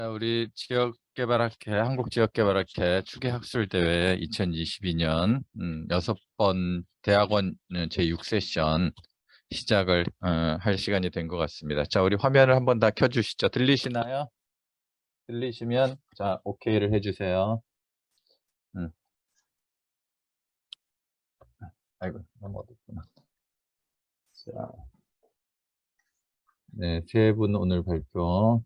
우리 지역개발학회, 한국지역개발학회 추계학술대회 2022년 6번 대학원 제6세션 시작을 할 시간이 된 것 같습니다. 자, 우리 화면을 한번 다 켜주시죠. 들리시나요? 들리시면 자, 오케이를 해주세요. 아이고, 너무 어둡구나. 자, 네, 세 분 오늘 발표.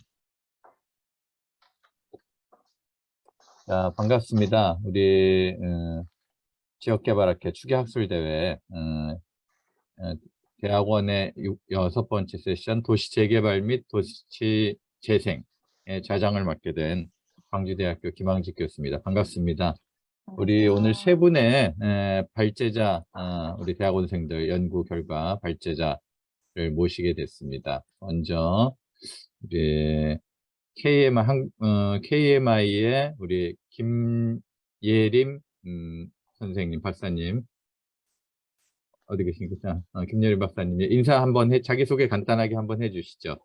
자, 반갑습니다. 우리 지역개발학회 추계학술대회 대학원의 6번째 세션 도시재개발 및 도시재생의 좌장을 맡게 된 광주대학교 김항직 교수입니다. 반갑습니다. 우리 오늘 세 분의 발제자, 우리 대학원생들 연구 결과 발제자를 모시게 됐습니다. 먼저 우리 KMI의 우리 김예림 선생님, 박사님 어디 계십니까? 김예림 박사님 인사 한번 자기소개 간단하게 한번 해주시죠.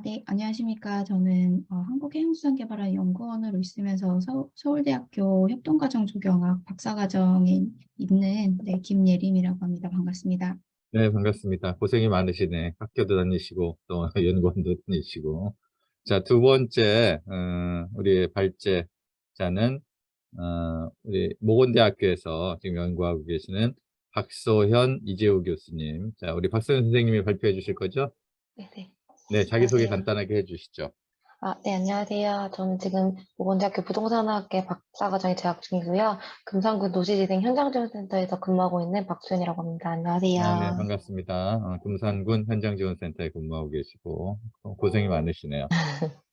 네, 안녕하십니까. 저는 한국해양수산개발원 연구원으로 있으면서 서울대학교 협동과정 조경학 박사과정에 있는 김예림이라고 합니다. 반갑습니다. 네, 반갑습니다. 고생이 많으시네. 학교도 다니시고 또 연구원도 다니시고. 자, 두 번째 우리 발제자는 우리 모건대학교에서 지금 연구하고 계시는 박소현, 이재우 교수님. 자, 우리 박소현 선생님이 발표해 주실 거죠? 네네. 네, 자기소개 안녕하세요. 간단하게 해주시죠. 네, 안녕하세요. 저는 지금 모건대학교 부동산학계 박사과정에 재학 중이고요. 금산구 도시재생 현장지원센터에서 근무하고 있는 박수현이라고 합니다. 안녕하세요. 네, 반갑습니다. 금산군 현장지원센터에 근무하고 계시고 고생이 많으시네요.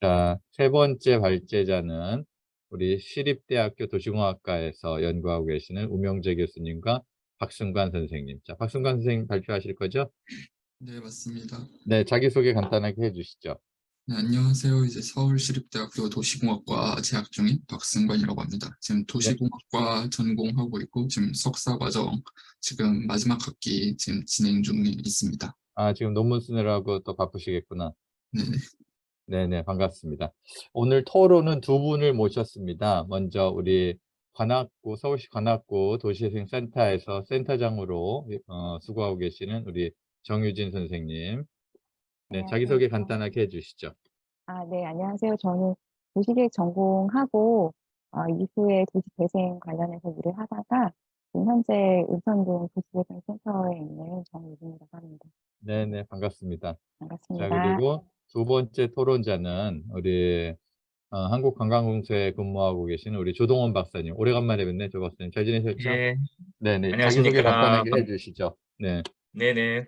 자, 세 번째 발제자는 우리 시립대학교 도시공학과에서 연구하고 계시는 우명재 교수님과 박승관 선생님. 자, 박승관 선생님 발표하실 거죠? 네, 맞습니다. 네, 자기소개 간단하게 해주시죠. 네, 안녕하세요. 이제 서울시립대학교 도시공학과 재학 중인 박승관이라고 합니다. 지금 도시공학과 전공하고 있고 지금 석사과정 지금 마지막 학기 지금 진행 중에 있습니다. 지금 논문 쓰느라고 또 바쁘시겠구나. 네네. 네네, 반갑습니다. 오늘 토론은 두 분을 모셨습니다. 먼저 우리 서울시 관악구 도시재생센터에서 센터장으로 수고하고 계시는 우리 정유진 선생님. 네, 자기소개 간단하게 해주시죠. 네, 안녕하세요. 저는 도시계획 전공하고 이후에 도시재생 관련해서 일을 하다가 지금 현재 울산군 도시재생센터에 있는 정유진이라고 합니다. 네네, 반갑습니다. 반갑습니다. 자, 그리고 두 번째 토론자는 우리 한국관광공사에 근무하고 계시는 우리 조동원 박사님. 오래간만에 뵙네, 조 박사님. 잘 지내셨죠? 예, 네네, 자기소개 안녕하십니까. 간단하게 해주시죠. 네. 네네,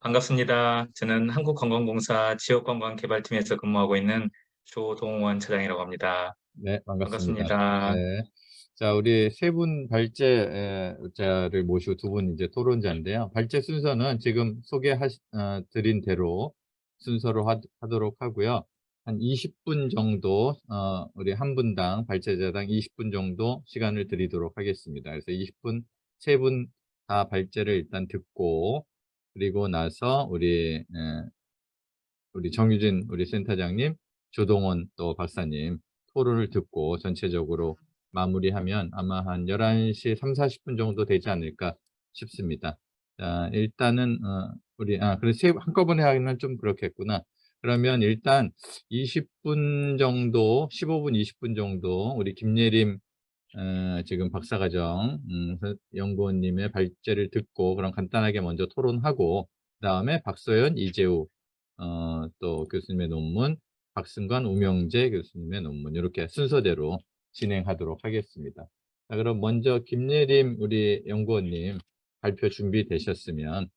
반갑습니다. 저는 한국관광공사 지역관광개발팀에서 근무하고 있는 조동원 차장이라고 합니다. 네, 반갑습니다. 반갑습니다. 네. 자, 우리 세 분 발제자를 모시고 두 분 이제 토론자인데요. 발제 순서는 지금 드린 대로 순서로 하도록 하고요. 한 20분 정도, 우리 한 분당, 발제자당 20분 정도 시간을 드리도록 하겠습니다. 그래서 20분, 세 분 다 발제를 일단 듣고, 그리고 나서 우리 정유진 우리 센터장님, 조동원 또 박사님 토론을 듣고 전체적으로 마무리하면 아마 한 11시 3, 40분 정도 되지 않을까 싶습니다. 자, 일단은 그래서 한꺼번에 하기는 좀 그렇겠구나. 그러면 일단 20분 정도, 15분, 20분 정도 우리 김예림 지금 박사과정 연구원님의 발제를 듣고 그럼 간단하게 먼저 토론하고 그다음에 박소연, 이재우 또 교수님의 논문, 박승관, 우명재 교수님의 논문 이렇게 순서대로 진행하도록 하겠습니다. 자, 그럼 먼저 김예림 우리 연구원님 발표 준비되셨으면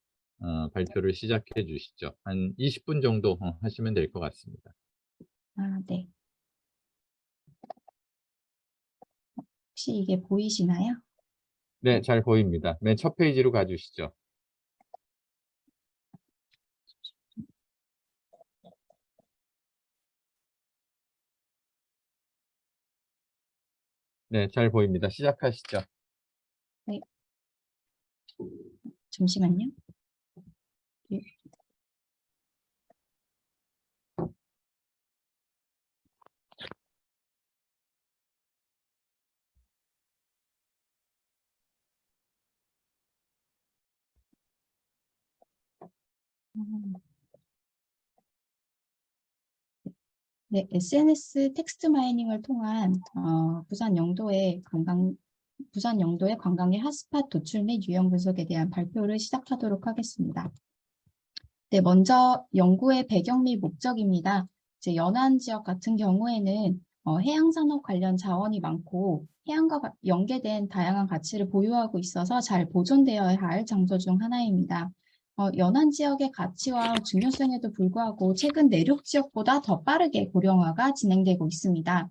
발표를 시작해 주시죠. 한 20분 정도 하시면 될 것 같습니다. 네. 혹시 이게 보이시나요? 네, 잘 보입니다. 맨 첫 페이지로 가주시죠. 네, 잘 보입니다. 시작하시죠. 네. 잠시만요. 네, SNS 텍스트 마이닝을 통한 부산 영도의 관광의 핫스팟 도출 및 유형 분석에 대한 발표를 시작하도록 하겠습니다. 네, 먼저 연구의 배경 및 목적입니다. 이제 연안 지역 같은 경우에는 해양산업 관련 자원이 많고 해양과 연계된 다양한 가치를 보유하고 있어서 잘 보존되어야 할 장소 중 하나입니다. 연안 지역의 가치와 중요성에도 불구하고 최근 내륙 지역보다 더 빠르게 고령화가 진행되고 있습니다.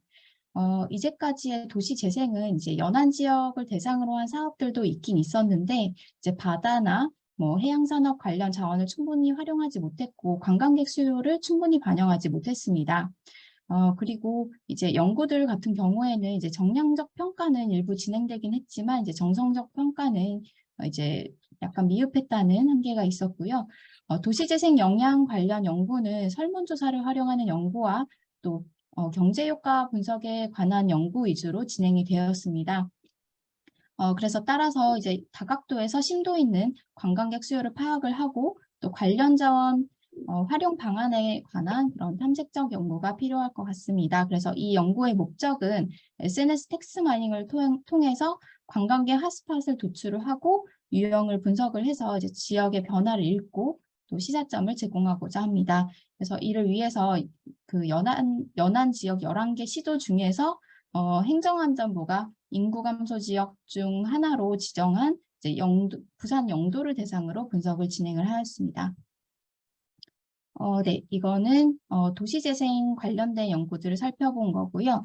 이제까지의 도시 재생은 이제 연안 지역을 대상으로 한 사업들도 있긴 있었는데 이제 바다나 해양산업 관련 자원을 충분히 활용하지 못했고 관광객 수요를 충분히 반영하지 못했습니다. 그리고 이제 연구들 같은 경우에는 이제 정량적 평가는 일부 진행되긴 했지만 이제 정성적 평가는 이제 약간 미흡했다는 한계가 있었고요. 도시재생 영향 관련 연구는 설문조사를 활용하는 연구와 또 경제효과 분석에 관한 연구 위주로 진행이 되었습니다. 그래서 따라서 이제 다각도에서 심도 있는 관광객 수요를 파악을 하고 또 관련 자원 활용 방안에 관한 그런 탐색적 연구가 필요할 것 같습니다. 그래서 이 연구의 목적은 SNS 텍스트 마이닝을 통해서 관광객 핫스팟을 도출을 하고 유형을 분석을 해서 이제 지역의 변화를 읽고 또 시사점을 제공하고자 합니다. 그래서 이를 위해서 그 연안 지역 11개 시도 중에서 행정안전부가 인구 감소 지역 중 하나로 지정한 이제 부산 영도를 대상으로 분석을 진행을 하였습니다. 네, 이거는 도시재생 관련된 연구들을 살펴본 거고요.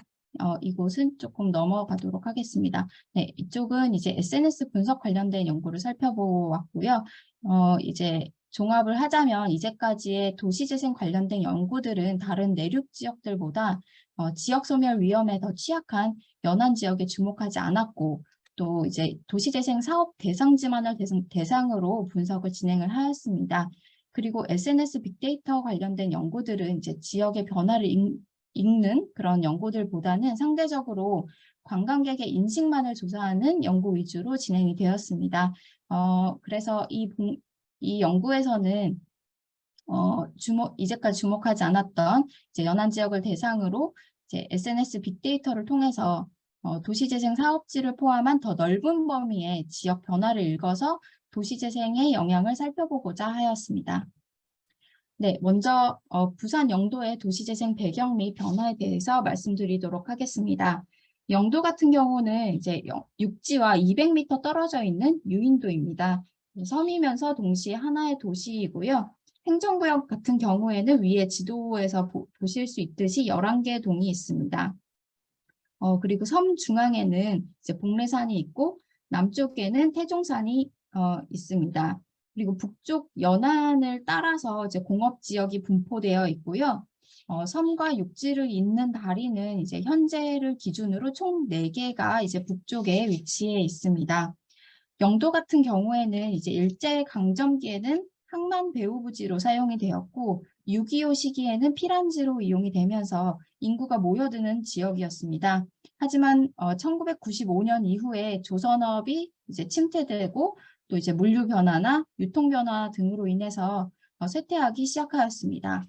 이곳은 조금 넘어가도록 하겠습니다. 네, 이쪽은 이제 SNS 분석 관련된 연구를 살펴보았고요. 이제 종합을 하자면 이제까지의 도시재생 관련된 연구들은 다른 내륙 지역들보다 지역 소멸 위험에 더 취약한 연안 지역에 주목하지 않았고 또 이제 도시재생 사업 대상지만을 대상으로 분석을 진행을 하였습니다. 그리고 SNS 빅데이터 관련된 연구들은 이제 지역의 변화를 읽는 그런 연구들보다는 상대적으로 관광객의 인식만을 조사하는 연구 위주로 진행이 되었습니다. 그래서 이 연구에서는 이제까지 주목하지 않았던 이제 연안 지역을 대상으로 이제 SNS 빅데이터를 통해서 도시재생 사업지를 포함한 더 넓은 범위의 지역 변화를 읽어서 도시재생의 영향을 살펴보고자 하였습니다. 네, 먼저 부산 영도의 도시재생 배경 및 변화에 대해서 말씀드리도록 하겠습니다. 영도 같은 경우는 이제 육지와 200m 떨어져 있는 유인도입니다. 섬이면서 동시에 하나의 도시이고요. 행정구역 같은 경우에는 위에 지도에서 보실 수 있듯이 11개의 동이 있습니다. 그리고 섬 중앙에는 이제 복례산이 있고 남쪽에는 태종산이 있습니다. 그리고 북쪽 연안을 따라서 이제 공업지역이 분포되어 있고요. 섬과 육지를 잇는 다리는 이제 현재를 기준으로 총 4개가 이제 북쪽에 위치해 있습니다. 영도 같은 경우에는 이제 일제강점기에는 항만 배후부지로 사용이 되었고 6.25 시기에는 피란지로 이용이 되면서 인구가 모여드는 지역이었습니다. 하지만 1995년 이후에 조선업이 이제 침체되고 또 이제 물류 변화나 유통 변화 등으로 인해서 쇠퇴하기 시작하였습니다.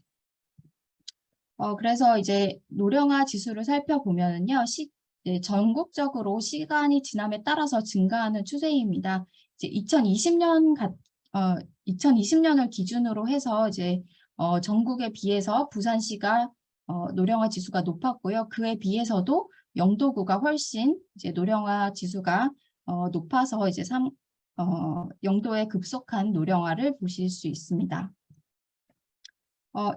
그래서 이제 노령화 지수를 살펴보면은요, 전국적으로 시간이 지남에 따라서 증가하는 추세입니다. 이제 2020년을 기준으로 해서 이제 전국에 비해서 부산시가 노령화 지수가 높았고요. 그에 비해서도 영도구가 훨씬 이제 노령화 지수가 높아서 이제 영도의 급속한 노령화를 보실 수 있습니다.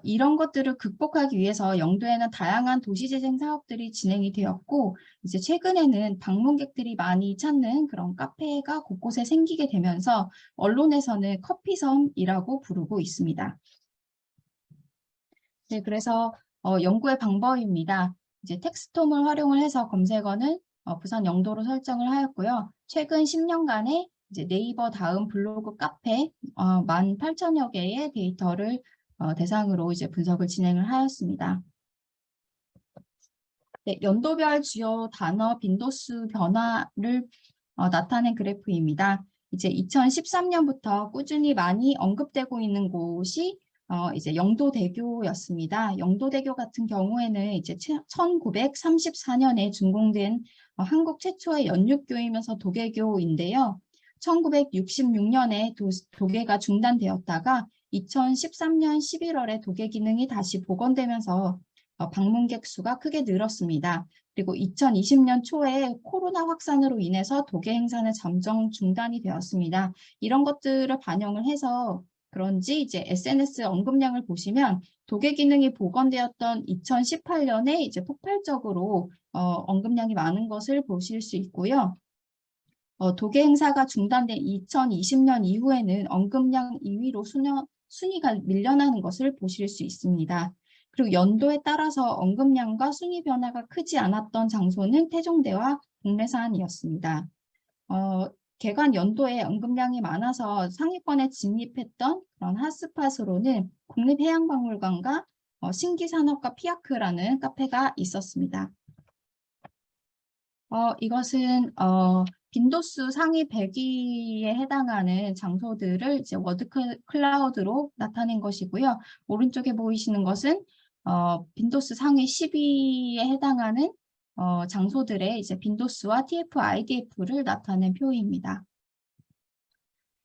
이런 것들을 극복하기 위해서 영도에는 다양한 도시재생 사업들이 진행이 되었고 이제 최근에는 방문객들이 많이 찾는 그런 카페가 곳곳에 생기게 되면서 언론에서는 커피섬이라고 부르고 있습니다. 네, 그래서 연구의 방법입니다. 이제 텍스톰을 활용을 해서 검색어는 부산 영도로 설정을 하였고요. 최근 10년간의 이제 네이버 다음 블로그 카페 18,000여 개의 데이터를 대상으로 이제 분석을 진행을 하였습니다. 네, 연도별 주요 단어 빈도수 변화를 나타낸 그래프입니다. 이제 2013년부터 꾸준히 많이 언급되고 있는 곳이 이제 영도대교였습니다. 영도대교 같은 경우에는 이제 1934년에 준공된 한국 최초의 연륙교이면서 도계교인데요. 1966년에 도계가 중단되었다가 2013년 11월에 도계 기능이 다시 복원되면서 방문객 수가 크게 늘었습니다. 그리고 2020년 초에 코로나 확산으로 인해서 도계 행사는 잠정 중단이 되었습니다. 이런 것들을 반영을 해서 그런지 이제 SNS 언급량을 보시면 도계 기능이 복원되었던 2018년에 이제 폭발적으로 언급량이 많은 것을 보실 수 있고요. 도계 행사가 중단된 2020년 이후에는 언급량 2위로 순위가 밀려나는 것을 보실 수 있습니다. 그리고 연도에 따라서 언급량과 순위 변화가 크지 않았던 장소는 태종대와 국내산이었습니다. 개관 연도에 언급량이 많아서 상위권에 진입했던 그런 핫스팟으로는 국립해양박물관과 신기산업과 피아크라는 카페가 있었습니다. 이것은 빈도수 상위 100위에 해당하는 장소들을 이제 워드 클라우드로 나타낸 것이고요. 오른쪽에 보이시는 것은 빈도수 상위 10위에 해당하는 장소들의 이제 빈도수와 TF, IDF를 나타낸 표입니다.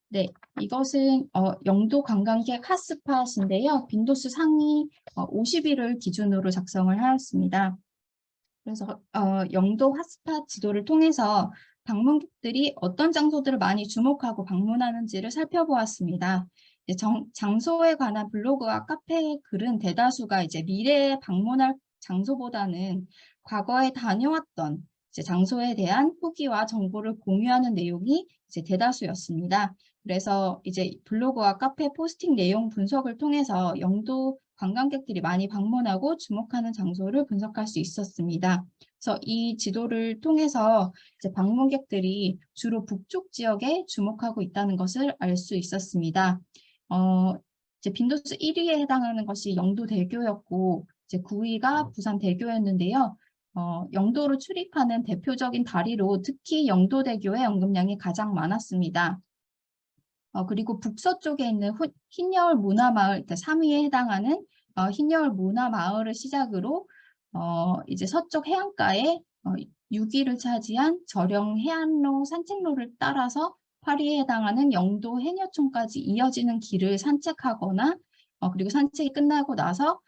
네, 이것은 영도 관광객 핫스팟인데요. 빈도수 상위 50위를 기준으로 작성을 하였습니다. 그래서 영도 핫스팟 지도를 통해서 방문객들이 어떤 장소들을 많이 주목하고 방문하는지를 살펴보았습니다. 장소에 관한 블로그와 카페 글은 대다수가 이제 미래에 방문할 장소보다는 과거에 다녀왔던 이제 장소에 대한 후기와 정보를 공유하는 내용이 이제 대다수였습니다. 그래서 이제 블로그와 카페 포스팅 내용 분석을 통해서 영도 관광객들이 많이 방문하고 주목하는 장소를 분석할 수 있었습니다. 그래서 이 지도를 통해서 이제 방문객들이 주로 북쪽 지역에 주목하고 있다는 것을 알 수 있었습니다. 이제 빈도수 1위에 해당하는 것이 영도대교였고 이제 9위가 부산대교였는데요. 영도로 출입하는 대표적인 다리로 특히 영도대교의 언급량이 가장 많았습니다. 그리고 북서쪽에 있는 흰여울 문화마을, 3위에 해당하는 흰여울 문화마을을 시작으로 이제 서쪽 해안가에 6위를 차지한 저령 해안로 산책로를 따라서 8위에 해당하는 영도 해녀촌까지 이어지는 길을 산책하거나 그리고 산책이 끝나고 나서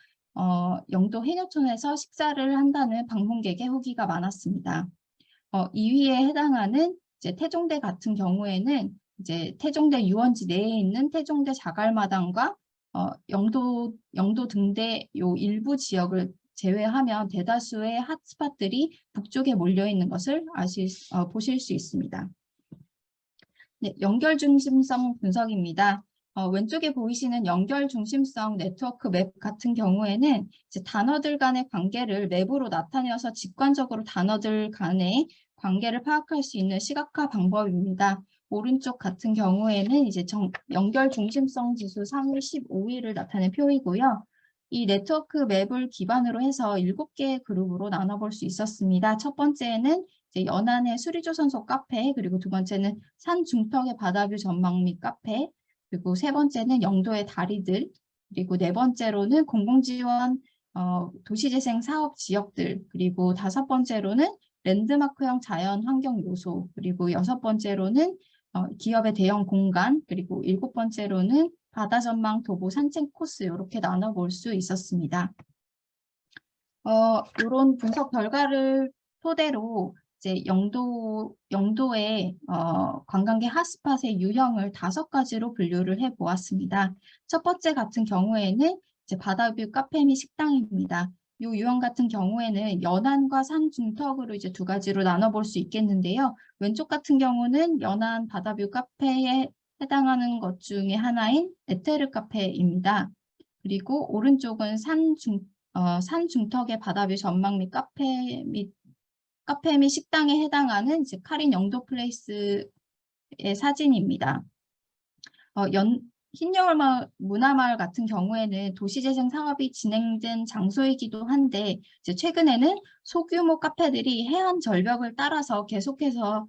영도 해녀촌에서 식사를 한다는 방문객의 후기가 많았습니다. 2위에 해당하는 이제 태종대 같은 경우에는 이제 태종대 유원지 내에 있는 태종대 자갈마당과 영도 등대 요 일부 지역을 제외하면 대다수의 핫스팟들이 북쪽에 몰려 있는 것을 보실 수 있습니다. 네, 연결 중심성 분석입니다. 왼쪽에 보이시는 연결 중심성 네트워크 맵 같은 경우에는 이제 단어들 간의 관계를 맵으로 나타내어서 직관적으로 단어들 간의 관계를 파악할 수 있는 시각화 방법입니다. 오른쪽 같은 경우에는 이제 연결 중심성 지수 상위 15위를 나타낸 표이고요. 이 네트워크 맵을 기반으로 해서 7개의 그룹으로 나눠볼 수 있었습니다. 첫 번째는 이제 연안의 수리조선소 카페, 그리고 두 번째는 산 중턱의 바다뷰 전망 및 카페, 그리고 세 번째는 영도의 다리들, 그리고 네 번째로는 공공지원 도시재생 사업 지역들, 그리고 다섯 번째로는 랜드마크형 자연 환경 요소, 그리고 여섯 번째로는 기업의 대형 공간, 그리고 일곱 번째로는 바다 전망 도보 산책 코스 이렇게 나눠볼 수 있었습니다. 이런 분석 결과를 토대로 이제 영도의 관광객 핫스팟의 유형을 5가지로 분류를 해보았습니다. 첫 번째 같은 경우에는 이제 바다뷰 카페 및 식당입니다. 이 유형 같은 경우에는 연안과 산 중턱으로 이제 2가지로 나눠볼 수 있겠는데요. 왼쪽 같은 경우는 연안 바다뷰 카페에 해당하는 것 중에 하나인 에테르 카페입니다. 그리고 오른쪽은 산 중턱의 바다뷰 전망 및 카페 및 식당에 해당하는 이제 카린 영도 플레이스의 사진입니다. 흰여울 문화마을 같은 경우에는 도시재생 사업이 진행된 장소이기도 한데 이제 최근에는 소규모 카페들이 해안 절벽을 따라서 계속해서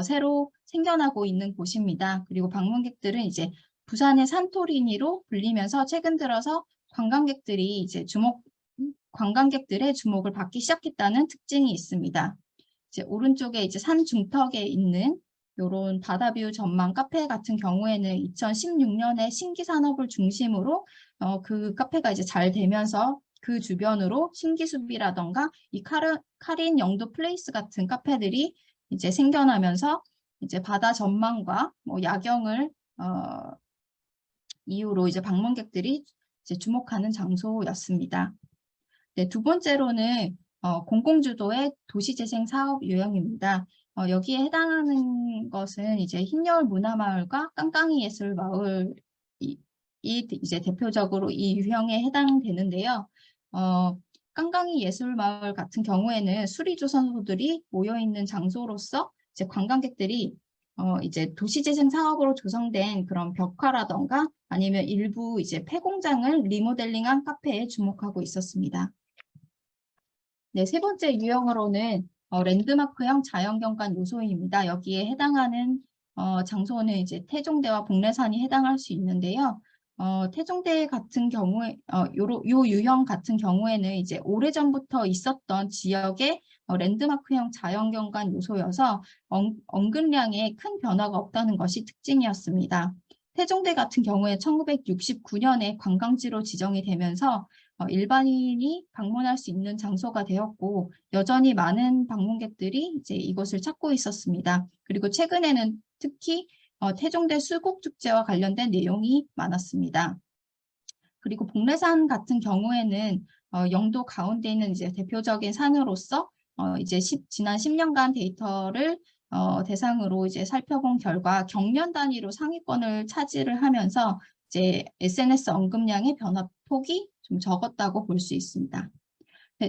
새로 생겨나고 있는 곳입니다. 그리고 방문객들은 이제 부산의 산토리니로 불리면서 최근 들어서 관광객들의 주목을 받기 시작했다는 특징이 있습니다. 이제 오른쪽에 이제 산 중턱에 있는 이런 바다뷰 전망 카페 같은 경우에는 2016년에 신기 산업을 중심으로 그 카페가 이제 잘 되면서 그 주변으로 신기숲이라던가 이 카린 영도 플레이스 같은 카페들이 이제 생겨나면서 이제 바다 전망과 뭐 야경을 이유로 이제 방문객들이 이제 주목하는 장소였습니다. 네, 두 번째로는 공공주도의 도시재생 사업 유형입니다. 여기에 해당하는 것은 이제 흰여울 문화마을과 깡깡이 예술마을이 이제 대표적으로 이 유형에 해당되는데요. 깡깡이 예술마을 같은 경우에는 수리조선소들이 모여있는 장소로서 이제 관광객들이 이제 도시재생 사업으로 조성된 그런 벽화라던가 아니면 일부 이제 폐공장을 리모델링한 카페에 주목하고 있었습니다. 네, 세 번째 유형으로는 랜드마크형 자연경관 요소입니다. 여기에 해당하는 장소는 이제 태종대와 복례산이 해당할 수 있는데요. 태종대 같은 경우에 요 유형 같은 경우에는 이제 오래전부터 있었던 지역의 랜드마크형 자연경관 요소여서 언급량에 큰 변화가 없다는 것이 특징이었습니다. 태종대 같은 경우에 1969년에 관광지로 지정이 되면서 일반인이 방문할 수 있는 장소가 되었고 여전히 많은 방문객들이 이제 이곳을 찾고 있었습니다. 그리고 최근에는 특히 태종대 수국축제와 관련된 내용이 많았습니다. 그리고 복례산 같은 경우에는 영도 가운데 있는 이제 대표적인 산으로서 이제 지난 10년간 데이터를 대상으로 이제 살펴본 결과 경년 단위로 상위권을 차지를 하면서 이제 SNS 언급량의 변화폭이 좀 적었다고 볼 수 있습니다.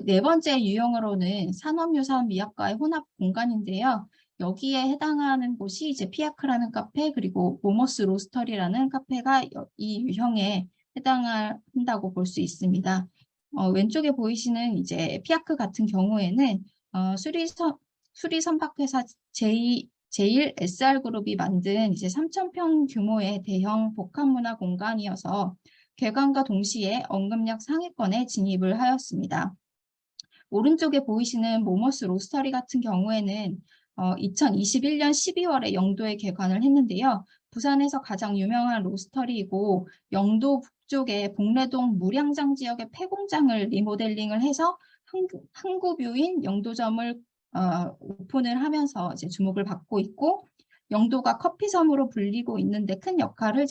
네 번째 유형으로는 산업유산 미학과의 혼합 공간인데요. 여기에 해당하는 곳이 이제 피아크라는 카페 그리고 모모스 로스터리라는 카페가 이 유형에 해당한다고 볼 수 있습니다. 왼쪽에 보이시는 이제 피아크 같은 경우에는 수리선박회사 제일 SR그룹이 만든 이제 3,000평 규모의 대형 복합문화 공간이어서 개관과 동시에 언급량 상위권에 진입을 하였습니다. 오른쪽에 보이시는 모모스 로스터리 같은 경우에는 2021년 12월에 영도에 개관을 했는데요. 부산에서 가장 유명한 로스터리이고 영도 북쪽의 복례동 무량장 지역의 폐공장을 리모델링을 해서 항구뷰인 영도점을 오픈을 하면서 이제 주목을 받고 있고 영도가 커피섬으로 불리고 있는데 큰 역할을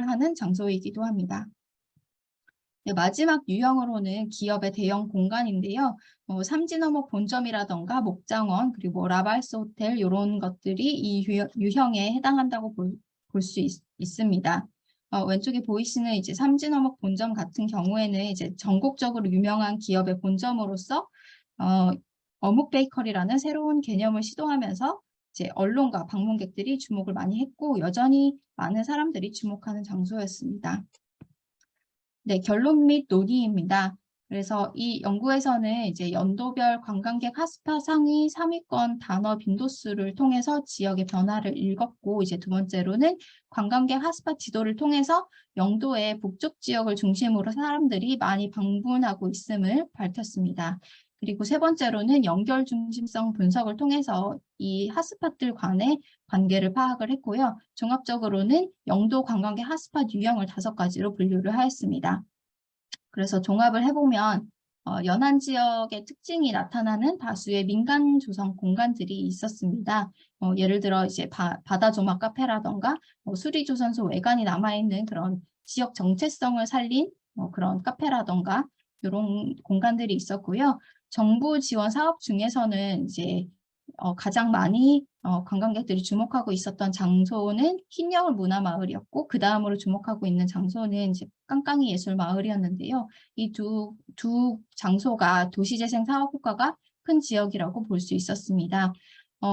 하는 장소이기도 합니다. 네, 마지막 유형으로는 기업의 대형 공간인데요. 삼진어묵 본점이라던가 목장원 그리고 라발스 호텔 이런 것들이 이 유형에 해당한다고 볼 수 있습니다. 왼쪽에 보이시는 이제 삼진어묵 본점 같은 경우에는 이제 전국적으로 유명한 기업의 본점으로서 어묵 베이커리라는 새로운 개념을 시도하면서 이제 언론과 방문객들이 주목을 많이 했고 여전히 많은 사람들이 주목하는 장소였습니다. 네, 결론 및 논의입니다. 그래서 이 연구에서는 이제 연도별 관광객 핫스팟 상위 3위권 단어 빈도수를 통해서 지역의 변화를 읽었고 이제 두 번째로는 관광객 핫스팟 지도를 통해서 영도의 북쪽 지역을 중심으로 사람들이 많이 방문하고 있음을 밝혔습니다. 그리고 세 번째로는 연결 중심성 분석을 통해서 이 핫스팟들 간의 관계를 파악을 했고요. 종합적으로는 영도 관광객 핫스팟 유형을 5가지로 분류를 하였습니다. 그래서 종합을 해보면 연안 지역의 특징이 나타나는 다수의 민간 조성 공간들이 있었습니다. 예를 들어 이제 바다 조막 카페라던가 수리조선소 외관이 남아있는 그런 지역 정체성을 살린 그런 카페라던가 이런 공간들이 있었고요. 정부 지원 사업 중에서는 이제 가장 많이 관광객들이 주목하고 있었던 장소는 흰여울 문화마을이었고 그 다음으로 주목하고 있는 장소는 이제 깡깡이 예술마을이었는데요. 이 두 장소가 도시재생 사업 효과가 큰 지역이라고 볼 수 있었습니다.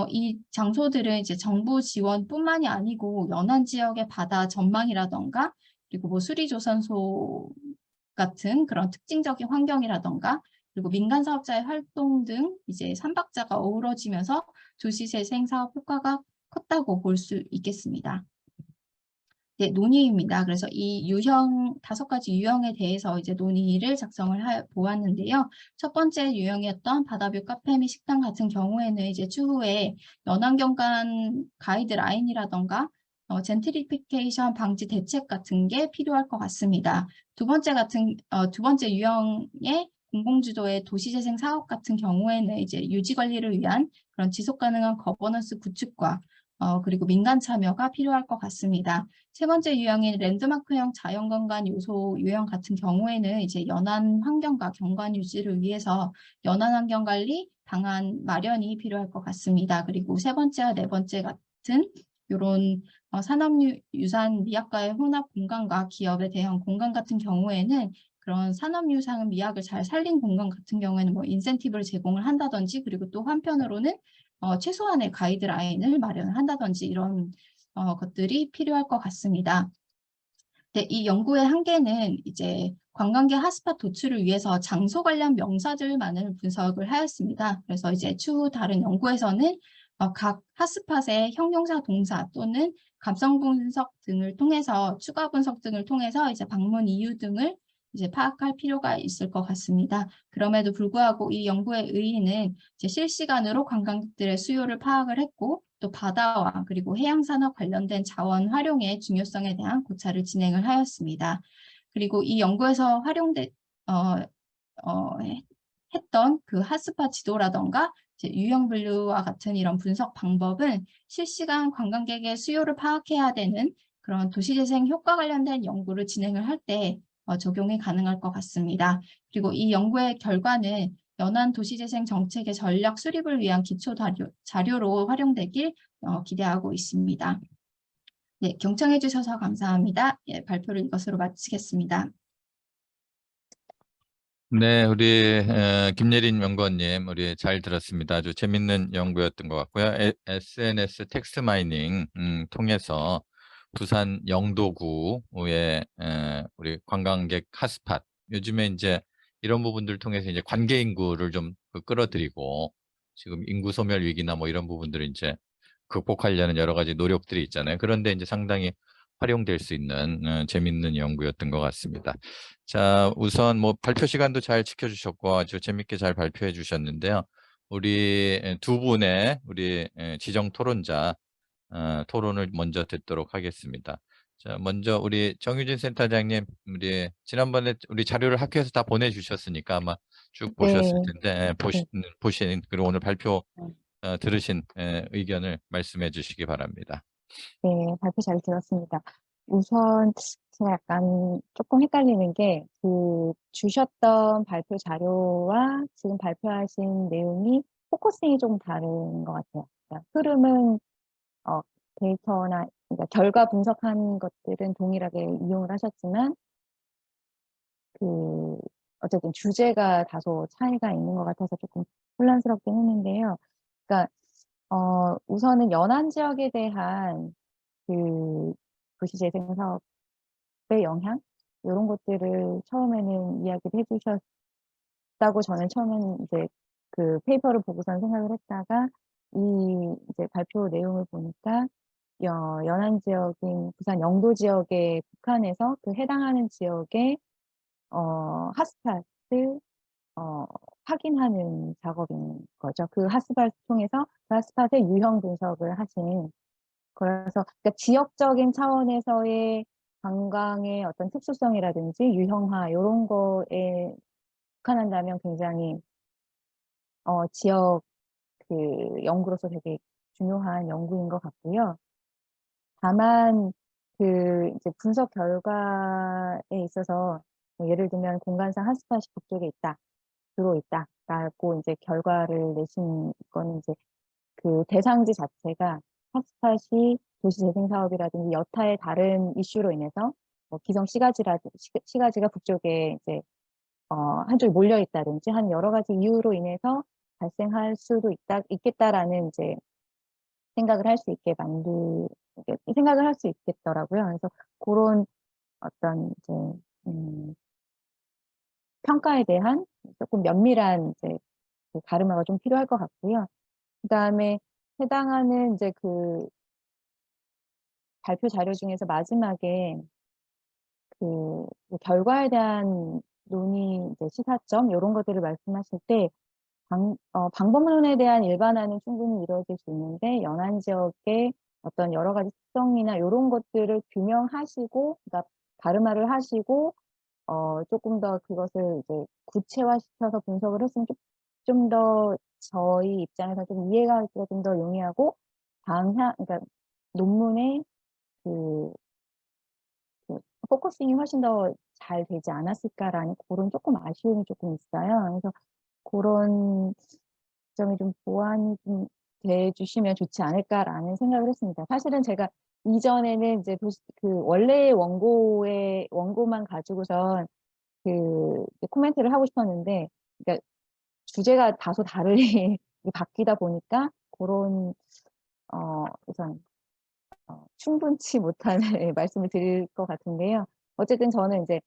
이 장소들은 이제 정부 지원뿐만이 아니고 연안 지역의 바다 전망이라던가 그리고 뭐 수리조선소 같은 그런 특징적인 환경이라던가 그리고 민간 사업자의 활동 등 이제 3박자가 어우러지면서 도시재생 사업 효과가 컸다고 볼 수 있겠습니다. 네, 논의입니다. 그래서 이 유형, 5가지 유형에 대해서 이제 논의를 작성을 보았는데요. 첫 번째 유형이었던 바다뷰 카페 및 식당 같은 경우에는 이제 추후에 연안경관 가이드라인이라던가 젠트리피케이션 방지 대책 같은 게 필요할 것 같습니다. 두 번째 유형의 공공주도의 도시재생 사업 같은 경우에는 이제 유지 관리를 위한 그런 지속 가능한 거버넌스 구축과 그리고 민간 참여가 필요할 것 같습니다. 세 번째 유형인 랜드마크형 자연건강 요소 유형 같은 경우에는 이제 연안 환경과 경관 유지를 위해서 연안 환경 관리 방안 마련이 필요할 것 같습니다. 그리고 세 번째와 네 번째 같은 이런 산업유산 미학과의 혼합 공간과 기업의 대형 공간 같은 경우에는 그런 산업유산 미학을 잘 살린 공간 같은 경우에는 뭐 인센티브를 제공을 한다든지 그리고 또 한편으로는 최소한의 가이드라인을 마련한다든지 이런 것들이 필요할 것 같습니다. 네, 이 연구의 한계는 이제 관광객 핫스팟 도출을 위해서 장소 관련 명사들만을 분석을 하였습니다. 그래서 이제 추후 다른 연구에서는 각 핫스팟의 형용사 동사 또는 감성 분석 등을 통해서 추가 분석 등을 통해서 이제 방문 이유 등을 이제 파악할 필요가 있을 것 같습니다. 그럼에도 불구하고 이 연구의 의의는 이제 실시간으로 관광객들의 수요를 파악을 했고 또 바다와 그리고 해양산업 관련된 자원 활용의 중요성에 대한 고찰을 진행을 하였습니다. 그리고 이 연구에서 했던 그 핫스팟 지도라던가 유형 분류와 같은 이런 분석 방법은 실시간 관광객의 수요를 파악해야 되는 그런 도시재생 효과 관련된 연구를 진행을 할 때 적용이 가능할 것 같습니다. 그리고 이 연구의 결과는 연안 도시재생 정책의 전략 수립을 위한 기초 자료로 활용되길 기대하고 있습니다. 네, 경청해 주셔서 감사합니다. 예, 발표를 이것으로 마치겠습니다. 네, 우리 김예린 연구원님, 우리 잘 들었습니다. 아주 재밌는 연구였던 것 같고요. SNS 텍스트 마이닝 통해서 부산 영도구의 우리 관광객 핫스팟, 요즘에 이제 이런 부분들 통해서 이제 관계 인구를 좀 끌어들이고 지금 인구 소멸 위기나 뭐 이런 부분들을 이제 극복하려는 여러 가지 노력들이 있잖아요. 그런데 이제 상당히 활용될 수 있는 재밌는 연구였던 것 같습니다. 자, 우선 뭐 발표 시간도 잘 지켜주셨고 아주 재밌게 잘 발표해 주셨는데요. 우리 두 분의 우리 지정 토론자 토론을 먼저 듣도록 하겠습니다. 자, 먼저 우리 정유진 센터장님, 우리 지난번에 우리 자료를 학교에서 다 보내주셨으니까 아마 쭉 보셨을 네, 텐데 보신 그리고 오늘 발표 들으신 의견을 말씀해 주시기 바랍니다. 네, 발표 잘 들었습니다. 우선 제가 약간 조금 헷갈리는 게 그 주셨던 발표 자료와 지금 발표하신 내용이 포커싱이 좀 다른 것 같아요. 그러니까 흐름은 데이터나 그러니까 결과 분석한 것들은 동일하게 이용을 하셨지만 그 어쨌든 주제가 다소 차이가 있는 것 같아서 조금 혼란스럽긴 했는데요. 그러니까 우선은 연안 지역에 대한 그 도시재생 사업의 영향 이런 것들을 처음에는 이야기를 해주셨다고 저는 처음에는 이제 그 페이퍼를 보고선 생각을 했다가 이 이제 발표 내용을 보니까 연안 지역인 부산 영도 지역에 북한에서 그 해당하는 지역의 핫스팟을 확인하는 작업인 거죠. 그 핫스팟을 통해서 그 핫스팟의 유형 분석을 하신. 그래서 그러니까 지역적인 차원에서의 관광의 어떤 특수성이라든지 유형화 이런 거에 국한한다면 굉장히 지역 그 연구로서 되게 중요한 연구인 것 같고요. 다만 그 이제 분석 결과에 있어서 뭐 예를 들면 공간상 핫스팟이 북쪽에 있다, 들어있다라고 이제 결과를 내신 거는 이제 그 대상지 자체가 핫스팟이 도시재생 사업이라든지 여타의 다른 이슈로 인해서 뭐 기성 시가지가 북쪽에 이제 한 줄 몰려 있다든지 한 여러 가지 이유로 인해서 발생할 수도 있겠다라는 이제 생각을 할 수 있게 생각을 할 수 있겠더라고요. 그래서 그런 어떤 이제 평가에 대한 조금 면밀한 이제 그 가르마가 좀 필요할 것 같고요. 그다음에 해당하는 이제 그 발표 자료 중에서 마지막에 그 결과에 대한 논의, 이제 시사점 요런 것들을 말씀하실 때 방법론에 대한 일반화는 충분히 이루어질 수 있는데 연안 지역의 어떤 여러 가지 특성이나 요런 것들을 규명하시고 그러니까 가르마를 하시고 조금 더 그것을 이제 구체화시켜서 분석을 했으면 좀 더 저희 입장에서 좀 이해가 하기가 좀 더 용이하고 그러니까 논문의 그 포커싱이 훨씬 더 잘 되지 않았을까라는 그런 조금 아쉬움이 조금 있어요. 그래서 그런 점이 좀 보완이 좀 돼 주시면 좋지 않을까라는 생각을 했습니다. 사실은 제가 이전에는 이제 원래의 원고만 가지고선 코멘트를 하고 싶었는데, 그러니까 주제가 다소 다르게 바뀌다 보니까 그런 우선 충분치 못한 말씀을 드릴 것 같은데요. 어쨌든 저는 이제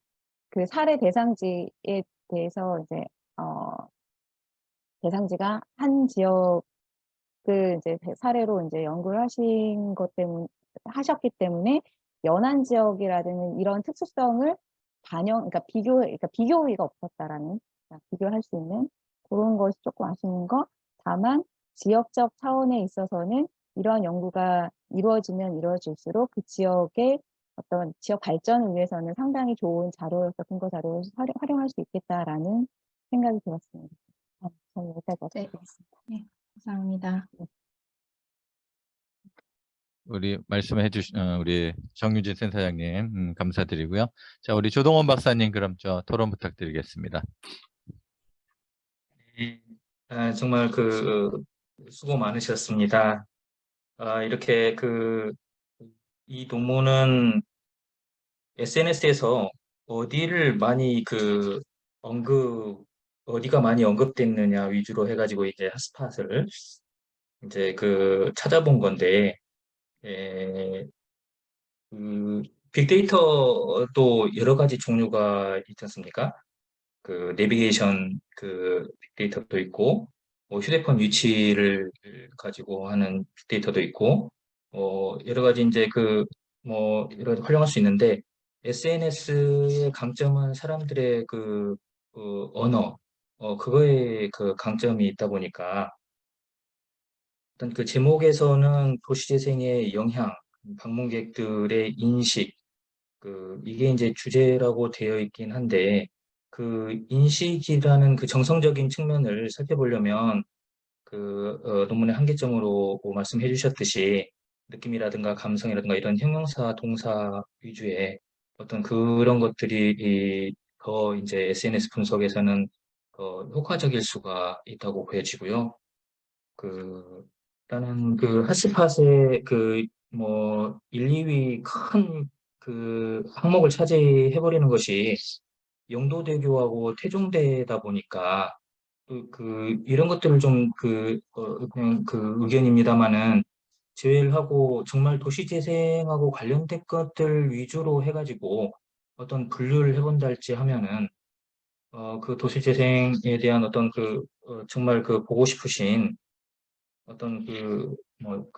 그 사례 대상지에 대해서 이제 대상지가 한 지역을 이제 사례로 이제 연구를 하셨기 때문에 연안 지역이라는 이런 특수성을 그러니까 비교의가 없었다라는, 그러니까 비교할 수 있는 그런 것이 조금 아쉬운 거. 다만 지역적 차원에 있어서는 이러한 연구가 이루어지면 이루어질수록 그 지역의 어떤 지역 발전을 위해서는 상당히 좋은 자료로서 근거 자료로 활용할 수 있겠다라는 생각이 들었습니다. 저는 여기까지 네. 드리겠습니다. 네, 감사합니다. 우리 말씀해 주신 우리 정유진 센터장님 감사드리고요. 자, 우리 조동원 박사님 그럼 저 토론 부탁드리겠습니다. 정말 수고 많으셨습니다. 이렇게 이 논문은 SNS에서 어디를 많이 어디가 많이 언급됐느냐 위주로 해가지고 이제 핫스팟을 이제 찾아본 건데, 에, 빅데이터도 여러 가지 종류가 있지 않습니까? 내비게이션 빅데이터도 있고, 뭐 휴대폰 위치를 가지고 하는 빅데이터도 있고, 여러 가지 이제 여러 가지 활용할 수 있는데, SNS의 강점은 사람들의 언어, 그거에 강점이 있다 보니까, 일단 제목에서는 도시재생의 영향, 방문객들의 인식, 이게 이제 주제라고 되어 있긴 한데, 인식이라는 정성적인 측면을 살펴보려면, 논문의 한계점으로 말씀해 주셨듯이, 느낌이라든가 감성이라든가 이런 형용사, 동사 위주의 어떤 그런 것들이 더 이제 SNS 분석에서는 효과적일 수가 있다고 보여지고요. 일단은 핫스팟의 1, 2위 큰 항목을 차지해버리는 것이 영도대교하고 태종대다 보니까 이런 것들을 좀 그냥 의견입니다만은 제외를 하고 정말 도시재생하고 관련된 것들 위주로 해가지고 어떤 분류를 해본다 할지 하면은 도시재생에 대한 어떤 정말 보고 싶으신 어떤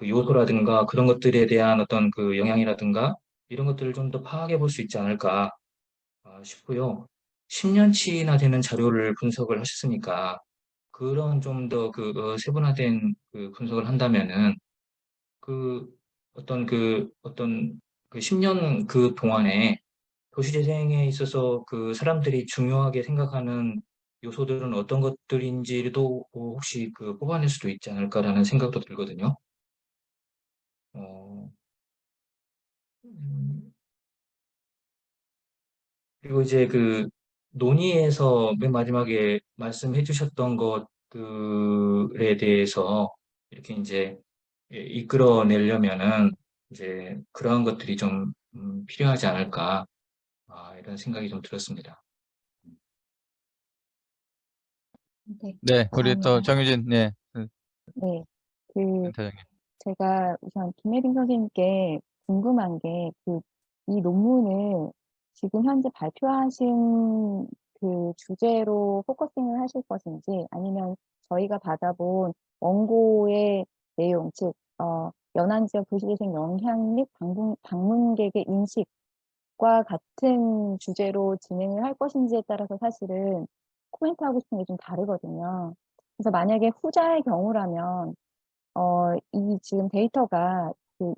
요소라든가 그런 것들에 대한 어떤 영향이라든가 이런 것들을 좀 더 파악해 볼 수 있지 않을까 싶고요. 10년치나 되는 자료를 분석을 하셨으니까 그런 좀 더 세분화된 분석을 한다면은 어떤 10년 동안에 도시재생에 있어서 사람들이 중요하게 생각하는 요소들은 어떤 것들인지도 혹시 뽑아낼 수도 있지 않을까라는 생각도 들거든요. 어, 음, 그리고 이제 논의에서 맨 마지막에 말씀해 주셨던 것들에 대해서 이렇게 이제 이끌어내려면은 이제 그러한 것들이 좀 필요하지 않을까 이런 생각이 좀 들었습니다. 네, 네, 우리 또 감사합니다. 정유진 네, 센터장님. 제가 우선 김혜림 선생님께 궁금한 게 이 논문을 지금 현재 발표하신 그 주제로 포커싱을 하실 것인지 아니면 저희가 받아본 원고의 내용, 즉 연안 지역 도시재생 영향 및 방문객의 인식과 같은 주제로 진행을 할 것인지에 따라서 사실은 코멘트하고 싶은 게 좀 다르거든요. 그래서 만약에 후자의 경우라면 이 지금 데이터가 그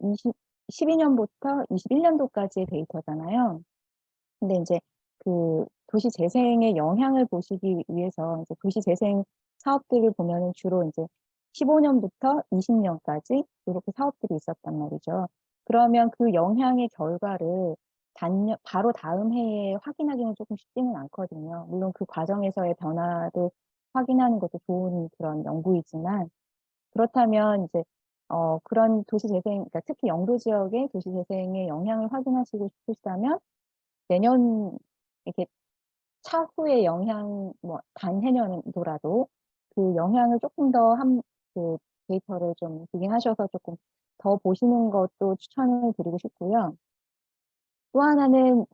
12년부터 21년도까지의 데이터잖아요. 근데 이제 그 도시 재생의 영향을 보시기 위해서 이제 도시 재생 사업들을 보면은 주로 이제 15년부터 20년까지 이렇게 사업들이 있었단 말이죠. 그러면 그 영향의 결과를 바로 다음 해에 확인하기는 조금 쉽지는 않거든요. 물론 그 과정에서의 변화를 확인하는 것도 좋은 그런 연구이지만 그렇다면 이제 그런 도시 재생, 그러니까 특히 영도 지역의 도시 재생의 영향을 확인하시고 싶으시다면 내년 이렇게 차후의 영향, 뭐 단해년도라도 그 영향을 조금 더 그 데이터를 좀 비교하셔서 조금 더 보시는 것도 추천을 드리고 싶고요. 또 하나는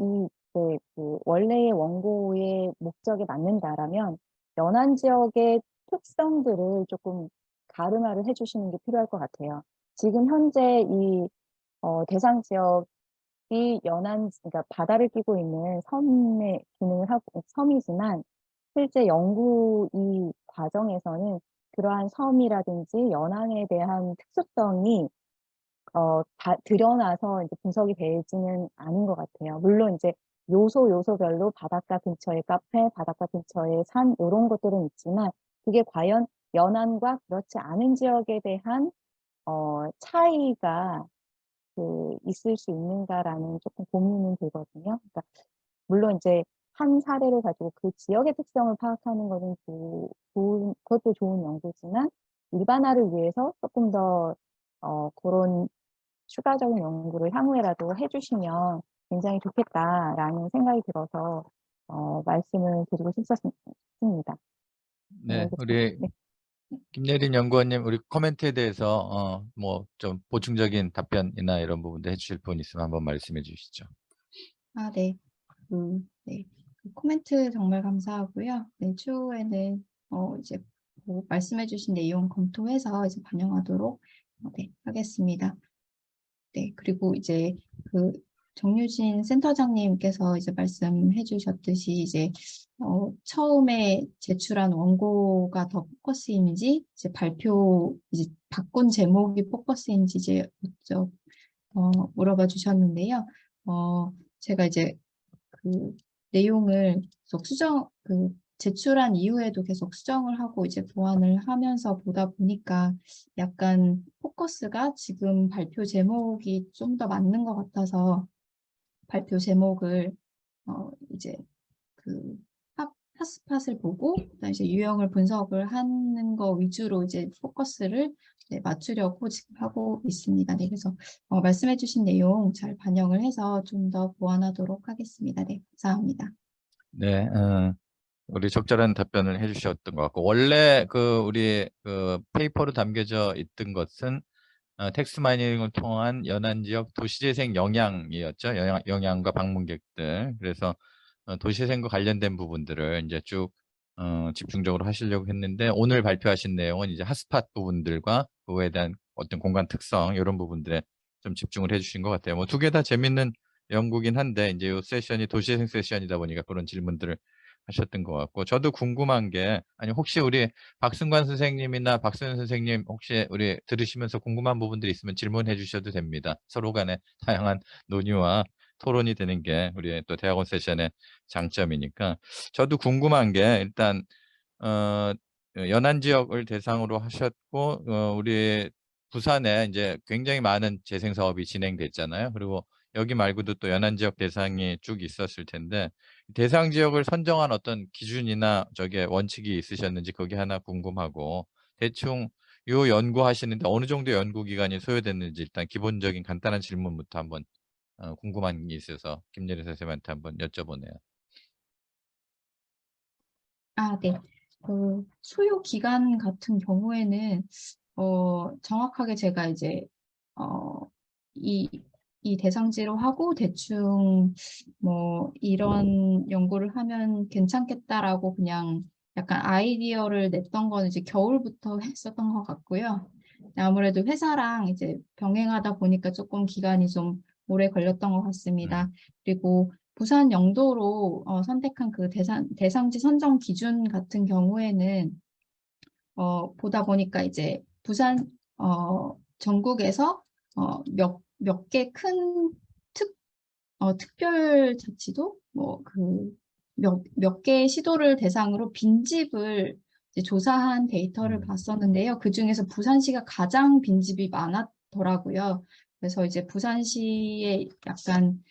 그 원래의 원고의 목적에 맞는다라면 연안 지역의 특성들을 조금 가름화를 해주시는 게 필요할 것 같아요. 지금 현재 이 대상 지역이 그러니까 바다를 끼고 있는 섬의 기능을 하고 섬이지만 실제 연구 이 과정에서는 그러한 섬이라든지 연안에 대한 특수성이 드러나서 이제 분석이 되지는 않은 것 같아요. 물론 이제 요소별로 바닷가 근처의 카페, 바닷가 근처의 산 이런 것들은 있지만 그게 과연 연안과 그렇지 않은 지역에 대한 차이가 있을 수 있는가라는 조금 고민이 들거든요. 그러니까 물론 이제 한 사례를 가지고 그 지역의 특성을 파악하는 것은 그것도 좋은 연구지만 일반화를 위해서 조금 더 그런 추가적인 연구를 향후에라도 해주시면 굉장히 좋겠다라는 생각이 들어서 말씀을 드리고 싶습니다. 네, 그래서 우리 네. 김예린 연구원님, 우리 코멘트에 대해서 뭐 좀 보충적인 답변이나 이런 부분도 해주실 분 있으면 한번 말씀해 주시죠. 네. 네. 그 코멘트 정말 감사하고요. 네, 추후에는 이제 말씀해 주신 내용 검토해서 이제 반영하도록 네, 하겠습니다. 네, 그리고 이제 그 정유진 센터장님께서 이제 말씀해 주셨듯이 이제 처음에 제출한 원고가 더 포커스인지 이제 이제 바꾼 제목이 포커스인지 이제 물어봐 주셨는데요. 제가 이제 그 내용을 계속 제출한 이후에도 계속 수정을 하고 이제 보완을 하면서 보다 보니까 약간 포커스가 지금 발표 제목이 좀 더 맞는 것 같아서 발표 제목을 이제 그 핫스팟을 보고 그다음에 이제 유형을 분석을 하는 거 위주로 이제 포커스를 네, 맞추려고 지금 하고 있습니다. 네, 그래서 말씀해주신 내용 잘 반영을 해서 좀 더 보완하도록 하겠습니다. 네, 감사합니다. 네, 우리 적절한 답변을 해주셨던 것 같고, 원래 우리 페이퍼로 담겨져 있던 것은 텍스트 마이닝을 통한 연안 지역 도시재생 영향이었죠. 영향과 방문객들. 그래서 도시재생과 관련된 부분들을 이제 쭉 집중적으로 하시려고 했는데, 오늘 발표하신 내용은 이제 핫스팟 부분들과 그거에 대한 어떤 공간 특성 이런 부분들에 좀 집중을 해주신 것 같아요. 뭐 두 개 다 재밌는 연구긴 한데 이제 이 세션이 도시재생 세션이다 보니까 그런 질문들을 하셨던 것 같고, 저도 궁금한 게, 아니 혹시 우리 박승관 선생님이나 박소연 선생님 혹시 우리 들으시면서 궁금한 부분들이 있으면 질문해 주셔도 됩니다. 서로 간에 다양한 논의와 토론이 되는 게 우리 또 대학원 세션의 장점이니까. 저도 궁금한 게, 일단 연안 지역을 대상으로 하셨고 우리 부산에 이제 굉장히 많은 재생 사업이 진행됐잖아요. 그리고 여기 말고도 또 연안 지역 대상이 쭉 있었을 텐데, 대상 지역을 선정한 어떤 기준이나 원칙이 있으셨는지 그게 하나 궁금하고, 대충 요 연구하시는데 어느 정도 연구 기간이 소요됐는지 일단 기본적인 간단한 질문부터 한번 궁금한 게 있어서 김예리 선생님한테 한번 여쭤보네요. 네. 소요 기간 같은 경우에는 정확하게 제가 이제 이 이 대상지로 하고 대충 뭐 이런 연구를 하면 괜찮겠다라고 그냥 약간 아이디어를 냈던 거는 이제 겨울부터 했었던 것 같고요. 아무래도 회사랑 이제 병행하다 보니까 조금 기간이 좀 오래 걸렸던 것 같습니다. 그리고 부산 영도로 선택한 그 대상지 선정 기준 같은 경우에는 보다 보니까 이제 부산 전국에서 몇 개 큰 특별자치도 뭐 그 몇 개의 시도를 대상으로 빈집을 이제 조사한 데이터를 봤었는데요. 그 중에서 부산시가 가장 빈집이 많았더라고요. 그래서 이제 부산시의 약간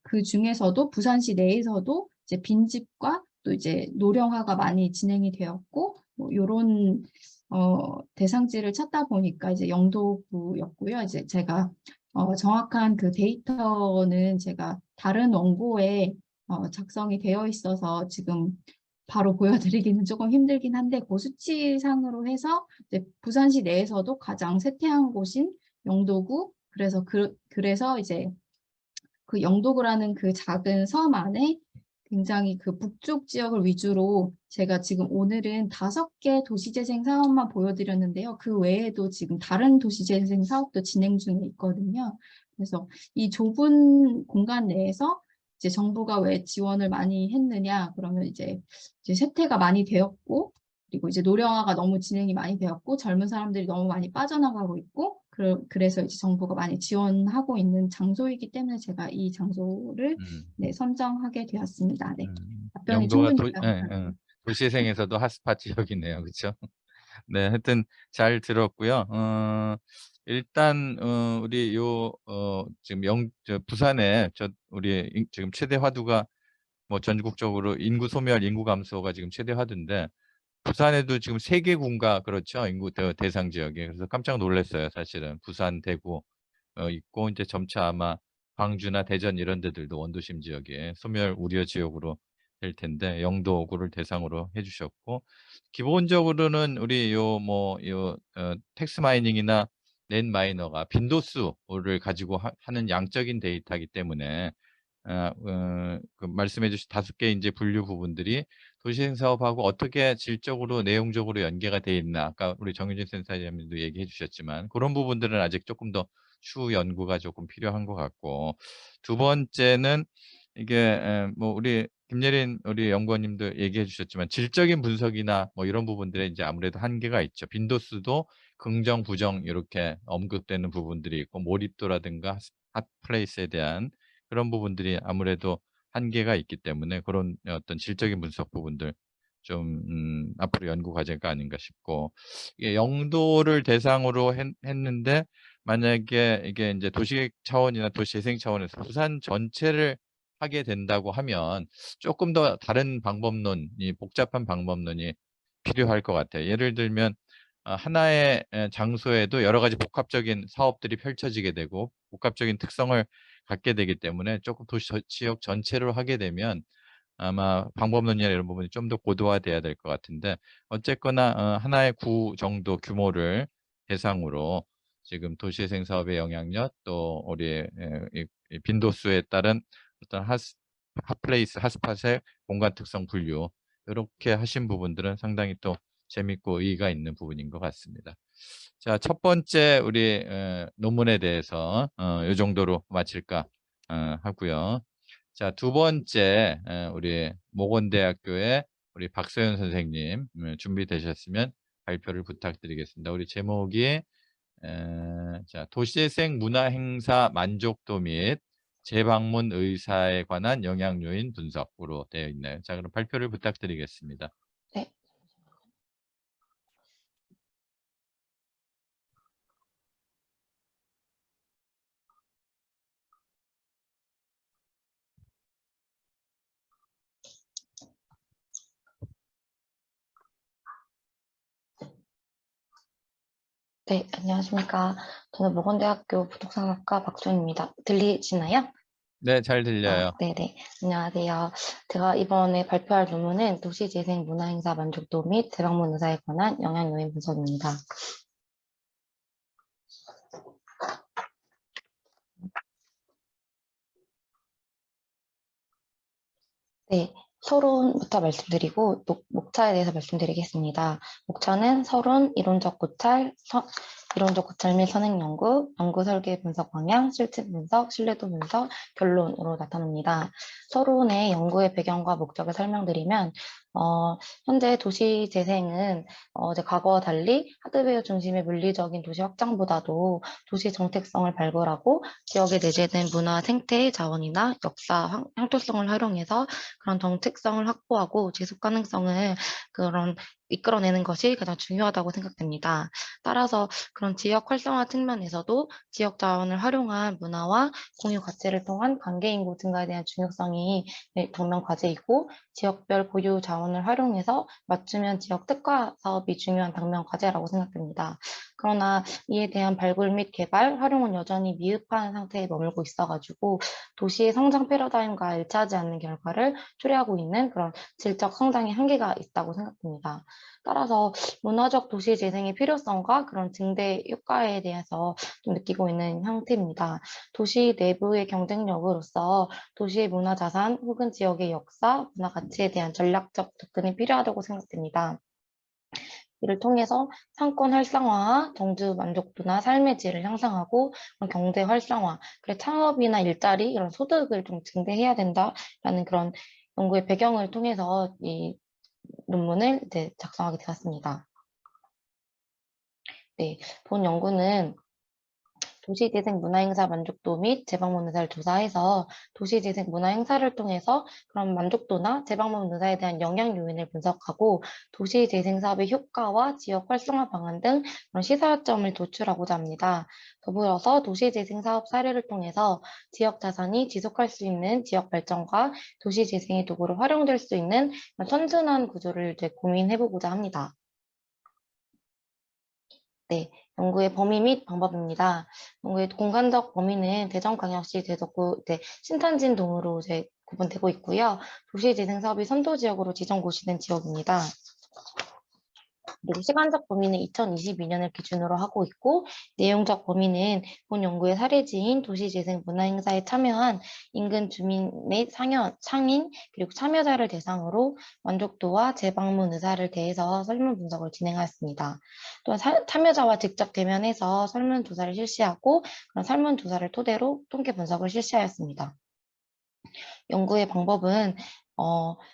그 중에서도 부산시 내에서도 이제 빈집과 또 이제 노령화가 많이 진행이 되었고 뭐 요런 대상지를 찾다 보니까 이제 영도구였고요. 이제 제가 정확한 그 데이터는 제가 다른 원고에 작성이 되어 있어서 지금 바로 보여드리기는 조금 힘들긴 한데 그 수치상으로 해서 이제 부산시 내에서도 가장 쇠퇴한 곳인 영도구 그래서 이제 그 영도구라는 그 작은 섬 안에 굉장히 그 북쪽 지역을 위주로 제가 지금 오늘은 5개 도시재생 사업만 보여드렸는데요. 그 외에도 지금 다른 도시재생 사업도 진행 중에 있거든요. 그래서 이 좁은 공간 내에서 이제 정부가 왜 지원을 많이 했느냐 그러면 이제 쇠퇴가 많이 되었고 그리고 이제 노령화가 너무 진행이 많이 되었고 젊은 사람들이 너무 많이 빠져나가고 있고 그래서 이제 정부가 많이 지원하고 있는 장소이기 때문에 제가 이 장소를 네, 선정하게 되었습니다. 네, 답변이 영도가 충분히 있다고 도시재생에서도 핫스팟 지역이네요. 그렇죠? 네, 하여튼 잘 들었고요. 일단 우리 지금 부산에 우리 지금 최대 화두가 뭐 전국적으로 인구 소멸, 인구 감소가 지금 최대 화두인데 부산에도 지금 3개 군가 그렇죠? 인구 대상 지역에. 그래서 깜짝 놀랐어요. 사실은 부산, 대구 있고 이제 점차 아마 광주나 대전 이런 데들도 원도심 지역에 소멸 우려 지역으로 될 텐데 영도구를 대상으로 해주셨고 기본적으로는 우리 텍스 마이닝이나 넷 마이너가 빈도수를 가지고 하는 양적인 데이터이기 때문에 그 말씀해 주신 5개 이제 분류 부분들이 도시재생 사업하고 어떻게 질적으로 내용적으로 연계가 돼 있나 아까 우리 정유진 센터장님도 얘기해 주셨지만 그런 부분들은 아직 조금 더 추후 연구가 조금 필요한 것 같고 두 번째는 이게 뭐 우리 김예린 우리 연구원님도 얘기해 주셨지만 질적인 분석이나 뭐 이런 부분들에 이제 아무래도 한계가 있죠. 빈도수도 긍정, 부정 이렇게 언급되는 부분들이 있고 몰입도라든가 핫플레이스에 대한 그런 부분들이 아무래도 한계가 있기 때문에 그런 어떤 질적인 분석 부분들 좀 앞으로 연구 과제가 아닌가 싶고 이게 영도를 대상으로 했는데 만약에 이게 이제 도시계획 차원이나 도시재생 차원에서 부산 전체를 하게 된다고 하면 조금 더 다른 방법론이 복잡한 방법론이 필요할 것 같아요. 예를 들면 하나의 장소에도 여러 가지 복합적인 사업들이 펼쳐지게 되고 복합적인 특성을 갖게 되기 때문에 조금 도시 지역 전체로 하게 되면 아마 방법론이나 이런 부분이 좀 더 고도화돼야 될 것 같은데 어쨌거나 하나의 구 정도 규모를 대상으로 지금 도시재생 사업의 영향력 또 우리의 이 빈도수에 따른 어떤 핫플레이스, 핫스팟의 공간 특성 분류 이렇게 하신 부분들은 상당히 또 재밌고 의의가 있는 부분인 것 같습니다. 자, 첫 번째 우리 논문에 대해서 이 정도로 마칠까 하고요. 자, 두 번째 우리 모건대학교의 우리 박소연 선생님 준비되셨으면 발표를 부탁드리겠습니다. 우리 제목이 자, 도시재생 문화행사 만족도 및 재방문 의사에 관한 영향 요인 분석으로 되어 있네요. 자, 그럼 발표를 부탁드리겠습니다. 네. 네, 안녕하십니까. 저는 모건대학교 부동산학과 박소연입니다. 들리시나요? 네, 잘 들려요. 네네. 안녕하세요. 제가 이번에 발표할 논문은 도시재생 문화행사 만족도 및 재방문 의사에 관한 영향 요인 분석입니다. 네, 서론부터 말씀드리고 목차에 대해서 말씀드리겠습니다. 목차는 서론, 이론적 고찰, 이론적 고찰 및 선행 연구, 연구 설계 분석 방향, 실증 분석, 신뢰도 분석, 결론으로 나타납니다. 서론의 연구의 배경과 목적을 설명드리면 현재 도시 재생은 이제 과거와 달리 하드웨어 중심의 물리적인 도시 확장보다도 도시 정체성을 발굴하고 지역에 내재된 문화, 생태, 자원이나 역사, 향토성을 활용해서 그런 정책성을 확보하고 지속 가능성을 이끌어내는 것이 가장 중요하다고 생각됩니다. 따라서 그런 지역 활성화 측면에서도 지역 자원을 활용한 문화와 공유 가치를 통한 관계 인구 증가에 대한 중요성이 당면 과제이고, 지역별 고유 자원을 활용해서 맞춤형 지역 특화 사업이 중요한 당면 과제라고 생각됩니다. 그러나 이에 대한 발굴 및 개발, 활용은 여전히 미흡한 상태에 머물고 있어가지고 도시의 성장 패러다임과 일치하지 않는 결과를 초래하고 있는 그런 질적 성장의 한계가 있다고 생각됩니다. 따라서 문화적 도시 재생의 필요성과 그런 증대 효과에 대해서 좀 느끼고 있는 형태입니다. 도시 내부의 경쟁력으로서 도시의 문화 자산 혹은 지역의 역사, 문화 가치에 대한 전략적 접근이 필요하다고 생각됩니다. 이를 통해서 상권 활성화와 정주 만족도나 삶의 질을 향상하고 경제 활성화, 그리고 창업이나 일자리, 이런 소득을 좀 증대해야 된다라는 그런 연구의 배경을 통해서 이 논문을 이제 작성하게 되었습니다. 네, 본 연구는 도시재생 문화행사 만족도 및 재방문 의사를 조사해서 도시재생 문화행사를 통해서 그런 만족도나 재방문 의사에 대한 영향 요인을 분석하고 도시재생 사업의 효과와 지역 활성화 방안 등 그런 시사점을 도출하고자 합니다. 더불어서 도시재생 사업 사례를 통해서 지역 자산이 지속할 수 있는 지역 발전과 도시재생의 도구로 활용될 수 있는 선순환 구조를 이제 고민해보고자 합니다. 네, 연구의 범위 및 방법입니다. 연구의 공간적 범위는 대전광역시 대덕구 신탄진동으로 이제 구분되고 있고요. 도시재생 사업이 선도 지역으로 지정 고시된 지역입니다. 그리고 시간적 범위는 2022년을 기준으로 하고 있고, 내용적 범위는 본 연구의 사례지인 도시재생 문화행사에 참여한 인근 주민 및 상인, 그리고 참여자를 대상으로 만족도와 재방문 의사를 대해서 설문 분석을 진행하였습니다. 또한 참여자와 직접 대면해서 설문조사를 실시하고, 그런 설문조사를 토대로 통계 분석을 실시하였습니다. 연구의 방법은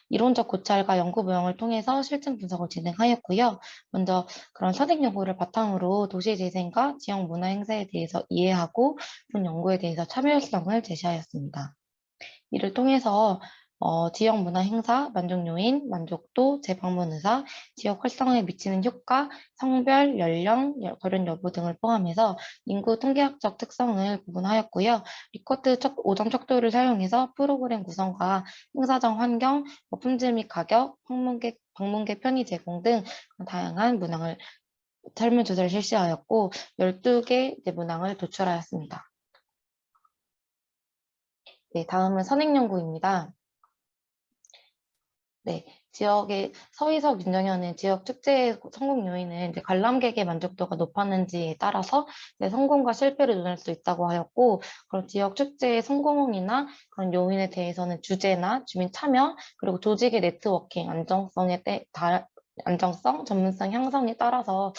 이론적 고찰과 연구 모형을 통해서 실증 분석을 진행하였고요. 먼저 그런 선행 연구를 바탕으로 도시 재생과 지역 문화 행사에 대해서 이해하고 본 연구에 대해서 참여성을 제시하였습니다. 이를 통해서 지역 문화 행사, 만족 요인, 만족도, 재방문 의사, 지역 활성화에 미치는 효과, 성별, 연령, 결혼 여부 등을 포함해서 인구 통계학적 특성을 구분하였고요. 리커트 5점 척도를 사용해서 프로그램 구성과 행사장 환경, 품질 및 가격, 방문객 편의 제공 등 다양한 문항을 설문조사를 실시하였고 12개 문항을 도출하였습니다. 네, 다음은 선행연구입니다. 네, 지역의 서희석 윤정현은 지역 축제의 성공 요인은 이제 관람객의 만족도가 높았는지에 따라서 성공과 실패를 논할 수 있다고 하였고, 그런 지역 축제의 성공이나 그런 요인에 대해서는 주제나 주민 참여, 그리고 조직의 네트워킹, 안정성, 전문성 향상에 따라서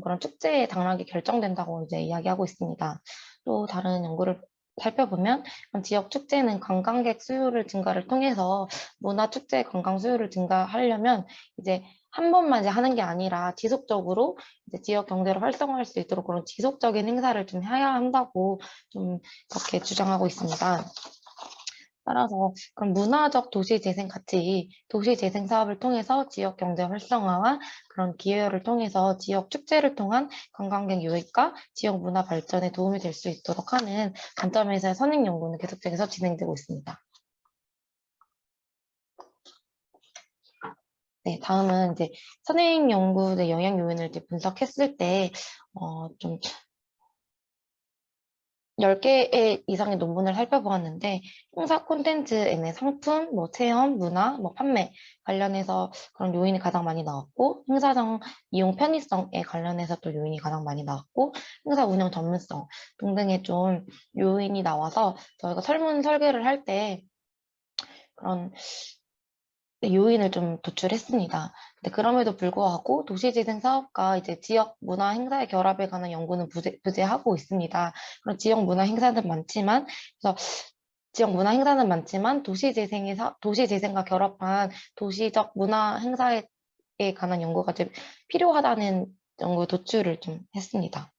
그런 축제의 당락이 결정된다고 이제 이야기하고 있습니다. 또 다른 연구를 살펴보면 지역 축제는 관광객 수요를 증가를 통해서 문화 축제 관광 수요를 증가하려면 이제 한 번만 이제 하는 게 아니라 지속적으로 이제 지역 경제를 활성화할 수 있도록 그런 지속적인 행사를 좀 해야 한다고 좀 그렇게 주장하고 있습니다. 따라서 그런 문화적 도시 재생 가치, 도시 재생 사업을 통해서 지역 경제 활성화와 그런 기회를 통해서 지역 축제를 통한 관광객 유입과 지역 문화 발전에 도움이 될 수 있도록 하는 관점에서의 선행 연구는 계속해서 진행되고 있습니다. 네, 다음은 이제 선행 연구의 영향 요인을 이제 분석했을 때, 좀 10개 이상의 논문을 살펴보았는데, 행사 콘텐츠에는 상품, 체험, 문화, 판매 관련해서 그런 요인이 가장 많이 나왔고, 행사장 이용 편의성에 관련해서 또 요인이 가장 많이 나왔고, 행사 운영 전문성 등등의 좀 요인이 나와서 저희가 설문 설계를 할 때 그런 요인을 좀 도출했습니다. 근데 그럼에도 불구하고 도시재생 사업과 이제 지역 문화 행사의 결합에 관한 연구는 부재하고 있습니다. 그런 지역 문화 행사는 많지만, 그래서 지역 문화 행사는 많지만 도시재생과 결합한 도시적 문화 행사에 관한 연구가 좀 필요하다는 연구 도출을 좀 했습니다.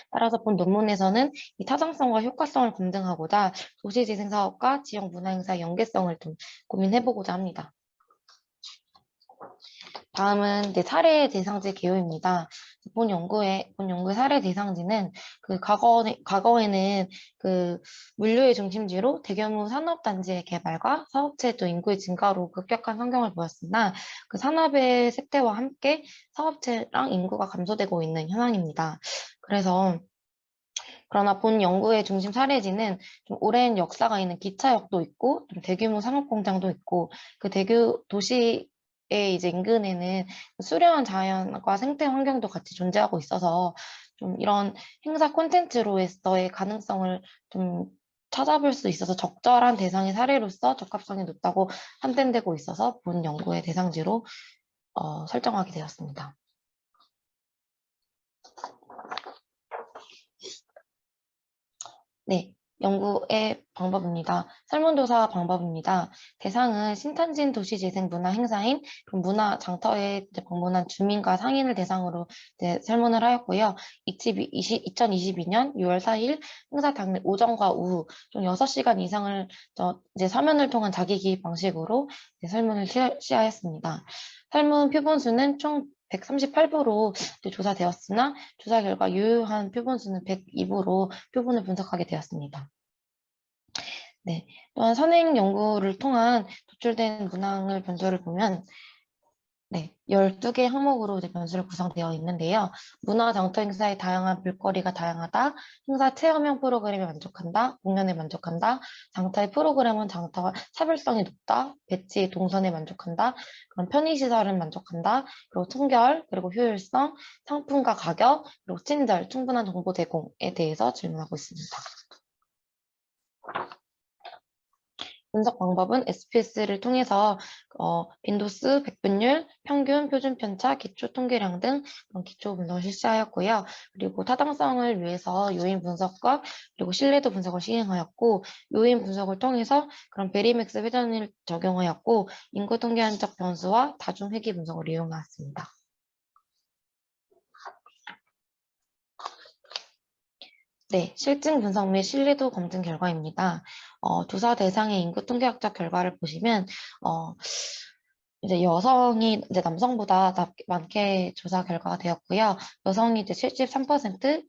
따라서 본 논문에서는 이 타당성과 효과성을 검증하고자 도시재생 사업과 지역 문화 행사의 연계성을 좀 고민해보고자 합니다. 다음은 이제 사례 대상지 개요입니다. 본 연구의 사례 대상지는 그 과거에는 그 물류의 중심지로 대규모 산업단지의 개발과 사업체 또 인구의 증가로 급격한 환경을 보였으나 그 산업의 쇠퇴와 함께 사업체랑 인구가 감소되고 있는 현황입니다. 그러나 본 연구의 중심 사례지는 좀 오랜 역사가 있는 기차역도 있고 좀 대규모 상업공장도 있고 그 도시의 이제 인근에는 수려한 자연과 생태 환경도 같이 존재하고 있어서 좀 이런 행사 콘텐츠로서의 가능성을 좀 찾아볼 수 있어서 적절한 대상의 사례로서 적합성이 높다고 판단되고 있어서 본 연구의 대상지로 설정하게 되었습니다. 네, 연구의 방법입니다. 설문조사 방법입니다. 대상은 신탄진 도시재생 문화 행사인 문화 장터에 방문한 주민과 상인을 대상으로 설문을 하였고요. 2022년 6월 4일 행사 당일 오전과 오후 총 6시간 이상을 이제 서면을 통한 자기기입 방식으로 설문을 시하였습니다. 설문 표본수는 총 138부로 조사되었으나 조사 결과 유효한 표본수는 102부로 표본을 분석하게 되었습니다. 네, 또한 선행 연구를 통한 도출된 문항을 변수를 보면 12개 항목으로 이제 변수를 구성되어 있는데요. 문화 장터 행사의 다양한 볼거리가 다양하다, 행사 체험형 프로그램에 만족한다, 공연에 만족한다, 장터의 프로그램은 장터와 차별성이 높다, 배치 동선에 만족한다, 그런 편의시설은 만족한다, 그리고 청결, 그리고 효율성, 상품과 가격, 그리고 친절, 충분한 정보 제공에 대해서 질문하고 있습니다. 분석 방법은 SPS를 통해서 빈도수, 백분율, 평균, 표준 편차, 기초 통계량 등 기초 분석을 실시하였고요. 그리고 타당성을 위해서 요인 분석과 그리고 신뢰도 분석을 시행하였고, 요인 분석을 통해서 그런 베리맥스 회전을 적용하였고, 인구 통계 한적 변수와 다중 회귀 분석을 이용하였습니다. 네, 실증 분석 및 신뢰도 검증 결과입니다. 조사 대상의 인구 통계학적 결과를 보시면, 이제 여성이 이제 남성보다 많게 조사 결과가 되었고요. 여성이 이제 73%,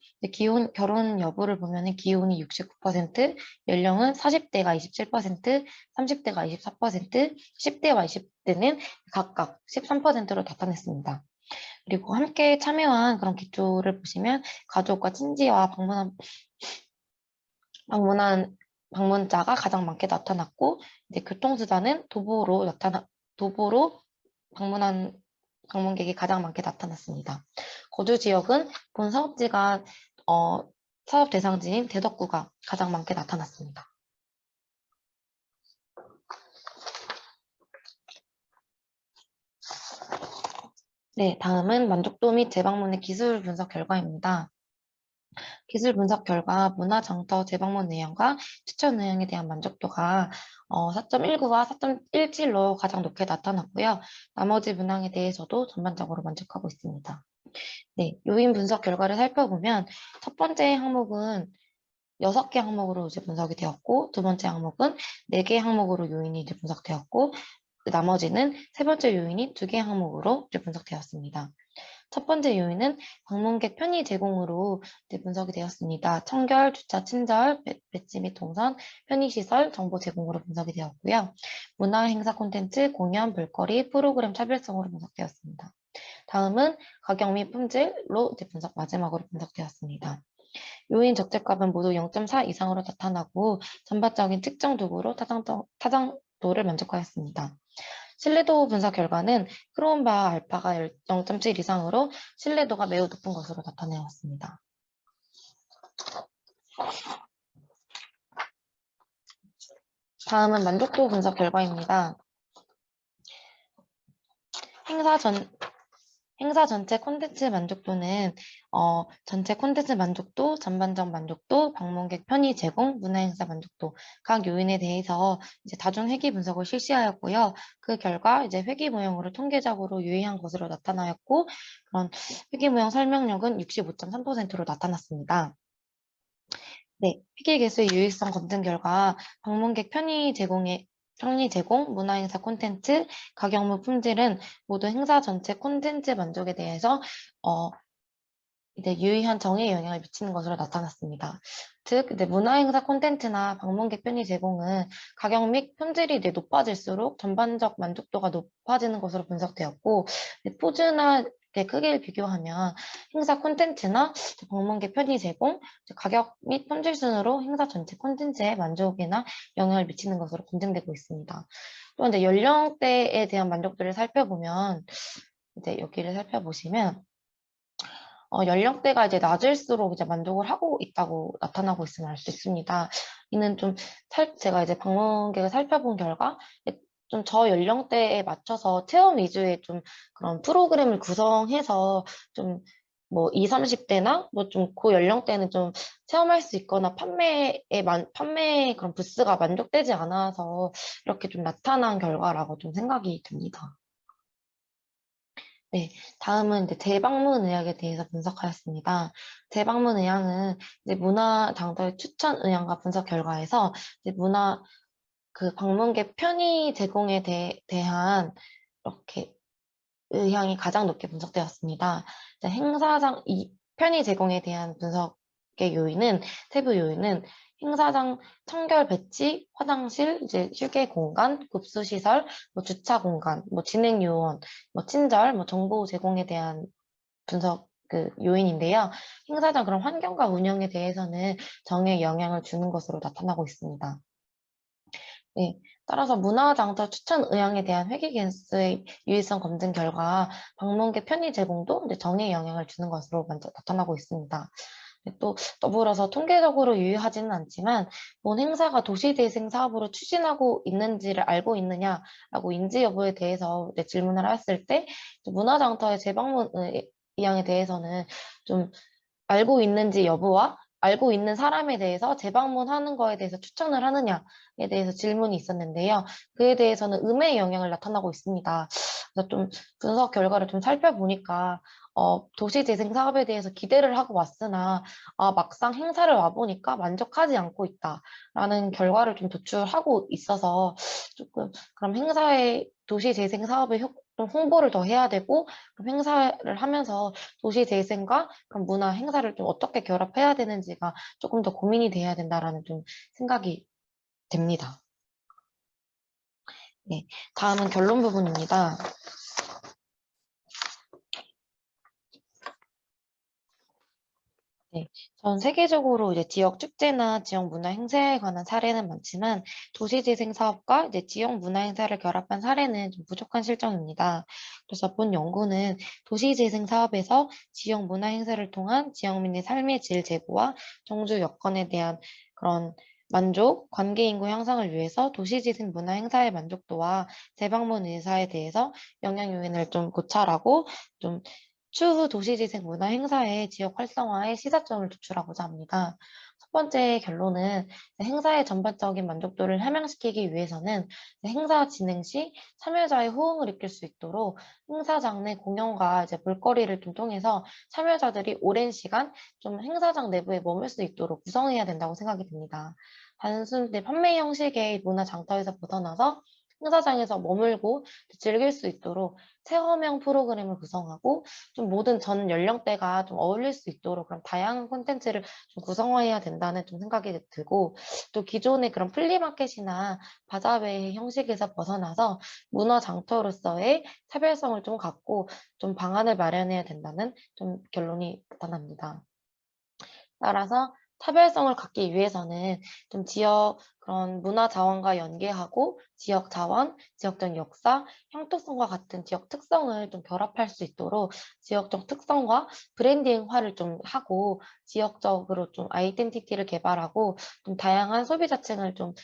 결혼 여부를 보면은 기혼이 69%, 연령은 40대가 27%, 30대가 24%, 10대와 20대는 각각 13%로 나타냈습니다. 그리고 함께 참여한 그런 기초를 보시면 가족과 친지와 방문자가 가장 많게 나타났고, 이제 교통수단은 도보로 방문한 방문객이 가장 많게 나타났습니다. 거주 지역은 본 사업지가 사업 대상지인 대덕구가 가장 많게 나타났습니다. 네, 다음은 만족도 및 재방문의 기술 분석 결과입니다. 기술 분석 결과 문화 장터 재방문 의향과 추천 의향에 대한 만족도가 4.19와 4.17로 가장 높게 나타났고요. 나머지 문항에 대해서도 전반적으로 만족하고 있습니다. 네, 요인 분석 결과를 살펴보면 첫 번째 항목은 6개 항목으로 이제 분석이 되었고, 두 번째 항목은 4개 항목으로 요인이 이제 분석되었고, 나머지는 세 번째 요인이 2개 항목으로 이제 분석되었습니다. 첫 번째 요인은 방문객 편의 제공으로 이제 분석이 되었습니다. 청결, 주차, 친절, 배치 및 동선, 편의시설, 정보 제공으로 분석이 되었고요. 문화 행사 콘텐츠, 공연, 볼거리, 프로그램 차별성으로 분석되었습니다. 다음은 가격 및 품질로 이제 마지막으로 분석되었습니다. 요인 적재값은 모두 0.4 이상으로 나타나고 전반적인 측정 도구로 타당도를 만족하였습니다. 신뢰도 분석 결과는 크롬바 알파가 0.7 이상으로 신뢰도가 매우 높은 것으로 나타내었습니다. 다음은 만족도 분석 결과입니다. 행사 전체 콘텐츠 만족도는 전체 콘텐츠 만족도, 전반적 만족도, 방문객 편의 제공, 문화행사 만족도 각 요인에 대해서 이제 다중 회귀 분석을 실시하였고요. 그 결과 이제 회귀 모형으로 통계적으로 유의한 것으로 나타나였고 그런 회귀 모형 설명력은 65.3%로 나타났습니다. 네, 회계 개수의 유익성 검증 결과 방문객 편의 제공, 문화행사 콘텐츠, 가격 및 품질은 모두 행사 전체 콘텐츠 만족에 대해서 이제 유의한 정의에 영향을 미치는 것으로 나타났습니다. 즉, 이제 문화행사 콘텐츠나 방문객 편의 제공은 가격 및 품질이 이제 높아질수록 전반적 만족도가 높아지는 것으로 분석되었고, 포즈나 크기를 비교하면 행사 콘텐츠나 방문객 편의 제공, 가격 및 품질 순으로 행사 전체 콘텐츠의 만족이나 영향을 미치는 것으로 검증되고 있습니다. 또 이제 연령대에 대한 만족도를 살펴보면 이제 여기를 살펴보시면 연령대가 이제 낮을수록 이제 만족을 하고 있다고 나타나고 있음을 알 수 있습니다. 이는 좀 제가 이제 방문객을 살펴본 결과 좀 저 연령대에 맞춰서 체험 위주의 좀 그런 프로그램을 구성해서 좀 뭐 20, 30대나 뭐 좀 그 연령대는 좀 체험할 수 있거나 판매 그런 부스가 만족되지 않아서 이렇게 좀 나타난 결과라고 좀 생각이 듭니다. 네, 다음은 이제 재방문 의향에 대해서 분석하였습니다. 재방문 의향은 이제 문화 장터의 추천 의향과 분석 결과에서 이제 방문객 편의 제공에 대한 이렇게 의향이 가장 높게 분석되었습니다. 이제 편의 제공에 대한 분석의 세부 요인은 행사장 청결 배치, 화장실, 이제 휴게 공간, 급수 시설, 뭐 주차 공간, 뭐 진행 요원, 뭐 친절, 뭐 정보 제공에 대한 분석 요인인데요. 행사장 그런 환경과 운영에 대해서는 정에 영향을 주는 것으로 나타나고 있습니다. 네, 따라서 문화장터 추천 의향에 대한 회계 개수의 유의성 검증 결과 방문객 편의 제공도 이제 정에 영향을 주는 것으로 먼저 나타나고 있습니다. 또 더불어서 통계적으로 유의하지는 않지만 본 행사가 도시재생 사업으로 추진하고 있는지를 알고 있느냐라고 인지 여부에 대해서 질문을 하였을 때 문화장터의 재방문 의향에 대해서는 좀 알고 있는지 여부와 알고 있는 사람에 대해서 재방문하는 거에 대해서 추천을 하느냐에 대해서 질문이 있었는데요. 그에 대해서는 음의 영향을 나타나고 있습니다. 그래서 좀 분석 결과를 좀 살펴보니까 도시재생 사업에 대해서 기대를 하고 왔으나 막상 행사를 와보니까 만족하지 않고 있다라는 결과를 좀 도출하고 있어서 조금 그럼 도시재생 사업의 좀 홍보를 더 해야 되고 그럼 행사를 하면서 도시재생과 그럼 문화 행사를 좀 어떻게 결합해야 되는지가 조금 더 고민이 돼야 된다라는 좀 생각이 됩니다. 네, 다음은 결론 부분입니다. 네, 전 세계적으로 이제 지역 축제나 지역 문화 행사에 관한 사례는 많지만 도시재생 사업과 이제 지역 문화 행사를 결합한 사례는 좀 부족한 실정입니다. 그래서 본 연구는 도시재생 사업에서 지역 문화 행사를 통한 지역민의 삶의 질 제고와 정주 여건에 대한 그런 만족, 관계 인구 향상을 위해서 도시재생 문화 행사의 만족도와 재방문 의사에 대해서 영향 요인을 좀 고찰하고 좀 추후 도시재생 문화 행사의 지역 활성화에 시사점을 도출하고자 합니다. 첫 번째 결론은 행사의 전반적인 만족도를 함양시키기 위해서는 행사 진행 시 참여자의 호응을 이끌 수 있도록 행사장 내 공연과 볼거리를 좀 통해서 참여자들이 오랜 시간 좀 행사장 내부에 머물 수 있도록 구성해야 된다고 생각이 듭니다. 단순 판매 형식의 문화 장터에서 벗어나서 행사장에서 머물고 즐길 수 있도록 체험형 프로그램을 구성하고 좀 모든 전 연령대가 좀 어울릴 수 있도록 그런 다양한 콘텐츠를 좀 구성해야 된다는 좀 생각이 들고 또 기존의 그런 플리마켓이나 바자회 형식에서 벗어나서 문화 장터로서의 차별성을 좀 갖고 좀 방안을 마련해야 된다는 좀 결론이 나타납니다. 따라서 차별성을 갖기 위해서는 좀 지역 그런 문화 자원과 연계하고 지역 자원, 지역적 역사, 향토성과 같은 지역 특성을 좀 결합할 수 있도록 지역적 특성과 브랜딩화를 좀 하고 지역적으로 좀 아이덴티티를 개발하고 좀 다양한 소비자층을 좀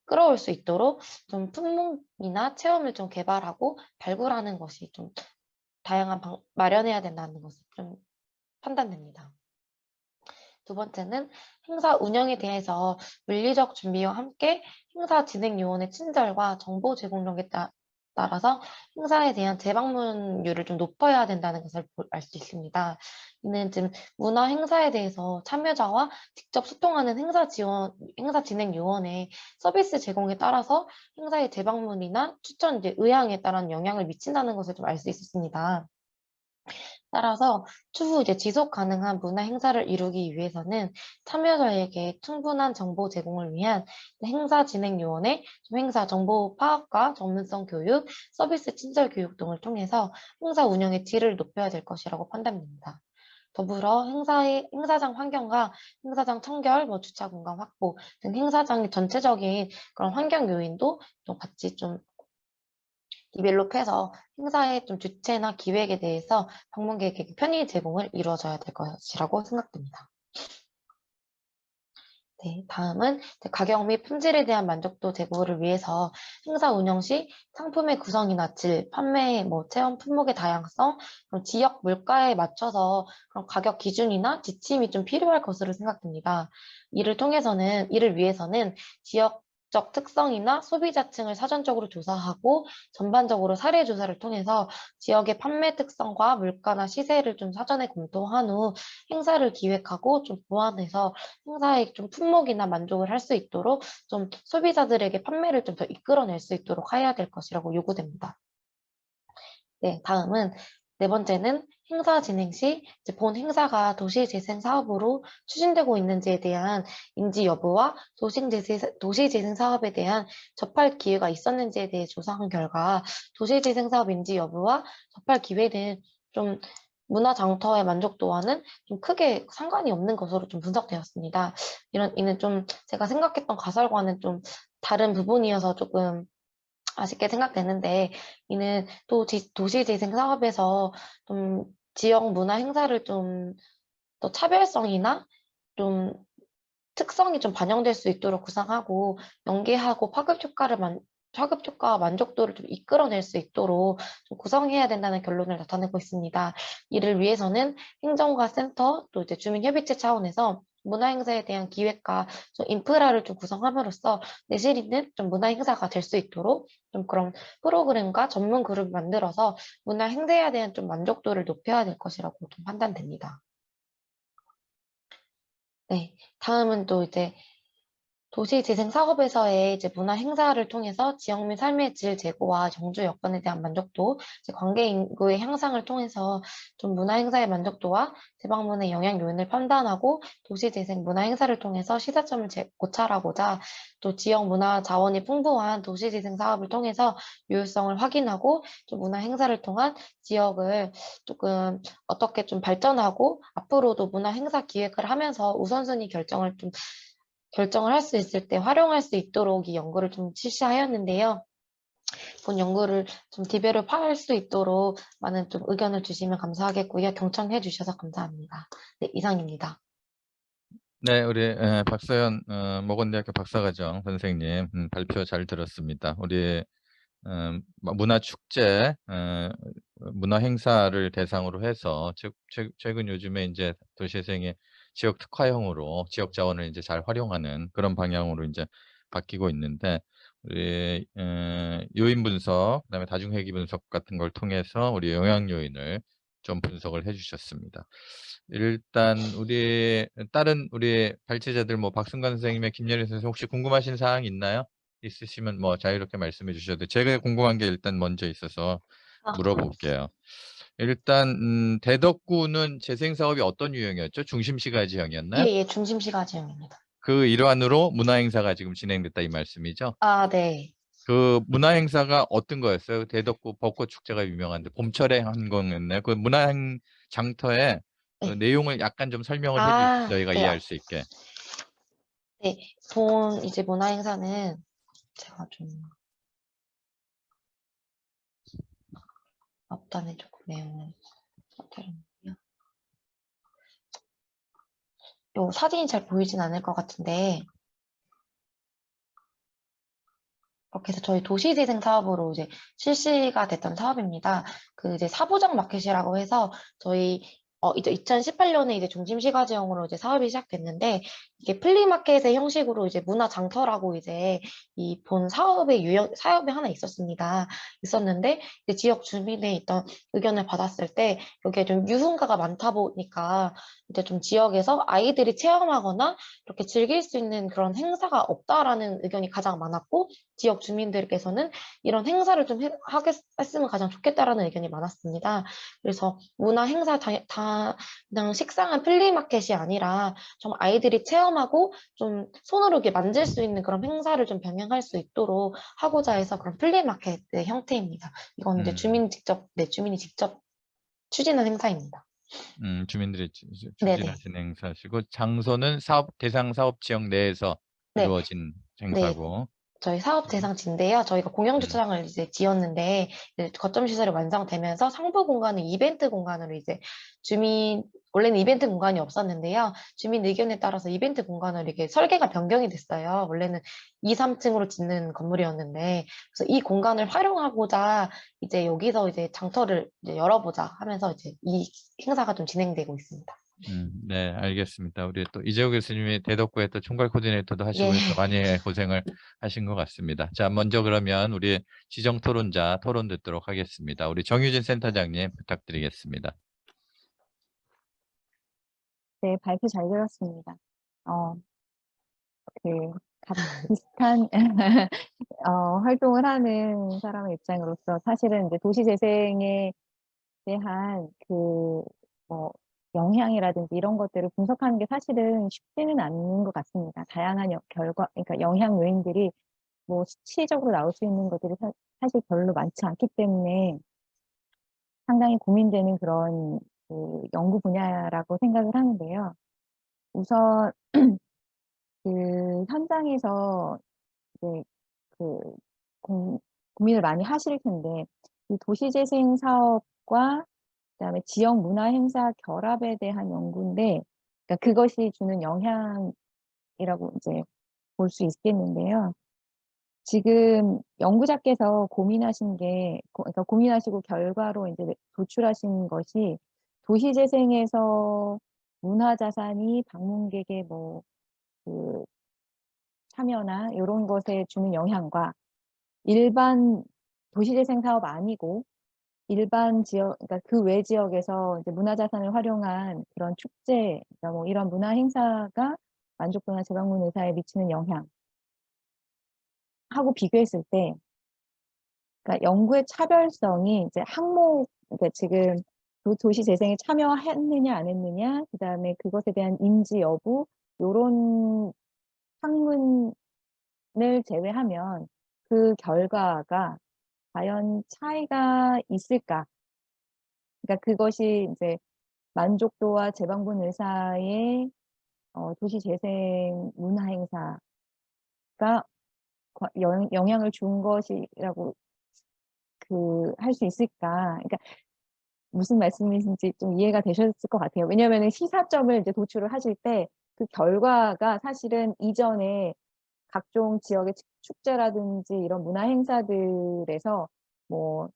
끌어올 수 있도록 좀 품목이나 체험을 좀 개발하고 발굴하는 것이 좀 다양한 마련해야 된다는 것을 좀 판단됩니다. 두 번째는 행사 운영에 대해서 물리적 준비와 함께 행사 진행 요원의 친절과 정보 제공력에 따라서 행사에 대한 재방문율을 좀 높여야 된다는 것을 알 수 있습니다. 이는 지금 문화 행사에 대해서 참여자와 직접 소통하는 행사 진행 요원의 서비스 제공에 따라서 행사의 재방문이나 추천 의향에 따른 영향을 미친다는 것을 좀 알 수 있었습니다. 따라서 추후 지속 가능한 문화 행사를 이루기 위해서는 참여자에게 충분한 정보 제공을 위한 행사 진행 요원의 행사 정보 파악과 전문성 교육, 서비스 친절 교육 등을 통해서 행사 운영의 질을 높여야 될 것이라고 판단됩니다. 더불어 행사장 환경과 행사장 청결, 주차 공간 확보 등 행사장의 전체적인 그런 환경 요인도 좀 같이 좀 디벨롭해서 행사의 좀 주체나 기획에 대해서 방문객에게 편의 제공을 이루어져야 될 것이라고 생각됩니다. 네, 다음은 가격 및 품질에 대한 만족도 제고를 위해서 행사 운영 시 상품의 구성이나 질, 판매, 체험 품목의 다양성, 그런 지역 물가에 맞춰서 그런 가격 기준이나 지침이 좀 필요할 것으로 생각됩니다. 이를 위해서는 지역적 특성이나 소비자층을 사전적으로 조사하고 전반적으로 사례 조사를 통해서 지역의 판매 특성과 물가나 시세를 좀 사전에 검토한 후 행사를 기획하고 좀 보완해서 행사의 좀 품목이나 만족을 할 수 있도록 좀 소비자들에게 판매를 좀 더 이끌어낼 수 있도록 해야 될 것이라고 요구됩니다. 네, 다음은 네 번째는 행사 진행 시 본 행사가 도시재생 사업으로 추진되고 있는지에 대한 인지 여부와 도시재생 사업에 대한 접할 기회가 있었는지에 대해 조사한 결과 도시재생 사업 인지 여부와 접할 기회는 좀 문화 장터의 만족도와는 좀 크게 상관이 없는 것으로 좀 분석되었습니다. 이는 좀 제가 생각했던 가설과는 좀 다른 부분이어서 조금 아쉽게 생각되는데, 이는 또 도시재생 사업에서 좀 지역 문화 행사를 좀 더 차별성이나 좀 특성이 좀 반영될 수 있도록 구상하고 연계하고 파급 효과와 만족도를 좀 이끌어낼 수 있도록 좀 구성해야 된다는 결론을 나타내고 있습니다. 이를 위해서는 행정과 센터 또 주민협의체 차원에서 문화행사에 대한 기획과 좀 인프라를 좀 구성함으로써 내실 있는 좀 문화행사가 될 수 있도록 좀 그런 프로그램과 전문 그룹을 만들어서 문화행사에 대한 좀 만족도를 높여야 될 것이라고 좀 판단됩니다. 네, 다음은 또 도시재생 사업에서의 문화 행사를 통해서 지역 민 삶의 질 제고와 정주 여건에 대한 만족도, 관계 인구의 향상을 통해서 좀 문화 행사의 만족도와 재방문의 영향 요인을 판단하고 도시재생 문화 행사를 통해서 시사점을 고찰하고자 또 지역 문화 자원이 풍부한 도시재생 사업을 통해서 유효성을 확인하고 좀 문화 행사를 통한 지역을 조금 어떻게 좀 발전하고 앞으로도 문화 행사 기획을 하면서 우선순위 결정을 할 수 있을 때 활용할 수 있도록 이 연구를 좀 실시하였는데요. 본 연구를 좀 디벨롭할 수 있도록 많은 좀 의견을 주시면 감사하겠고요. 경청해 주셔서 감사합니다. 네, 이상입니다. 네, 우리 박서연 모건대학교 박사과정 선생님 발표 잘 들었습니다. 우리 문화축제, 문화 행사를 대상으로 해서 최근 요즘에 이제 도시재생의 지역 특화형으로 지역 자원을 이제 잘 활용하는 그런 방향으로 이제 바뀌고 있는데 우리 요인 분석, 그다음에 다중회귀 분석 같은 걸 통해서 우리 영향 요인을 좀 분석을 해주셨습니다. 일단 다른 우리 발제자들 박승관 선생님의 김예린 선생님 혹시 궁금하신 사항 있나요? 있으시면 자유롭게 말씀해 주셔도 제가 궁금한 게 일단 먼저 있어서 물어볼게요. 일단 대덕구는 재생 사업이 어떤 유형이었죠? 중심시가 지형이었나요? 예, 중심시가 지형입니다. 그 일환으로 문화 행사가 지금 진행됐다 이 말씀이죠? 아, 네. 그 문화 행사가 어떤 거였어요? 대덕구 벚꽃 축제가 유명한데 봄철에 한 거였나요? 그 문화 장터의 그 네. 내용을 약간 좀 설명을 해주세요. 저희가 네. 이해할 수 있게. 네, 본 문화 행사는 제가 좀 앞단에 조금 내용을 써드렸는데요. 요 사진이 잘 보이진 않을 것 같은데 그렇게 해서 저희 도시재생 사업으로 이제 실시가 됐던 사업입니다. 그 이제 사부작 마켓이라고 해서 저희 이제 2018년에 이제 중심시가지형으로 이제 사업이 시작됐는데 이게 플리마켓의 형식으로 이제 문화장터라고 이제 이 본 사업이 하나 있었는데 이제 지역 주민의 있던 의견을 받았을 때 여기에 좀 유흥가가 많다 보니까 이제 좀 지역에서 아이들이 체험하거나 이렇게 즐길 수 있는 그런 행사가 없다라는 의견이 가장 많았고 지역 주민들께서는 이런 행사를 좀 했으면 가장 좋겠다라는 의견이 많았습니다. 그래서 문화 행사 그냥 식상한 플리마켓이 아니라 좀 아이들이 체험하고 좀 손으로 이렇게 만질 수 있는 그런 행사를 좀 병행할 수 있도록 하고자 해서 그런 플리마켓의 형태입니다. 이건 이제 주민이 직접 추진한 행사입니다. 주민들이 네네. 추진하신 행사시고 장소는 대상 사업 지역 내에서 네. 이루어진 행사고. 저희 사업 대상지인데요. 저희가 공영주차장을 이제 지었는데 이제 거점 시설이 완성되면서 상부 공간을 이벤트 공간으로 이제 원래는 이벤트 공간이 없었는데요. 주민 의견에 따라서 이벤트 공간으로 이렇게 설계가 변경이 됐어요. 원래는 2, 3층으로 짓는 건물이었는데 그래서 이 공간을 활용하고자 이제 여기서 이제 장터를 이제 열어보자 하면서 이제 이 행사가 좀 진행되고 있습니다. 네, 알겠습니다. 우리 또 이재호 교수님이 대덕구에 또 총괄 코디네이터도 하시고 예. 해서 많이 고생을 하신 것 같습니다. 자, 먼저 그러면 우리 지정 토론자 토론 듣도록 하겠습니다. 우리 정유진 센터장님 부탁드리겠습니다. 네, 발표 잘 들었습니다. 비슷한 활동을 하는 사람의 입장으로서 사실은 이제 도시재생에 대한 뭐 영향이라든지 이런 것들을 분석하는 게 사실은 쉽지는 않은 것 같습니다. 다양한 그러니까 영향 요인들이 뭐 수치적으로 나올 수 있는 것들이 사실 별로 많지 않기 때문에 상당히 고민되는 그런 그 연구 분야라고 생각을 하는데요. 우선 그 현장에서 이제 고민을 많이 하실 텐데 이 도시재생 사업과 그다음에 지역 문화 행사 결합에 대한 연구인데 그러니까 그것이 주는 영향이라고 이제 볼 수 있겠는데요. 지금 연구자께서 그러니까 고민하시고 결과로 이제 도출하신 것이 도시재생에서 문화자산이 방문객의 그 참여나 이런 것에 주는 영향과 일반 도시재생 사업 아니고 일반 지역, 그러니까 그 외 지역에서 이제 문화자산을 활용한 그런 축제, 그러니까 뭐 이런 문화 행사가 만족도나 재방문 의사에 미치는 영향하고 비교했을 때, 그러니까 연구의 차별성이 이제 그러니까 지금 도시재생에 참여했느냐 안 했느냐, 그 다음에 그것에 대한 인지 여부, 요런 학문을 제외하면 그 결과가 과연 차이가 있을까? 그러니까 그것이 이제 만족도와 재방문 의사의 도시재생 문화 행사가 영향을 준 것이라고 할 수 있을까? 그러니까 무슨 말씀이신지 좀 이해가 되셨을 것 같아요. 왜냐하면 시사점을 이제 도출을 하실 때 그 결과가 사실은 이전에 각종 지역의 축제라든지 이런 문화 행사들에서 뭐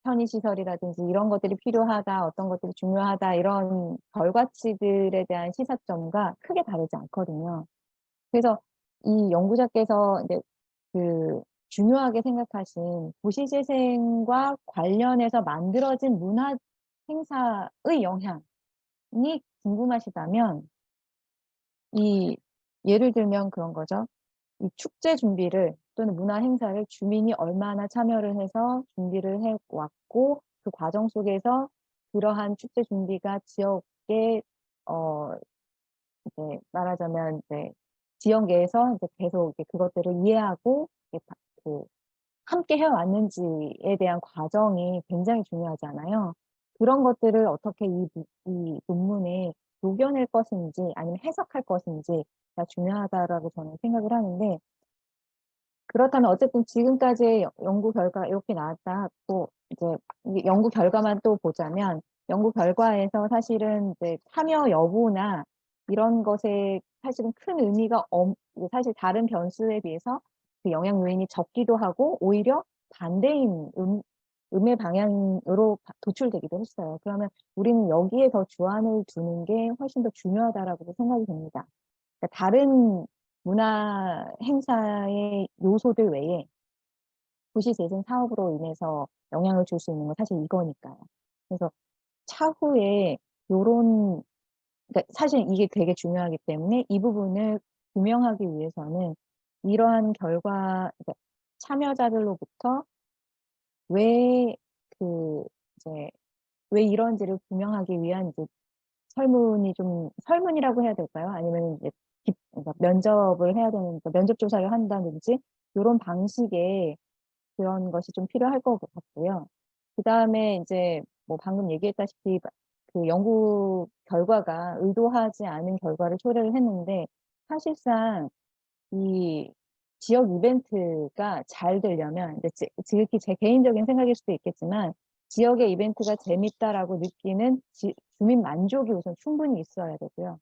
편의시설이라든지 이런 것들이 필요하다, 어떤 것들이 중요하다, 이런 결과치들에 대한 시사점과 크게 다르지 않거든요. 그래서 이 연구자께서 이제 중요하게 생각하신 도시재생과 관련해서 만들어진 문화 행사의 영향이 궁금하시다면 예를 들면 그런 거죠. 이 축제 준비를 또는 문화 행사를 주민이 얼마나 참여를 해서 준비를 해왔고 그 과정 속에서 그러한 축제 준비가 지역에 이제 말하자면 이제 지역에서 이제 계속 그것들을 이해하고 함께 해왔는지에 대한 과정이 굉장히 중요하잖아요. 그런 것들을 어떻게 이 논문에 녹여낼 것인지 아니면 해석할 것인지가 중요하다라고 저는 생각을 하는데 그렇다면 어쨌든 지금까지의 연구 결과 이렇게 나왔다고 이제 연구 결과만 또 보자면 연구 결과에서 사실은 이제 참여 여부나 이런 것에 사실은 큰 의미가 사실 다른 변수에 비해서 그 영향 요인이 적기도 하고 오히려 반대인 음의 방향으로 도출되기도 했어요. 그러면 우리는 여기에 더 주안을 두는 게 훨씬 더 중요하다라고 생각이 됩니다. 그러니까 다른 문화 행사의 요소들 외에 도시재생 사업으로 인해서 영향을 줄 수 있는 건 사실 이거니까요. 그래서 차후에 요런, 그러니까 사실 이게 되게 중요하기 때문에 이 부분을 규명하기 위해서는 이러한 그러니까 참여자들로부터 왜 그 이제 왜 이런지를 규명하기 위한 이제 설문이라고 해야 될까요? 아니면 이제 그러니까 면접을 해야 되는, 그러니까 면접 조사를 한다든지 이런 방식의 그런 것이 좀 필요할 것 같고요. 그 다음에 이제 뭐 방금 얘기했다시피 그 연구 결과가 의도하지 않은 결과를 초래를 했는데 사실상 이 지역 이벤트가 잘 되려면 이제 지극히 제 개인적인 생각일 수도 있겠지만 지역의 이벤트가 재밌다라고 느끼는 주민 만족이 우선 충분히 있어야 되고요.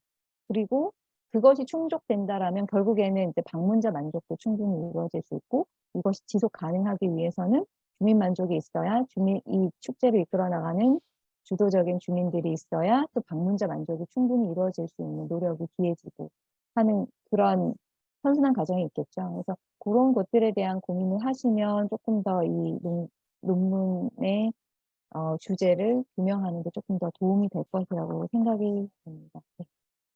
그리고 그것이 충족된다라면 결국에는 이제 방문자 만족도 충분히 이루어질 수 있고 이것이 지속 가능하기 위해서는 주민 만족이 있어야 이 축제를 이끌어 나가는 주도적인 주민들이 있어야 또 방문자 만족이 충분히 이루어질 수 있는 노력이 기해지고 하는 그런 선순환 과정이 있겠죠. 그래서 그런 것들에 대한 고민을 하시면 조금 더 이 논문의 주제를 규명하는 데 조금 더 도움이 될 것이라고 생각이 듭니다. 네,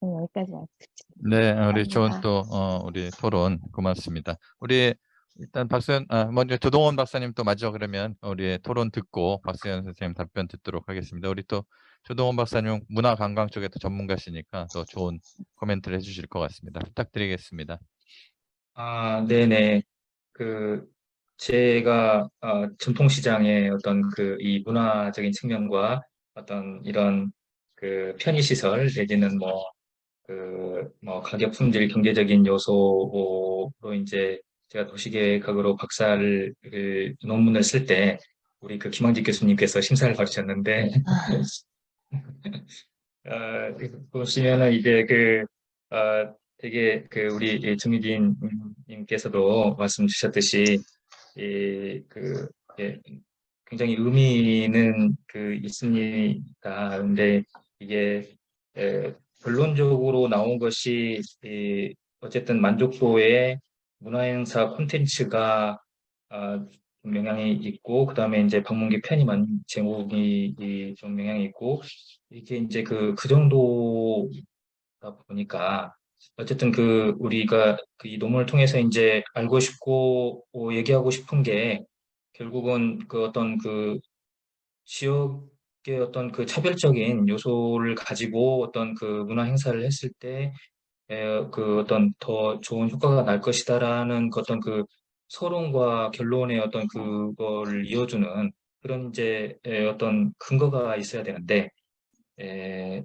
오늘 여기까지 말씀드립니다. 네, 우리 좋은 감사합니다. 우리 토론 고맙습니다. 우리 일단 먼저 조동원 박사님 또 마저 그러면 우리 토론 듣고 박수현 선생님 답변 듣도록 하겠습니다. 우리 또 조동원 박사님 문화관광 쪽에 또 전문가시니까 더 좋은 코멘트를 해주실 것 같습니다. 부탁드리겠습니다. 네네. 제가 전통시장의 어떤 이 문화적인 측면과 어떤 이런 편의시설 내지는 가격 품질 경제적인 요소로 이제 제가 도시계획학으로 박사를 논문을 쓸 때 우리 김황직 교수님께서 심사를 받으셨는데 보시면은 이제 되게 우리 정유진 님께서도 말씀 주셨듯이 예, 굉장히 의미는 있습니다. 근데 이게 결론적으로 나온 것이 어쨌든 만족도에 문화행사 콘텐츠가 좀 영향이 있고, 그 다음에 이제 방문객 편의 제목이 좀 영향이 있고, 이게 이제 그 정도다 보니까 어쨌든 우리가 이 논문을 통해서 이제 알고 싶고 얘기하고 싶은 게 결국은 어떤 지역의 어떤 차별적인 요소를 가지고 어떤 문화 행사를 했을 때 어떤 더 좋은 효과가 날 것이다라는 어떤 서론과 결론의 어떤 그거를 이어주는 그런 이제 어떤 근거가 있어야 되는데 에,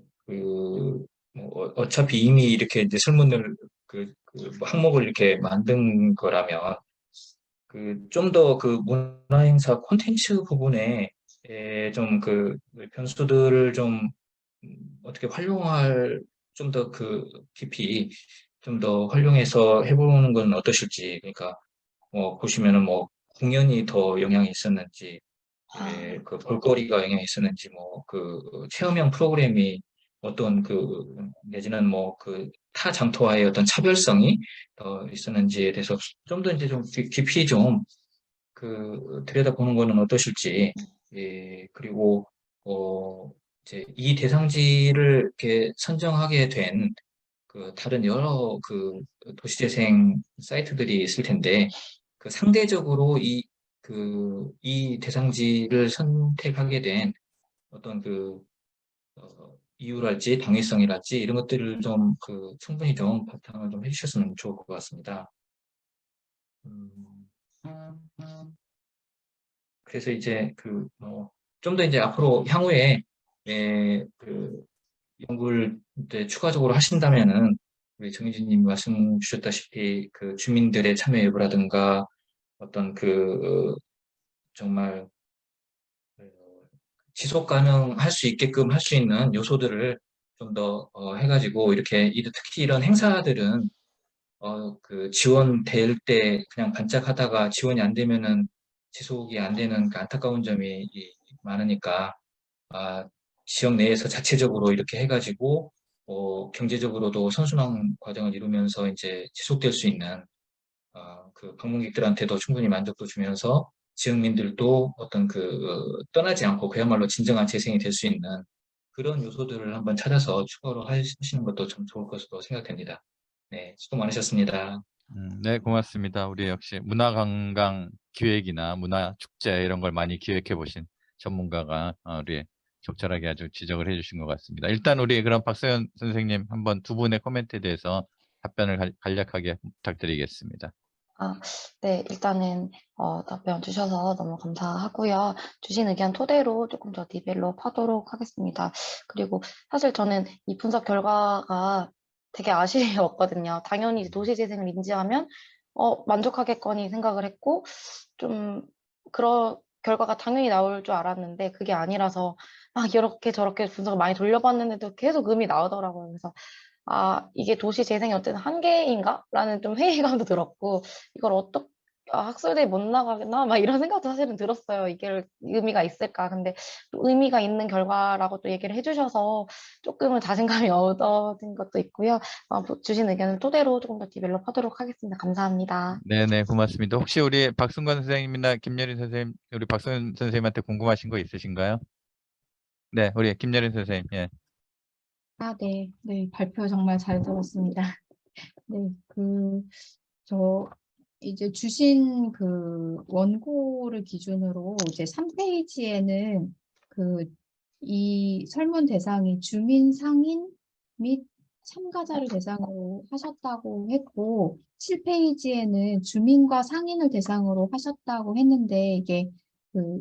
어차피 이미 이렇게 이제 설문을 항목을 이렇게 만든 거라면 좀 더 문화행사 콘텐츠 부분에 좀 변수들을 좀 어떻게 활용할 좀 더 깊이 좀 더 활용해서 해보는 건 어떠실지. 그러니까 보시면은 공연이 더 영향이 있었는지 볼거리가 영향이 있었는지 체험형 프로그램이 어떤 내지는 타 장터와의 어떤 차별성이 더 있었는지에 대해서 좀 더 이제 좀 깊이 좀 들여다보는 거는 어떠실지. 그리고 이제 이 대상지를 이렇게 선정하게 된 다른 여러 도시재생 사이트들이 있을 텐데 상대적으로 이 대상지를 선택하게 된 어떤 이유랄지 당위성이랄지 이런 것들을 좀 충분히 좀 바탕을 좀 해주셨으면 좋을 것 같습니다. 그래서 이제 좀 더 이제 앞으로 향후에 연구를 이제 추가적으로 하신다면은 우리 정희진님 말씀 주셨다시피 주민들의 참여 여부라든가 어떤 정말 지속 가능할 수 있게끔 할 수 있는 요소들을 좀 더 해가지고 이렇게 특히 이런 행사들은 그 지원될 때 그냥 반짝하다가 지원이 안 되면은 지속이 안 되는 그 안타까운 점이 많으니까 지역 내에서 자체적으로 이렇게 해가지고 경제적으로도 선순환 과정을 이루면서 이제 지속될 수 있는 그 방문객들한테도 충분히 만족도 주면서 지역민들도 어떤 떠나지 않고 그야말로 진정한 재생이 될 수 있는 그런 요소들을 한번 찾아서 추가로 하시는 것도 좀 좋을 것으로 생각됩니다. 네, 수고 많으셨습니다. 네, 고맙습니다. 우리 역시 문화관광 기획이나 문화축제 이런 걸 많이 기획해 보신 전문가가 우리 적절하게 아주 지적을 해주신 것 같습니다. 일단 우리 그럼 박서연 선생님 한번 두 분의 코멘트에 대해서 답변을 간략하게 부탁드리겠습니다. 네, 일단은 답변 주셔서 너무 감사하고요. 주신 의견 토대로 조금 더 디벨롭 하도록 하겠습니다. 그리고 사실 저는 이 분석 결과가 되게 아쉬웠거든요. 당연히 이제 도시재생을 인지하면 만족하겠거니 생각을 했고 좀 그런 결과가 당연히 나올 줄 알았는데 그게 아니라서 막 이렇게 저렇게 분석을 많이 돌려봤는데도 계속 음이 나오더라고요. 그래서 이게 도시 재생의 어쨌든 한계인가? 라는 좀 회의감도 들었고, 이걸 학술대에 못 나가나? 막 이런 생각도 사실은 들었어요. 이게 의미가 있을까? 근데 또 의미가 있는 결과라고 또 얘기를 해주셔서 조금은 자신감이 얻어진 것도 있고요. 주신 의견을 토대로 조금 더 디벨롭 하도록 하겠습니다. 감사합니다. 네네, 고맙습니다. 혹시 우리 박승관 선생님이나 김예린 선생님, 우리 박서연 선생님한테 궁금하신 거 있으신가요? 네, 우리 김예린 선생님. 예. 네. 네. 발표 정말 잘 들었습니다. 네. 저 이제 주신 그 원고를 기준으로 이제 3페이지에는 이 설문 대상이 주민 상인 및 참가자를 대상으로 하셨다고 했고 7페이지에는 주민과 상인을 대상으로 하셨다고 했는데 이게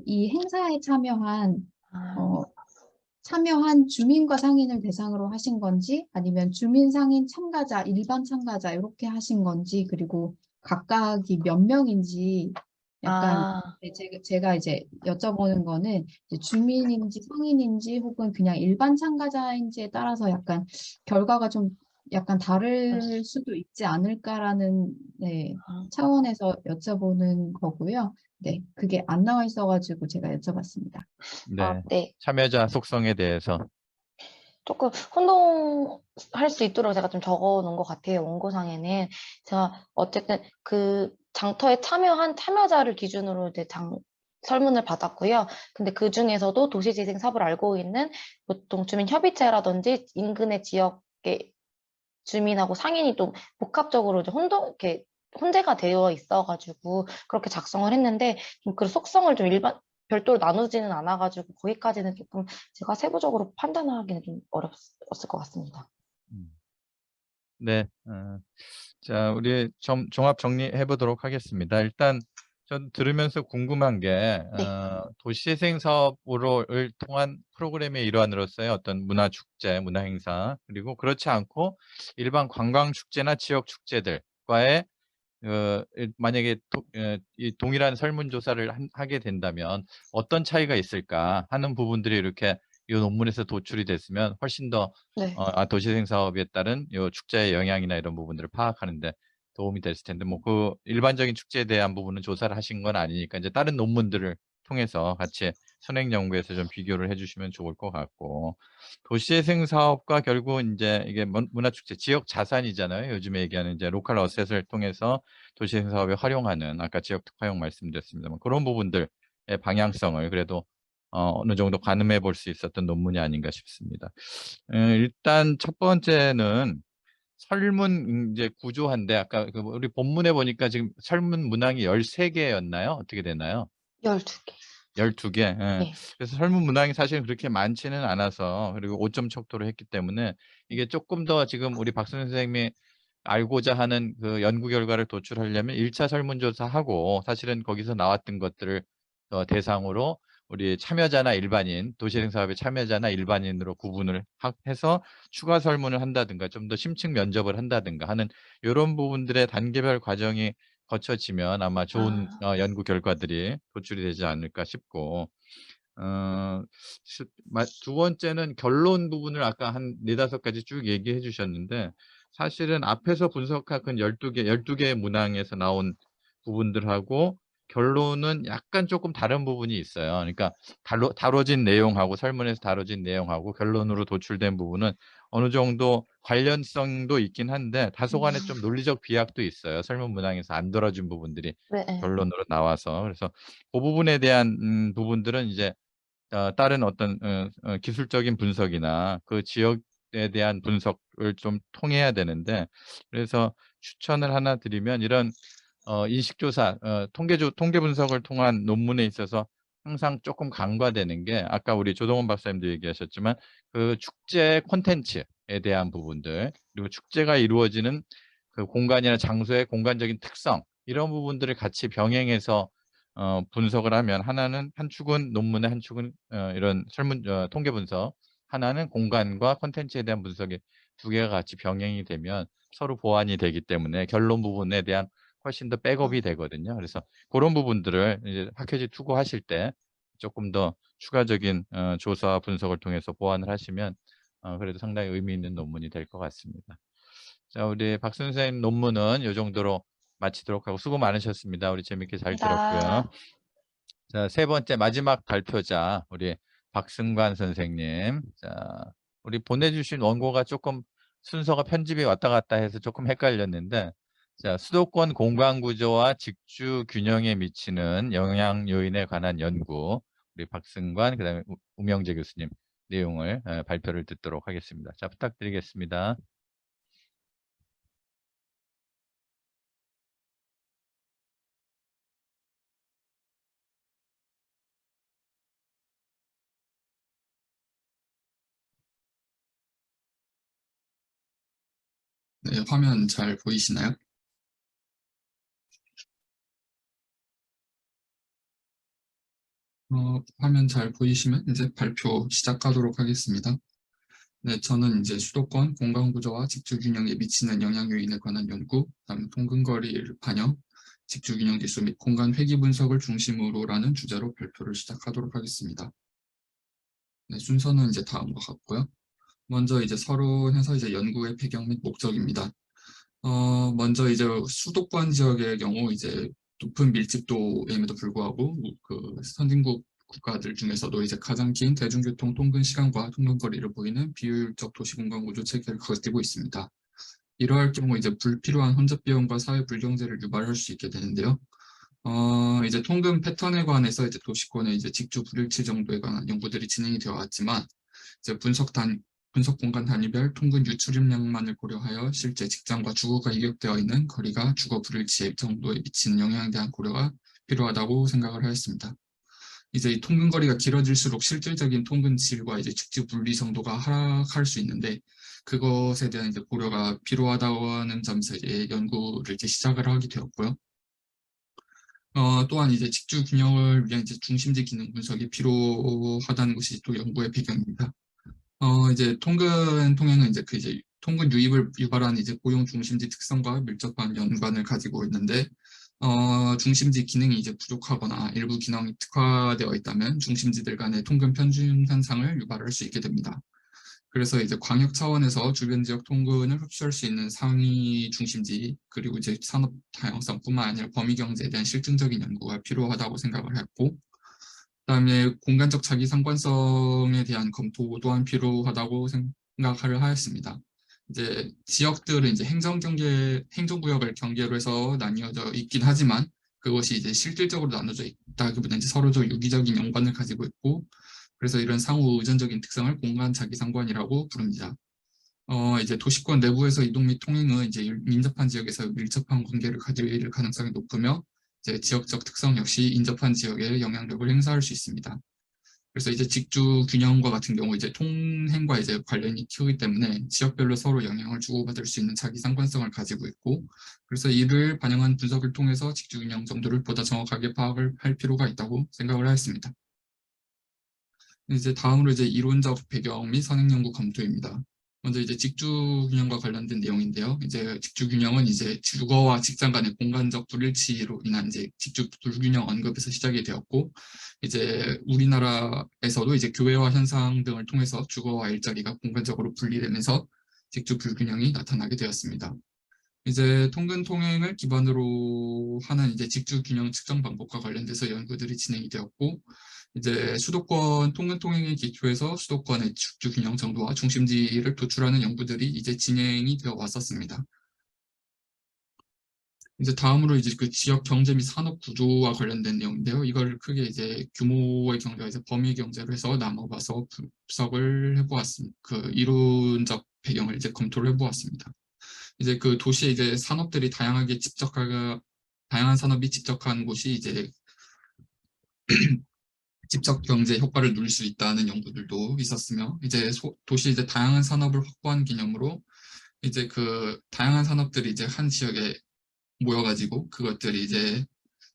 이 행사에 참여한 주민과 상인을 대상으로 하신 건지 아니면 주민, 상인, 참가자, 일반 참가자 이렇게 하신 건지 그리고 각각이 몇 명인지 약간 제가 이제 여쭤보는 거는 이제 주민인지 상인인지 혹은 그냥 일반 참가자인지에 따라서 약간 결과가 좀 약간 다를 수도 있지 않을까라는 차원에서 여쭤보는 거고요. 네, 그게 안 나와 있어가지고 제가 여쭤봤습니다. 네. 네. 참여자 속성에 대해서. 조금 혼동할 수 있도록 제가 좀 적어 놓은 것 같아요. 원고상에는. 제가 어쨌든 그 장터에 참여한 참여자를 기준으로 이제 설문을 받았고요. 근데 그 중에서도 도시재생 사업을 알고 있는 보통 주민협의체라든지 인근의 지역의 주민하고 상인이 좀 복합적으로 이제 이렇게 혼재가 되어 있어가지고 그렇게 작성을 했는데 좀 그 속성을 좀 별도로 나누지는 않아가지고 거기까지는 조금 제가 세부적으로 판단하기는 좀 어려웠을 것 같습니다. 네. 자, 우리 종합 정리해 보도록 하겠습니다. 일단 전 들으면서 궁금한 게 네. 도시재생 사업을 통한 프로그램의 일환으로서의 어떤 문화축제, 문화행사 그리고 그렇지 않고 일반 관광축제나 지역축제들과의 만약에 이 동일한 설문조사를 하게 된다면 어떤 차이가 있을까 하는 부분들이 이렇게 이 논문에서 도출이 됐으면 훨씬 더 네. 도시재생 사업에 따른 이 축제의 영향이나 이런 부분들을 파악하는 데 도움이 됐을 텐데 그 일반적인 축제에 대한 부분은 조사를 하신 건 아니니까 이제 다른 논문들을 통해서 같이 선행 연구에서 좀 비교를 해주시면 좋을 것 같고 도시재생 사업과 결국 이제 이게 문화축제 지역 자산이잖아요. 요즘에 얘기하는 이제 로컬 어셋을 통해서 도시재생 사업에 활용하는 아까 지역 특화형 말씀드렸습니다만 그런 부분들의 방향성을 그래도 어느 정도 가늠해 볼 수 있었던 논문이 아닌가 싶습니다. 일단 첫 번째는 설문 이제 구조한데 아까 우리 본문에 보니까 지금 설문 문항이 13개였나요? 어떻게 되나요? 12개. 12개. 예. 네. 그래서 설문 문항이 사실 그렇게 많지는 않아서 그리고 5점 척도로 했기 때문에 이게 조금 더 지금 우리 박선 선생님이 알고자 하는 그 연구 결과를 도출하려면 1차 설문조사하고 사실은 거기서 나왔던 것들을 대상으로 우리 참여자나 일반인, 도시재생 사업의 참여자나 일반인으로 구분을 해서 추가 설문을 한다든가 좀 더 심층 면접을 한다든가 하는 이런 부분들의 단계별 과정이 거쳐지면 아마 좋은 연구 결과들이 도출이 되지 않을까 싶고 두 번째는 결론 부분을 아까 한 4-5가지 쭉 얘기해 주셨는데 사실은 앞에서 분석한 그 12개의 문항에서 나온 부분들하고 결론은 약간 조금 다른 부분이 있어요. 그러니까 다뤄진 내용하고 설문에서 다뤄진 내용하고 결론으로 도출된 부분은 어느 정도 관련성도 있긴 한데 다소간에 좀 논리적 비약도 있어요. 설문 문항에서 안 다뤄진 부분들이 네. 결론으로 나와서. 그래서 그 부분에 대한 부분들은 이제 다른 어떤 기술적인 분석이나 그 지역에 대한 분석을 좀 통해야 되는데, 그래서 추천을 하나 드리면 이런 인식조사, 통계 분석을 통한 논문에 있어서 항상 조금 간과되는 게 아까 우리 조동원 박사님도 얘기하셨지만 그 축제 콘텐츠에 대한 부분들, 그리고 축제가 이루어지는 그 공간이나 장소의 공간적인 특성, 이런 부분들을 같이 병행해서 분석을 하면 하나는 한 축은 논문의 한 축은 이런 통계 분석, 하나는 공간과 콘텐츠에 대한 분석이 두 개가 같이 병행이 되면 서로 보완이 되기 때문에 결론 부분에 대한 훨씬 더 백업이 되거든요. 그래서 그런 부분들을 이제 학회지 투고하실 때 조금 더 추가적인 조사와 분석을 통해서 보완을 하시면 그래도 상당히 의미 있는 논문이 될 것 같습니다. 자, 우리 박 선생님 논문은 이 정도로 마치도록 하고 수고 많으셨습니다. 우리 재밌게 잘 들었고요. 감사합니다. 자, 세 번째 마지막 발표자 우리 박승관 선생님. 자, 우리 보내주신 원고가 조금 순서가 편집이 왔다 갔다 해서 조금 헷갈렸는데, 자, 수도권 공간 구조와 직주 균형에 미치는 영향 요인에 관한 연구, 우리 박승관 그다음에 우명재 교수님 내용을 발표를 듣도록 하겠습니다. 자, 부탁드리겠습니다. 네, 화면 잘 보이시나요? 화면 잘 보이시면 이제 발표 시작하도록 하겠습니다. 네, 저는 이제 수도권 공간 구조와 직주 균형에 미치는 영향 요인에 관한 연구, 그다음에 통근거리를 반영, 직주 균형 지수 및 공간 회귀 분석을 중심으로라는 주제로 발표를 시작하도록 하겠습니다. 네, 순서는 이제 다음과 같고요. 먼저 이제 서론에서 이제 연구의 배경 및 목적입니다. 먼저 이제 수도권 지역의 경우 이제 높은 밀집도임에도 불구하고 그 선진국 국가들 중에서도 이제 가장 긴 대중교통 통근 시간과 통근거리를 보이는 비효율적 도시공간 구조 체계를 가지고 있습니다. 이러할 경우 이제 불필요한 혼잡 비용과 사회 불경제를 유발할 수 있게 되는데요. 이제 통근 패턴에 관해서 이제 도시권의 이제 직주 불일치 정도에 관한 연구들이 진행이 되어 왔지만 이제 분석 공간 단위별 통근 유출입량만을 고려하여 실제 직장과 주거가 이격되어 있는 거리가 주거 불일치 정도에 미치는 영향에 대한 고려가 필요하다고 생각을 하였습니다. 이제 이 통근 거리가 길어질수록 실질적인 통근 질과 이제 직주 분리 정도가 하락할 수 있는데 그것에 대한 이제 고려가 필요하다는 점에서 이제 연구를 이제 시작을 하게 되었고요. 또한 이제 직주 균형을 위한 이제 중심지 기능 분석이 필요하다는 것이 또 연구의 배경입니다. 이제 통근 통행은 이제 통근 유입을 유발하는 이제 고용 중심지 특성과 밀접한 연관을 가지고 있는데, 중심지 기능이 이제 부족하거나 일부 기능이 특화되어 있다면 중심지들 간의 통근 편중 현상을 유발할 수 있게 됩니다. 그래서 이제 광역 차원에서 주변 지역 통근을 흡수할 수 있는 상위 중심지 그리고 이제 산업 다양성뿐만 아니라 범위 경제에 대한 실증적인 연구가 필요하다고 생각을 했고, 그다음에 공간적 자기 상관성에 대한 검토 또한 필요하다고 생각을 하였습니다. 이제 지역들은 이제 행정구역을 경계로 해서 나뉘어져 있긴 하지만 그것이 이제 실질적으로 나눠져 있다기보다는 이제 서로적 유기적인 연관을 가지고 있고, 그래서 이런 상호 의존적인 특성을 공간 자기 상관이라고 부릅니다. 이제 도시권 내부에서 이동 및 통행은 이제 민접한 지역에서 밀접한 관계를 가질 가능성이 높으며 이제 지역적 특성 역시 인접한 지역에 영향력을 행사할 수 있습니다. 그래서 이제 직주 균형과 같은 경우 이제 통행과 이제 관련이 키우기 때문에 지역별로 서로 영향을 주고받을 수 있는 자기 상관성을 가지고 있고, 그래서 이를 반영한 분석을 통해서 직주 균형 정도를 보다 정확하게 파악을 할 필요가 있다고 생각을 하였습니다. 이제 다음으로 이제 이론적 배경 및 선행 연구 검토입니다. 먼저 이제 직주 균형과 관련된 내용인데요. 이제 직주 균형은 이제 주거와 직장 간의 공간적 불일치로 인한 이제 직주 불균형 언급에서 시작이 되었고, 이제 우리나라에서도 이제 교외화 현상 등을 통해서 주거와 일자리가 공간적으로 분리되면서 직주 불균형이 나타나게 되었습니다. 이제 통근 통행을 기반으로 하는 이제 직주 균형 측정 방법과 관련돼서 연구들이 진행이 되었고, 이제 수도권 통근 통행의 기초에서 수도권의 직주 균형 정도와 중심지를 도출하는 연구들이 이제 진행이 되어 왔었습니다. 이제 다음으로 이제 그 지역 경제 및 산업 구조와 관련된 내용인데요. 이걸 크게 이제 규모의 경제와 이제 범위 경제로 해서 나눠봐서 분석을 해보았습니다. 그 이론적 배경을 이제 검토를 해보았습니다. 이제 그 도시에 이제 산업들이 다양한 산업이 집적한 곳이 이제 직접 경제 효과를 누릴 수 있다는 연구들도 있었으며, 이제 도시 이제 다양한 산업을 확보한 개념으로 이제 그 다양한 산업들이 이제 한 지역에 모여가지고 그것들이 이제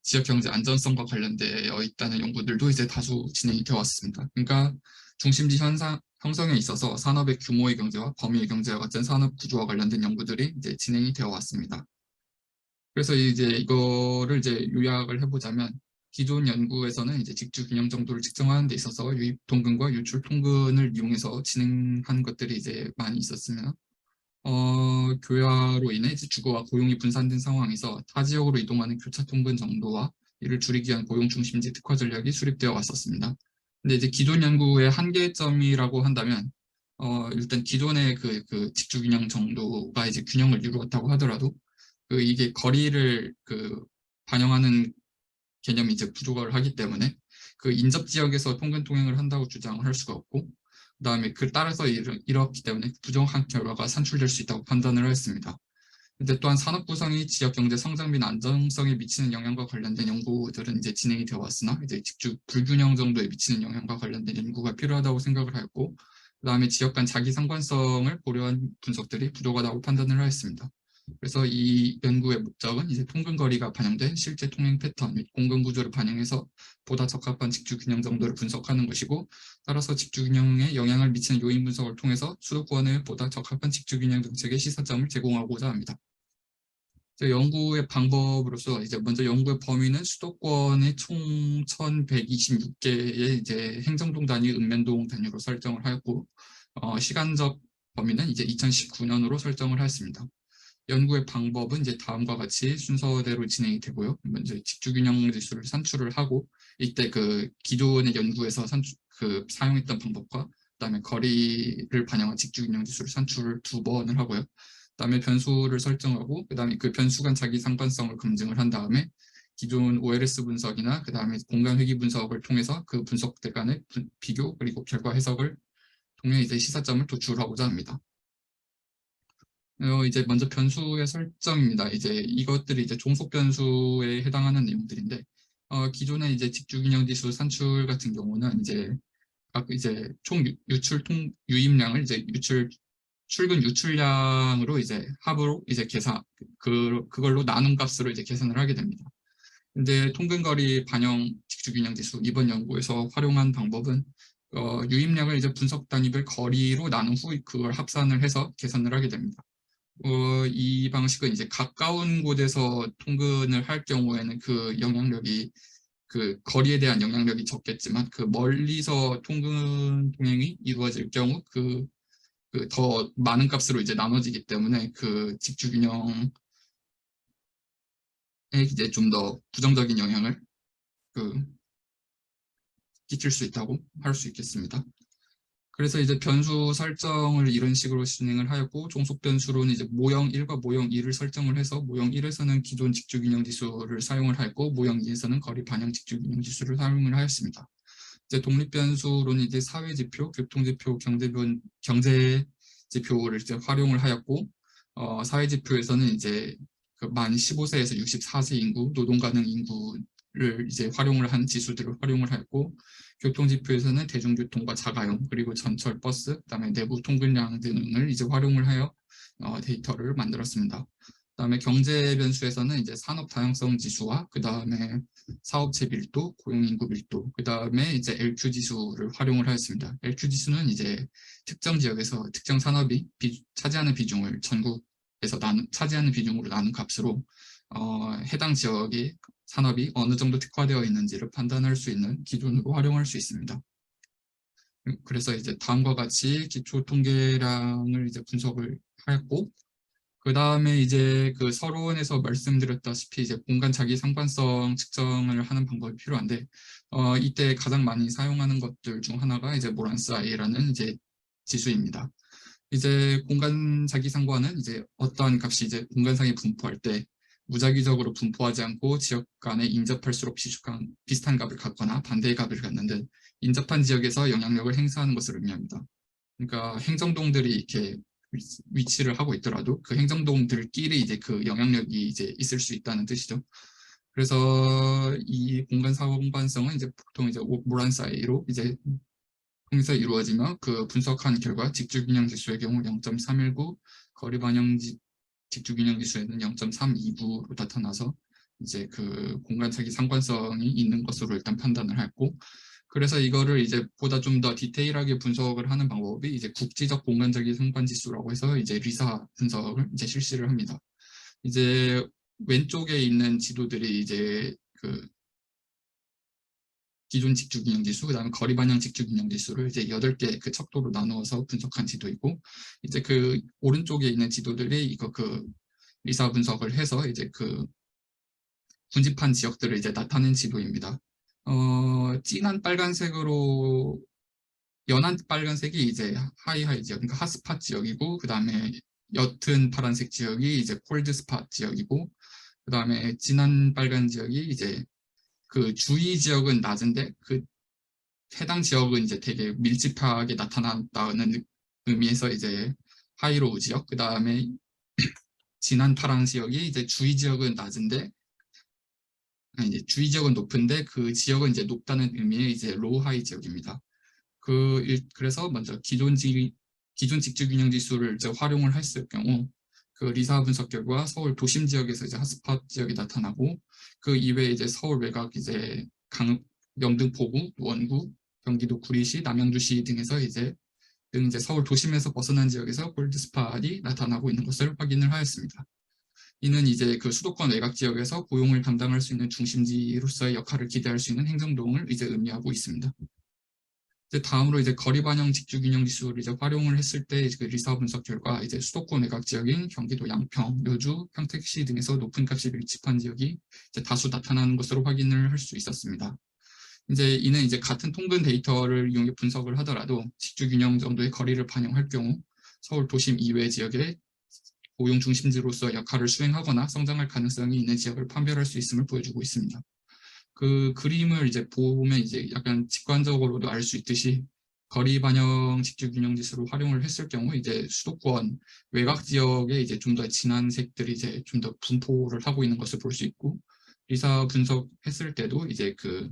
지역 경제 안전성과 관련되어 있다는 연구들도 이제 다수 진행이 되어 왔습니다. 그러니까 중심지 형성에 있어서 산업의 규모의 경제와 범위의 경제와 같은 산업 구조와 관련된 연구들이 이제 진행이 되어 왔습니다. 그래서 이제 이거를 이제 요약을 해보자면, 기존 연구에서는 이제 직주 균형 정도를 측정하는 데 있어서 유입 통근과 유출 통근을 이용해서 진행한 것들이 이제 많이 있었으며, 교야로 인해 이제 주거와 고용이 분산된 상황에서 타 지역으로 이동하는 교차 통근 정도와 이를 줄이기 위한 고용 중심지 특화 전략이 수립되어 왔었습니다. 근데 이제 기존 연구의 한계점이라고 한다면, 일단 기존의 그 직주 균형 정도가 이제 균형을 이루었다고 하더라도 이게 거리를 반영하는 개념이 이제 부족을 하기 때문에 그 인접 지역에서 통근 통행을 한다고 주장을 할 수가 없고, 그다음에 따라서 이렇기 때문에 부정한 결과가 산출될 수 있다고 판단을 했습니다. 근데 또한 산업 구성이 지역 경제 성장 및 안정성에 미치는 영향과 관련된 연구들은 이제 진행이 되어 왔으나, 이제 직주 불균형 정도에 미치는 영향과 관련된 연구가 필요하다고 생각을 하였고, 그다음에 지역 간 자기 상관성을 고려한 분석들이 부족하다고 판단을 하였습니다. 그래서 이 연구의 목적은 이제 통근 거리가 반영된 실제 통행 패턴 및 공급 구조를 반영해서 보다 적합한 직주 균형 정도를 분석하는 것이고, 따라서 직주 균형에 영향을 미치는 요인 분석을 통해서 수도권에 보다 적합한 직주 균형 정책의 시사점을 제공하고자 합니다. 연구의 방법으로서 이제 먼저 연구의 범위는 수도권의 총 1,126개의 이제 행정동 단위, 읍면동 단위로 설정을 하였고, 시간적 범위는 이제 2019년으로 설정을 하였습니다. 연구의 방법은 이제 다음과 같이 순서대로 진행이 되고요. 먼저 직주균형 지수를 산출을 하고, 이때 그 기존의 연구에서 사용했던 방법과 그다음에 거리를 반영한 직주균형 지수를 산출을 2번을 하고요. 그다음에 변수를 설정하고, 그다음에 그 변수 간 자기 상관성을 검증을 한 다음에 기존 OLS 분석이나 그다음에 공간 회귀 분석을 통해서 그 분석들 간의 비교 그리고 결과 해석을 통해 이제 시사점을 도출하고자 합니다. 이제 먼저 변수의 설정입니다. 이제 이것들이 이제 종속 변수에 해당하는 내용들인데, 기존의 이제 직주균형 지수 산출 같은 경우는 이제 총 유입량을 이제 출근 유출량으로 이제 합으로 이제 그걸로 나눈 값으로 이제 계산을 하게 됩니다. 근데 통근거리 반영 직주균형 지수 이번 연구에서 활용한 방법은 유입량을 이제 분석 단위별 거리로 나눈 후 그걸 합산을 해서 계산을 하게 됩니다. 이 방식은 이제 가까운 곳에서 통근을 할 경우에는 그 영향력이 거리에 대한 영향력이 적겠지만, 멀리서 통행이 이루어질 경우 더 많은 값으로 이제 나눠지기 때문에 직주균형에 이제 좀 더 부정적인 영향을 끼칠 수 있다고 할 수 있겠습니다. 그래서 이제 변수 설정을 이런 식으로 진행을 하였고, 종속 변수로는 이제 모형 1과 모형 2를 설정을 해서 모형 1에서는 기존 직주균형 지수를 사용을 했고, 모형 2에서는 거리 반영 직주균형 지수를 사용을 하였습니다. 이제 독립 변수로는 이제 사회 지표, 교통 지표, 경제 지표를 이제 활용을 하였고, 사회 지표에서는 이제 만 15세에서 64세 인구, 노동 가능 인구를 이제 활용을 한 지수들을 활용을 하였고, 교통지표에서는 대중교통과 자가용, 그리고 전철, 버스, 그다음에 내부 통근량 등을 이제 활용을 하여 데이터를 만들었습니다. 그다음에 경제 변수에서는 이제 산업 다양성 지수와 그다음에 사업체 밀도, 고용인구 밀도, 그다음에 이제 LQ 지수를 활용을 하였습니다. LQ 지수는 이제 특정 지역에서 특정 산업이 차지하는 비중을 전국에서 차지하는 비중으로 나눈 값으로 해당 지역이 산업이 어느 정도 특화되어 있는지를 판단할 수 있는 기준으로 활용할 수 있습니다. 그래서 이제 다음과 같이 기초 통계량을 이제 분석을 하였고, 그 다음에 이제 그 서론에서 말씀드렸다시피 이제 공간 자기 상관성 측정을 하는 방법이 필요한데, 이때 가장 많이 사용하는 것들 중 하나가 이제 모란스 I라는 이제 지수입니다. 이제 공간 자기 상관은 이제 어떠한 값이 이제 공간상에 분포할 때 무작위적으로 분포하지 않고 지역 간에 인접할수록 비슷한 값을 갖거나 반대의 값을 갖는 듯 인접한 지역에서 영향력을 행사하는 것을 의미합니다. 그러니까 행정동들이 이렇게 위치를 하고 있더라도 그 행정동들끼리 이제 그 영향력이 이제 있을 수 있다는 뜻이죠. 그래서 이 공간 상관성은 이제 보통 이제 모란스 I로 이제 통해서 이루어지며 그 분석한 결과 직주균형 지수의 경우 0.319, 거리 반영 직주균형 지수에는 0.329로 나타나서 이제 그 공간 차기 상관성이 있는 것으로 일단 판단을 했고, 그래서 이거를 이제 보다 좀 더 디테일하게 분석을 하는 방법이 이제 국지적 공간적인 상관 지수라고 해서 이제 리사 분석을 이제 실시를 합니다. 이제 왼쪽에 있는 지도들이 이제 그 기존 직주균형 지수, 그다음에 거리 반영 직주균형 지수를 이제 8개 그 척도로 나누어서 분석한 지도이고, 이제 그 오른쪽에 있는 지도들이 이거 그 리사 분석을 해서 이제 그 군집한 지역들을 이제 나타낸 지도입니다. 진한 빨간색으로 연한 빨간색이 이제 하이하이 지역, 그러니까 핫스팟 지역이고, 그 다음에 옅은 파란색 지역이 이제 콜드스팟 지역이고, 그 다음에 진한 빨간 지역이 이제 그 주위 지역은 낮은데 그 해당 지역은 이제 되게 밀집하게 나타난다는 의미에서 이제 하이로우 지역, 그 다음에 진한 파란 지역이 이제 주위 지역은 낮은데, 아니 이제 주위 지역은 높은데 그 지역은 이제 높다는 의미의 이제 로우 하이 지역입니다. 그래서 먼저 기존 직주균형 지수를 이제 활용을 했을 경우 그 리사 분석 결과 서울 도심 지역에서 이제 핫스팟 지역이 나타나고, 그 이외에 이제 서울 외곽 이제 영등포구, 원구, 경기도 구리시, 남양주시 등에서 이제 서울 도심에서 벗어난 지역에서 골드스팟이 나타나고 있는 것을 확인을 하였습니다. 이는 이제 그 수도권 외곽 지역에서 고용을 담당할 수 있는 중심지로서의 역할을 기대할 수 있는 행정동을 이제 의미하고 있습니다. 이제 다음으로 이제 거리 반영 직주균형 지수를 이제 활용을 했을 때 그 리사 분석 결과 이제 수도권 외곽 지역인 경기도 양평, 여주, 평택시 등에서 높은 값이 밀집한 지역이 이제 다수 나타나는 것으로 확인을 할 수 있었습니다. 이제 이는 이제 같은 통근 데이터를 이용해 분석을 하더라도 직주균형 정도의 거리를 반영할 경우 서울 도심 이외 지역에 고용 중심지로서 역할을 수행하거나 성장할 가능성이 있는 지역을 판별할 수 있음을 보여주고 있습니다. 그 그림을 이제 보면 이제 약간 직관적으로도 알 수 있듯이 거리 반영 직주균형 지수를 활용을 했을 경우 이제 수도권 외곽 지역에 이제 좀 더 진한 색들이 이제 좀 더 분포를 하고 있는 것을 볼 수 있고, 리사 분석했을 때도 이제 그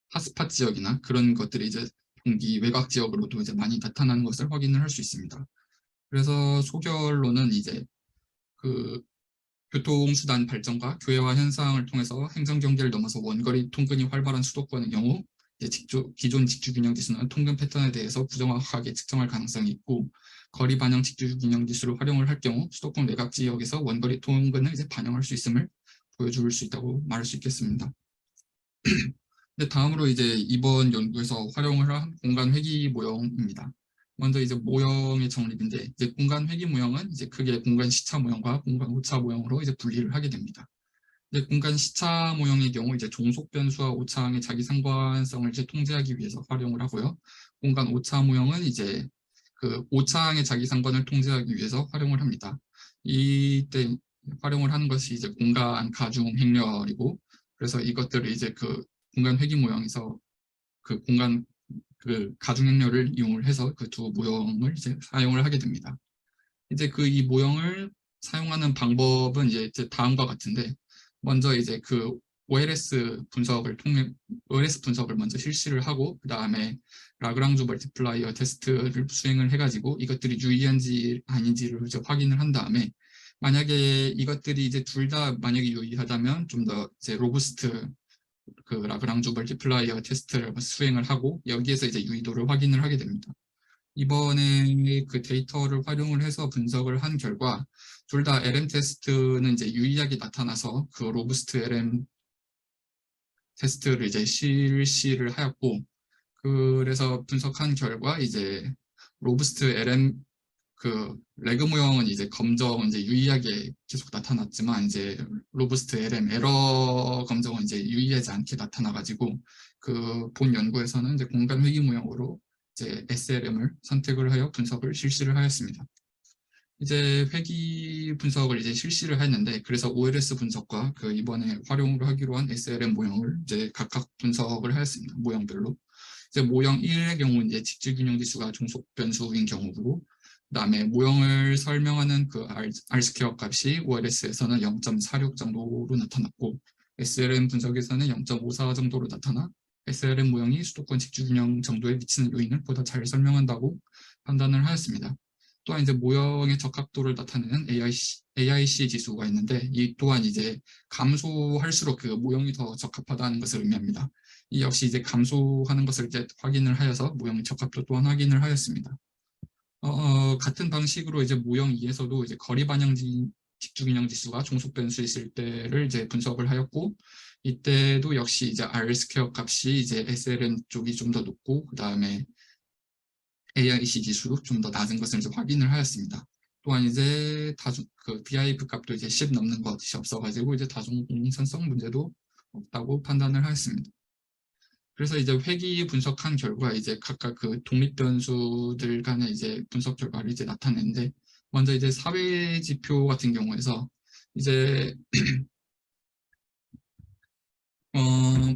핫스팟 지역이나 그런 것들이 이제 경기 외곽 지역으로도 이제 많이 나타나는 것을 확인을 할 수 있습니다. 그래서 소결로는 이제 그 교통수단 발전과 교회화 현상을 통해서 행정경계를 넘어서 원거리 통근이 활발한 수도권의 경우 이제 기존 직주균형 지수는 통근 패턴에 대해서 부정확하게 측정할 가능성이 있고, 거리 반영 직주균형 지수를 활용을 할 경우 수도권 외곽 지역에서 원거리 통근을 이제 반영할 수 있음을 보여줄 수 있다고 말할 수 있겠습니다. 다음으로 이제 이번 연구에서 활용을 한 공간 회귀 모형입니다. 먼저 이제 모형의 정립인데, 이제 공간 회귀 모형은 이제 크게 공간 시차 모형과 공간 오차 모형으로 이제 분리를 하게 됩니다. 이제 공간 시차 모형의 경우 이제 종속 변수와 오차항의 자기 상관성을 이제 통제하기 위해서 활용을 하고요. 공간 오차 모형은 이제 그 오차항의 자기 상관을 통제하기 위해서 활용을 합니다. 이때 활용을 하는 것이 이제 공간 가중 행렬이고, 그래서 이것들을 이제 그 공간 회귀 모형에서 그 공간 그 가중 행렬을 이용을 해서 그 두 모형을 이제 사용을 하게 됩니다. 이제 그 이 모형을 사용하는 방법은 이제 다음과 같은데, 먼저 이제 그 OLS 분석을 먼저 실시를 하고, 그 다음에 라그랑주 멀티플라이어 테스트를 수행을 해가지고 이것들이 유의한지 아닌지를 이제 확인을 한 다음에, 만약에 이것들이 이제 둘 다 만약에 유의하다면 좀 더 이제 로부스트 그 라그랑주 멀티플라이어 테스트를 수행을 하고 여기에서 이제 유의도를 확인을 하게 됩니다. 이번에 그 데이터를 활용을 해서 분석을 한 결과 둘 다 LM 테스트는 이제 유의하게 나타나서 그 로부스트 LM 테스트를 이제 실시를 하였고, 그래서 분석한 결과 이제 로부스트 LM 레그 모형은 이제 검정 이제 유의하게 계속 나타났지만 이제 로부스트 LM 에러 검정은 이제 유의하지 않게 나타나가지고 그 본 연구에서는 이제 공간 회귀 모형으로 이제 SLM을 선택을 하여 분석을 실시를 하였습니다. 이제 회귀 분석을 이제 실시를 했는데 그래서 OLS 분석과 그 이번에 활용을 하기로 한 SLM 모형을 이제 각각 분석을 하였습니다. 모형별로. 이제 모형 1의 경우 이제 직질균형 지수가 종속 변수인 경우고 그다음에 모형을 설명하는 그 R 스퀘어 값이 OLS에서는 0.46 정도로 나타났고 SLM 분석에서는 0.54 정도로 나타나 SLM 모형이 수도권 직주균형 정도에 미치는 요인을 보다 잘 설명한다고 판단을 하였습니다. 또한 이제 모형의 적합도를 나타내는 AIC 지수가 있는데 이 또한 이제 감소할수록 그 모형이 더 적합하다는 것을 의미합니다. 이 역시 이제 감소하는 것을 이제 확인을 하여서 모형의 적합도 또한 확인을 하였습니다. 같은 방식으로 이제 모형 2에서도 이제 거리 반영 직주균형 지수가 종속 변수 있을 때를 이제 분석을 하였고 이때도 역시 이제 R 스퀘어 값이 이제 SLM 쪽이 좀 더 높고 그 다음에 AIC 지수도 좀 더 낮은 것을 이제 확인을 하였습니다. 또한 이제 BIF 값도 이제 10 넘는 것이 없어가지고 이제 다중공선성 문제도 없다고 판단을 하였습니다. 그래서 이제 회귀 분석한 결과 이제 각각 그 독립 변수들 간의 이제 분석 결과를 이제 나타내는데 먼저 이제 사회 지표 같은 경우에서 이제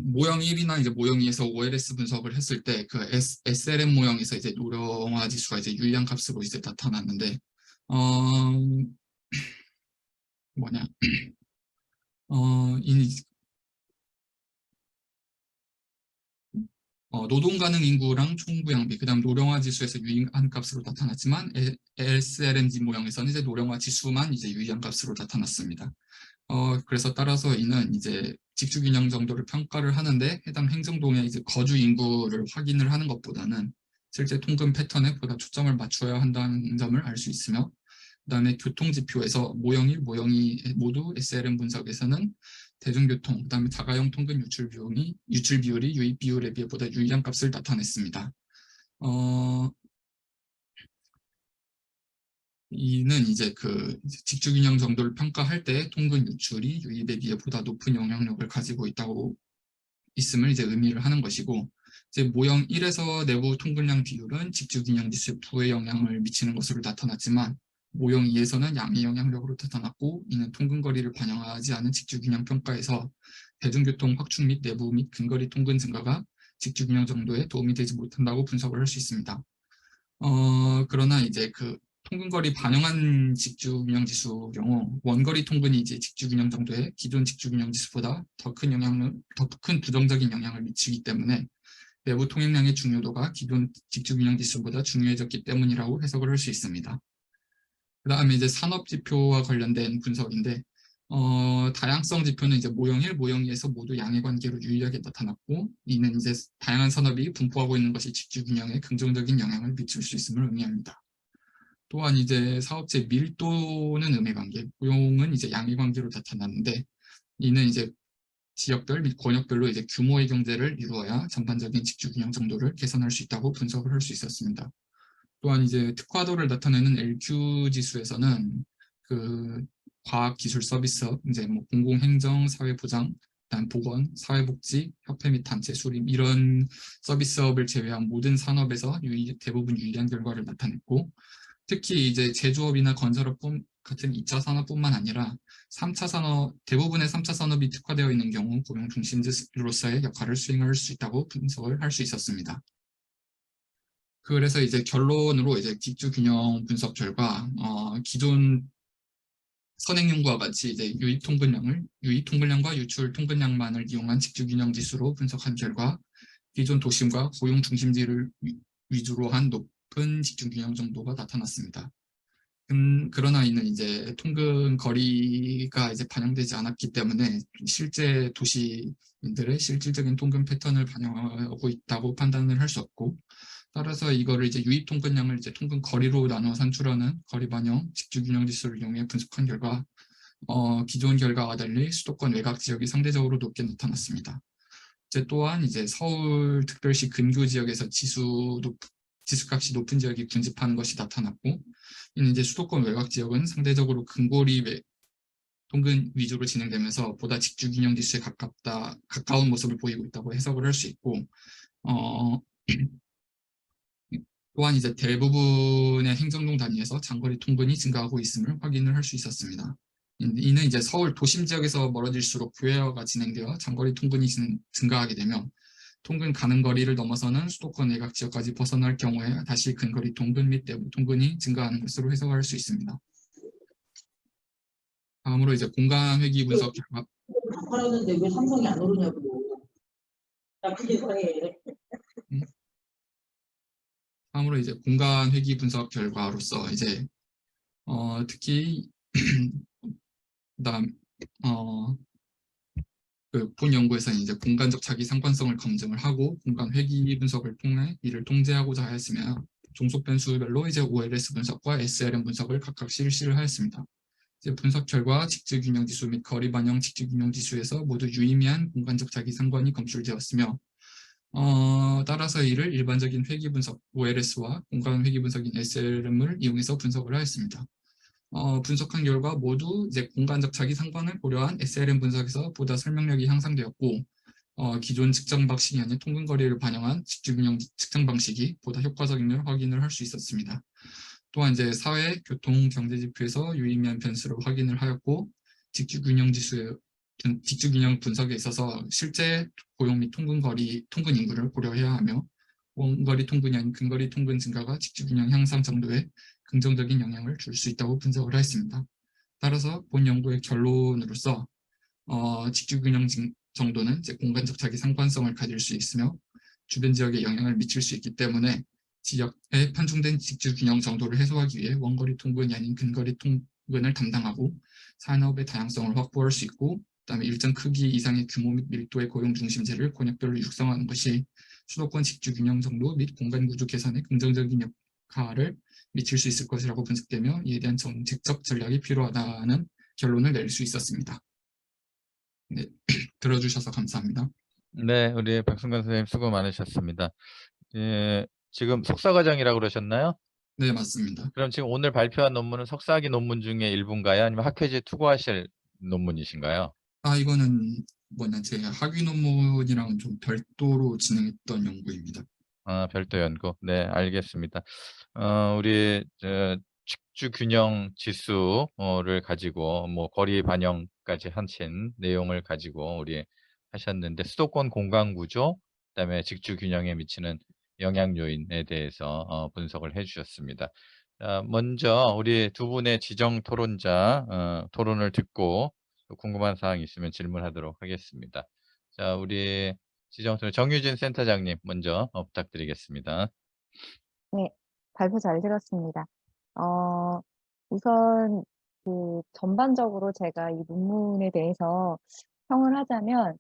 모형 1이나 이제 모형 2에서 OLS 분석을 했을 때 그 SLM 모형에서 이제 노령화 지수가 이제 유의한 값으로 이제 나타났는데 노동 가능 인구랑 총부양비, 그다음 노령화 지수에서 유의한 값으로 나타났지만 SLMG 모형에서는 이제 노령화 지수만 이제 유의한 값으로 나타났습니다. 그래서 따라서 이는 이제 직주균형 정도를 평가를 하는데 해당 행정동의 이제 거주 인구를 확인을 하는 것보다는 실제 통근 패턴에 보다 초점을 맞춰야 한다는 점을 알 수 있으며 그다음에 교통지표에서 모형 1, 모형 2 모두 SLM 분석에서는 대중교통, 그다음에 자가용 통근 유출 비율이 유입 비율에 비해 보다 유의한 값을 나타냈습니다. 이는 이제 그 직주균형 정도를 평가할 때 통근 유출이 유입에 비해 보다 높은 영향력을 가지고 있음을 이제 의미를 하는 것이고 이제 모형 1에서 내부 통근량 비율은 직주균형 지수에 부의 영향을 미치는 것으로 나타났지만 모형 2에서는 양의 영향력으로 나타났고 이는 통근거리를 반영하지 않은 직주균형 평가에서 대중교통 확충 및 내부 및 근거리 통근 증가가 직주균형 정도에 도움이 되지 못한다고 분석을 할 수 있습니다. 그러나 이제 그 통근거리 반영한 직주균형 지수 경우 원거리 통근이 이제 직주균형 정도의 기존 직주균형 지수보다 더 큰 부정적인 영향을 미치기 때문에 내부 통행량의 중요도가 기존 직주균형 지수보다 중요해졌기 때문이라고 해석을 할 수 있습니다. 그 다음에 이제 산업지표와 관련된 분석인데 다양성 지표는 이제 모형 1, 모형 2에서 모두 양의 관계로 유의하게 나타났고 이는 이제 다양한 산업이 분포하고 있는 것이 직주균형에 긍정적인 영향을 미칠 수 있음을 의미합니다. 또한 이제 사업체 밀도는 음의 관계, 고용은 이제 양의 관계로 나타났는데 이는 이제 지역별 및 권역별로 이제 규모의 경제를 이루어야 전반적인 직주균형 정도를 개선할 수 있다고 분석을 할 수 있었습니다. 또한 이제 특화도를 나타내는 LQ 지수에서는 그 과학기술 서비스업, 이제 뭐 공공행정, 사회보장, 그다음 보건, 사회복지, 협회 및 단체 수립 이런 서비스업을 제외한 모든 산업에서 대부분 유의한 결과를 나타냈고 특히 이제 제조업이나 건설업 같은 2차 산업뿐만 아니라 3차 산업, 대부분의 3차 산업이 특화되어 있는 경우 고용 중심지로서의 역할을 수행할 수 있다고 분석을 할 수 있었습니다. 그래서 이제 결론으로 이제 직주균형 분석 결과 기존 선행용과 같이 이제 유입 통근량과 유출 통근량만을 이용한 직주균형 지수로 분석한 결과 기존 도심과 고용 중심지를 위주로 한 높은 직주균형 정도가 나타났습니다. 그러나 이는 이제 통근 거리가 이제 반영되지 않았기 때문에 실제 도시민들의 실질적인 통근 패턴을 반영하고 있다고 판단을 할 수 없고 따라서 이거를 이제 유입 통근량을 이제 통근 거리로 나눠 산출하는 거리 반영 직주균형 지수를 이용해 분석한 결과 기존 결과와 달리 수도권 외곽 지역이 상대적으로 높게 나타났습니다. 또한 이제 서울특별시 근교 지역에서 지수값이 높은 지역이 군집하는 것이 나타났고, 이는 이제 수도권 외곽 지역은 상대적으로 근거리 통근 위주로 진행되면서 보다 직주균형 지수에 가까운 모습을 보이고 있다고 해석을 할 수 있고, 또한 이제 대부분의 행정동 단위에서 장거리 통근이 증가하고 있음을 확인을 할 수 있었습니다. 이는 이제 서울 도심 지역에서 멀어질수록 부여가 진행되어 장거리 통근이 증가하게 되면 통근 가는 거리를 넘어서는 수도권 외곽 지역까지 벗어날 경우에 다시 근거리 통근 및 내부 통근이 증가하는 것으로 해석할 수 있습니다. 다음으로 이제 공간 회귀 분석 결과. 하라는데 왜 삼성이 안 오르냐고. 나 그게 이상해. 다음으로 이제 공간 회귀 분석 결과로서 이제 특히 그다음 본 연구에서는 이제 공간적 자기 상관성을 검증을 하고 공간 회귀 분석을 통해 이를 통제하고자 하였으며 종속 변수별로 이제 OLS 분석과 SLM 분석을 각각 실시를 하였습니다. 이제 분석 결과 직지균형 지수 및 거리 반영 직지균형 지수에서 모두 유의미한 공간적 자기 상관이 검출되었으며, 따라서 이를 일반적인 회귀 분석 OLS와 공간 회귀 분석인 SLM을 이용해서 분석을 하였습니다. 분석한 결과 모두 이제 공간적 자기 상관을 고려한 SLM 분석에서 보다 설명력이 향상되었고, 기존 측정 방식이 아닌 통근거리를 반영한 직주균형 측정 방식이 보다 효과적임을 확인을 할 수 있었습니다. 또한 이제 사회, 교통, 경제 지표에서 유의미한 변수를 확인을 하였고, 직주균형 분석에 있어서 실제 고용 및 통근 인구를 고려해야 하며, 원거리 통근이 아닌 근거리 통근 증가가 직주균형 향상 정도에 긍정적인 영향을 줄 수 있다고 분석을 하였습니다. 따라서 본 연구의 결론으로서 직주균형 정도는 이제 공간적 자기 상관성을 가질 수 있으며 주변 지역에 영향을 미칠 수 있기 때문에 지역에 편중된 직주균형 정도를 해소하기 위해 원거리 통근이 아닌 근거리 통근을 담당하고 산업의 다양성을 확보할 수 있고, 그다음에 일정 크기 이상의 규모 및 밀도의 고용 중심제를 권역별로 육성하는 것이 수도권 직주균형 정도 및 공간 구조 개선에 긍정적인 역할을 미칠 수 있을 것이라고 분석되며 이에 대한 정책적 전략이 필요하다는 결론을 낼 수 있었습니다. 네, 들어주셔서 감사합니다. 네, 우리 박승관 선생님 수고 많으셨습니다. 지금 석사과정이라고 그러셨나요? 네, 맞습니다. 그럼 지금 오늘 발표한 논문은 석사학위 논문 중에 일부인가요? 아니면 학회지에 투고하실 논문이신가요? 이거는 제 학위 논문이랑 좀 별도로 진행했던 연구입니다. 별도 연구. 네, 알겠습니다. 우리 직주균형 지수를 가지고 뭐 거리 반영까지 하신 내용을 가지고 우리 하셨는데, 수도권 공간 구조, 그다음에 직주균형에 미치는 영향 요인에 대해서 분석을 해주셨습니다. 먼저 우리 두 분의 지정 토론자 토론을 듣고 또 궁금한 사항 있으면 질문하도록 하겠습니다. 자, 우리 지정 토론 정유진 센터장님 먼저 부탁드리겠습니다. 네, 발표 잘 들었습니다. 우선 전반적으로 제가 이 논문에 대해서 평을 하자면,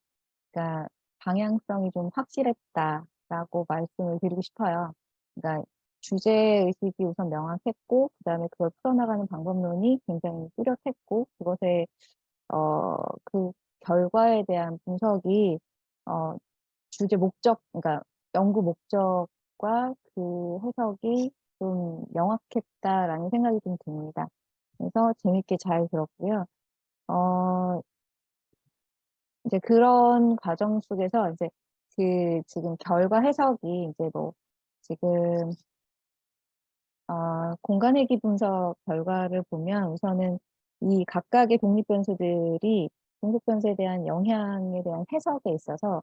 그러니까 방향성이 좀 확실했다라고 말씀을 드리고 싶어요. 그러니까 주제 의식이 우선 명확했고, 그다음에 그걸 풀어나가는 방법론이 굉장히 뚜렷했고, 그것에 그 결과에 대한 분석이 주제 목적, 그러니까 연구 목적과 그 해석이 좀 명확했다라는 생각이 좀 듭니다. 그래서 재밌게 잘 들었고요. 이제 그런 과정 속에서 이제 지금 결과 해석이 이제 뭐 지금 공간회귀 분석 결과를 보면 우선은 이 각각의 독립 변수들이 종속 변수에 대한 영향에 대한 해석에 있어서,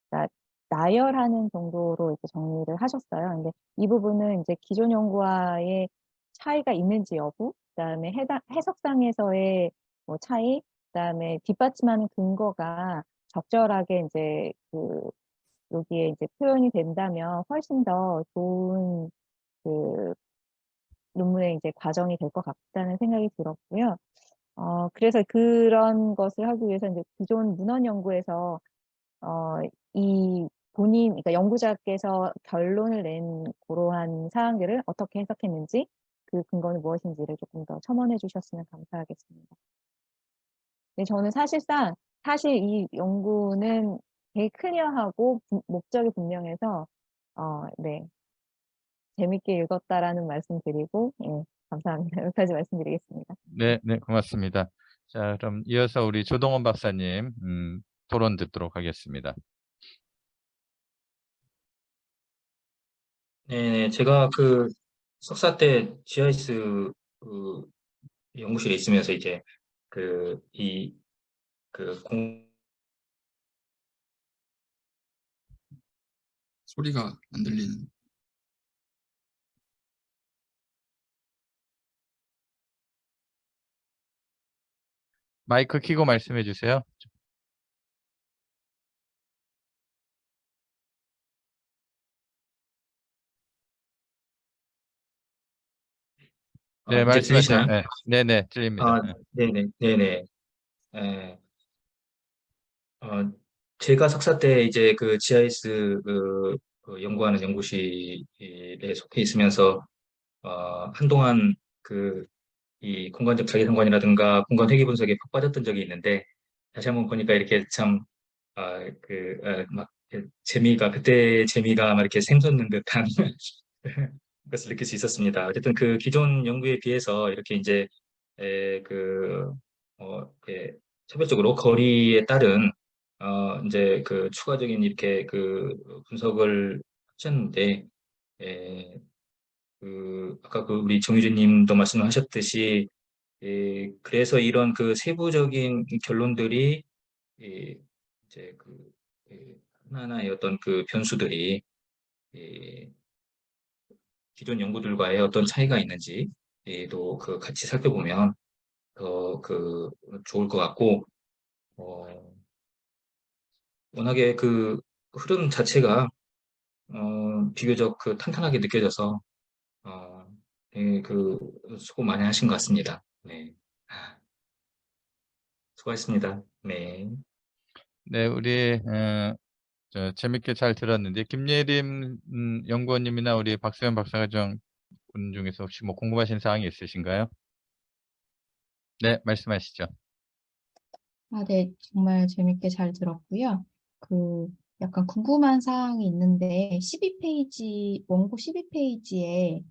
그러니까 나열하는 정도로 이렇게 정리를 하셨어요. 근데 이 부분은 이제 기존 연구와의 차이가 있는지 여부, 그다음에 해석상에서의 뭐 차이, 그다음에 뒷받침하는 근거가 적절하게 이제 여기에 이제 표현이 된다면 훨씬 더 좋은 논문의 이제 과정이 될 것 같다는 생각이 들었고요. 그래서 그런 것을 하기 위해서 이제 기존 문헌 연구에서 그러니까 연구자께서 결론을 낸 그러한 사항들을 어떻게 해석했는지, 그 근거는 무엇인지를 조금 더 첨언해 주셨으면 감사하겠습니다. 네, 저는 사실 이 연구는 되게 클리어하고 목적이 분명해서 네, 재밌게 읽었다라는 말씀 드리고 예, 감사합니다. 여기까지 말씀드리겠습니다. 네, 네, 고맙습니다. 자, 그럼 이어서 우리 조동원 박사님 토론 듣도록 하겠습니다. 네, 제가 그 석사 때 GIS 그 연구실에 있으면서 이제 공 소리가 안 들리는. 마이크 켜고 말씀해 주세요. 네, 이제 말씀하세요. 들리시나요? 네, 네, 네, 들립니다. 네. 네네, 네네. 에, 어, 제가 석사 때 이제 그 GIS 연구하는 연구실에 속해 있으면서 한동안 이 공간적 자기성관이라든가 공간 회귀 분석에 푹 빠졌던 적이 있는데 다시 한번 보니까 이렇게 참 재미가 그때 재미가 막 이렇게 샘솟는 듯한 것을 느낄 수 있었습니다. 어쨌든 그 기존 연구에 비해서 이렇게 이제 에, 그 차별적으로 거리에 따른 이제 그 추가적인 이렇게 그 분석을 하셨는데 아까 그 우리 정유진님도 말씀하셨듯이 그래서 이런 그 세부적인 결론들이 이, 이제 하나하나의 어떤 그 변수들이 이, 기존 연구들과의 어떤 차이가 있는지 또 그 같이 살펴보면 더 좋을 것 같고 어, 워낙에 그 흐름 자체가 비교적 탄탄하게 느껴져서 어, 수고 많이 하신 것 같습니다. 네. 수고하셨습니다. 네. 네, 우리 재밌게 잘 들었는데 김예림 연구원님이나 우리 박수현 박사과정 분 중에서 혹시 뭐 궁금하신 사항이 있으신가요? 네, 말씀하시죠. 네, 정말 재밌게 잘 들었고요. 약간 궁금한 사항이 있는데 12페이지, 원고 12페이지에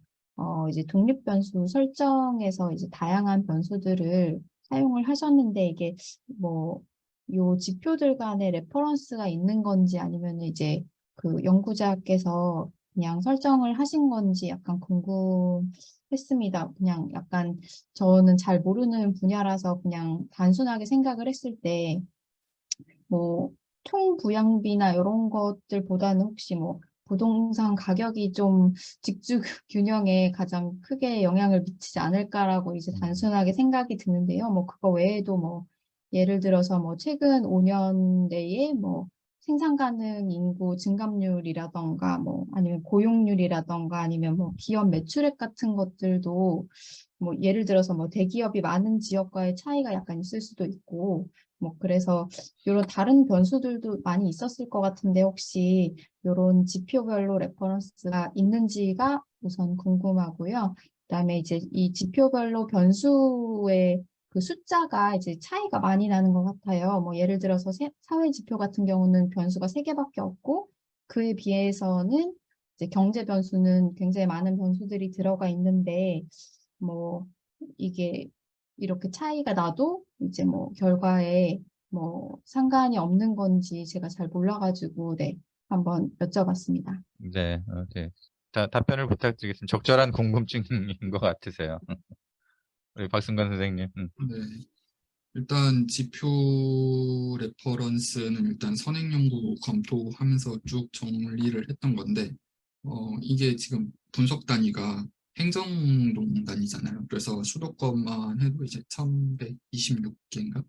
이제 독립 변수 설정에서 이제 다양한 변수들을 사용을 하셨는데 이게 뭐 요 지표들 간의 레퍼런스가 있는 건지 아니면 이제 그 연구자께서 그냥 설정을 하신 건지 약간 궁금했습니다. 그냥 약간 저는 잘 모르는 분야라서 그냥 단순하게 생각을 했을 때 뭐 총부양비나 이런 것들보다는 혹시 뭐 부동산 가격이 좀 직주 균형에 가장 크게 영향을 미치지 않을까라고 이제 단순하게 생각이 드는데요. 뭐 그거 외에도 뭐 예를 들어서 뭐 최근 5년 내에 뭐 생산 가능 인구 증감률이라던가 뭐 아니면 고용률이라던가 아니면 뭐 기업 매출액 같은 것들도 뭐 예를 들어서 뭐 대기업이 많은 지역과의 차이가 약간 있을 수도 있고 뭐 그래서 이런 다른 변수들도 많이 있었을 것 같은데 혹시 이런 지표별로 레퍼런스가 있는지가 우선 궁금하고요. 그다음에 이제 이 지표별로 변수의 그 숫자가 이제 차이가 많이 나는 것 같아요. 뭐 예를 들어서 사회 지표 같은 경우는 변수가 3개밖에 없고 그에 비해서는 이제 경제 변수는 굉장히 많은 변수들이 들어가 있는데 뭐 이게 이렇게 차이가 나도 이제 뭐 결과에 뭐 상관이 없는 건지 제가 잘 몰라가지고 네 한번 여쭤봤습니다. 네, 네. 답변을 부탁드리겠습니다. 적절한 궁금증인 것 같으세요. 우리 박승관 선생님. 네. 일단 지표 레퍼런스는 일단 선행 연구 검토하면서 쭉 정리를 했던 건데 이게 지금 분석 단위가 행정동 단위잖아요. 그래서 수도권만 해도 이제 1126개인가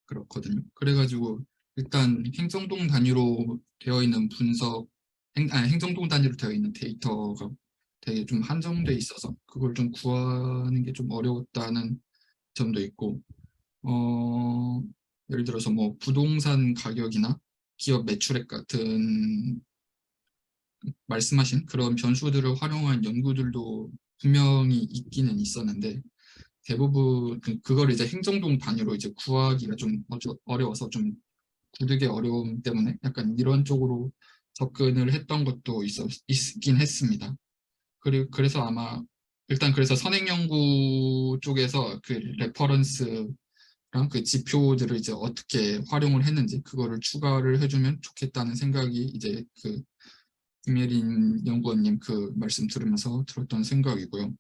그렇거든요. 그래가지고 일단 행정동 단위로 되어 있는 행정동 단위로 되어 있는 데이터가 되게 좀 한정돼 있어서 그걸 좀 구하는 게 좀 어려웠다는 점도 있고 예를 들어서 뭐 부동산 가격이나 기업 매출액 같은 말씀하신 그런 변수들을 활용한 연구들도 분명히 있기는 있었는데 대부분 그걸 이제 행정동 단위로 이제 구하기가 좀 어려워서 좀 구득의 어려움 때문에 약간 이런 쪽으로 접근을 했던 것도 있긴 했습니다. 그래서 아마 일단 그래서 선행 연구 쪽에서 그 레퍼런스랑 그 지표들을 이제 어떻게 활용을 했는지 그거를 추가를 해주면 좋겠다는 생각이 이제 그 김예린 연구원님 그 말씀 들으면서 들었던 생각이고요.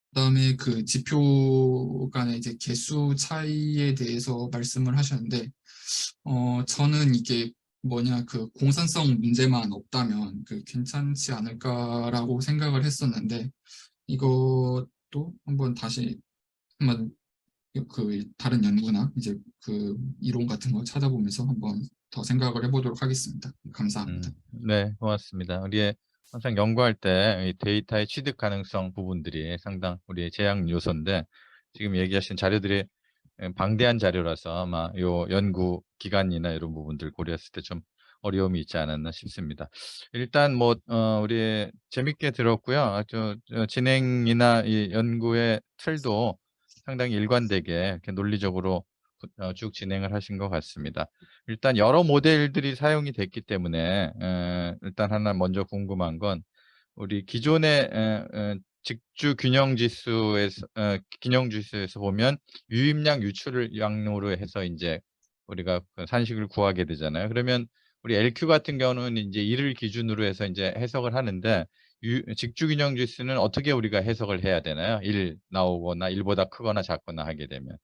그다음에 그 지표 간의 이제 개수 차이에 대해서 말씀을 하셨는데, 저는 이게 뭐냐, 그 공산성 문제만 없다면 그 괜찮지 않을까라고 생각을 했었는데, 이것도 한번 그 다른 연구나 이제 그 이론 같은 거 찾아보면서 한번 더 생각을 해보도록 하겠습니다. 감사합니다. 네, 고맙습니다. 우리의 항상 연구할 때 이 데이터의 취득 가능성 부분들이 상당 우리의 제약 요소인데 지금 얘기하신 자료들이 방대한 자료라서 아마 요 연구 기간이나 이런 부분들 고려했을 때 좀 어려움이 있지 않았나 싶습니다. 일단 뭐 우리 재밌게 들었고요. 아주 진행이나 이 연구의 틀도 상당히 일관되게 이렇게 논리적으로 쭉 진행을 하신 것 같습니다. 일단 여러 모델들이 사용이 됐기 때문에 일단 하나 먼저 궁금한 건 우리 기존의 직주 균형 지수에서 균형 지수에서 보면 유입량 유출을 양으로 해서 이제 우리가 그 산식을 구하게 되잖아요. 그러면 우리 LQ 같은 경우는 이제 이를 기준으로 해서 이제 해석을 하는데 직주 균형 지수는 어떻게 우리가 해석을 해야 되나요? 1 나오거나 1보다 크거나 작거나 하게 되면.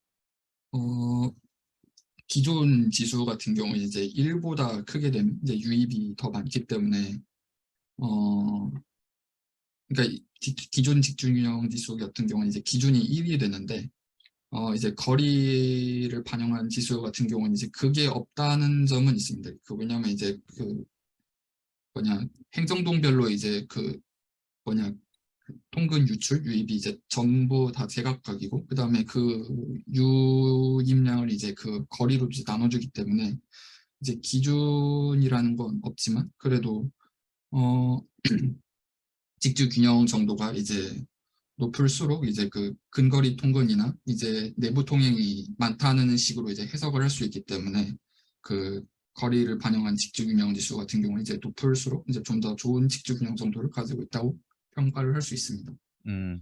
기존 지수 같은 경우 이제 1보다 크게 되면 이제 유입이 더 많기 때문에 그러니까 기존 직준균형 지수 같은 경우는 이제 기준이 1이 되는데 이제 거리를 반영한 지수 같은 경우는 이제 그게 없다는 점은 있습니다. 왜냐하면 이제 그 행정동별로 이제 통근 유출, 유입이 이제 전부 다 제각각이고 그 다음에 그 유입량을 이제 그 거리로 이제 나눠주기 때문에 이제 기준이라는 건 없지만 그래도 직주 균형 정도가 이제 높을수록 이제 그 근거리 통근이나 이제 내부 통행이 많다는 식으로 이제 해석을 할 수 있기 때문에 그 거리를 반영한 직주 균형 지수 같은 경우는 이제 높을수록 이제 좀 더 좋은 직주 균형 정도를 가지고 있다고 평가를 할 수 있습니다.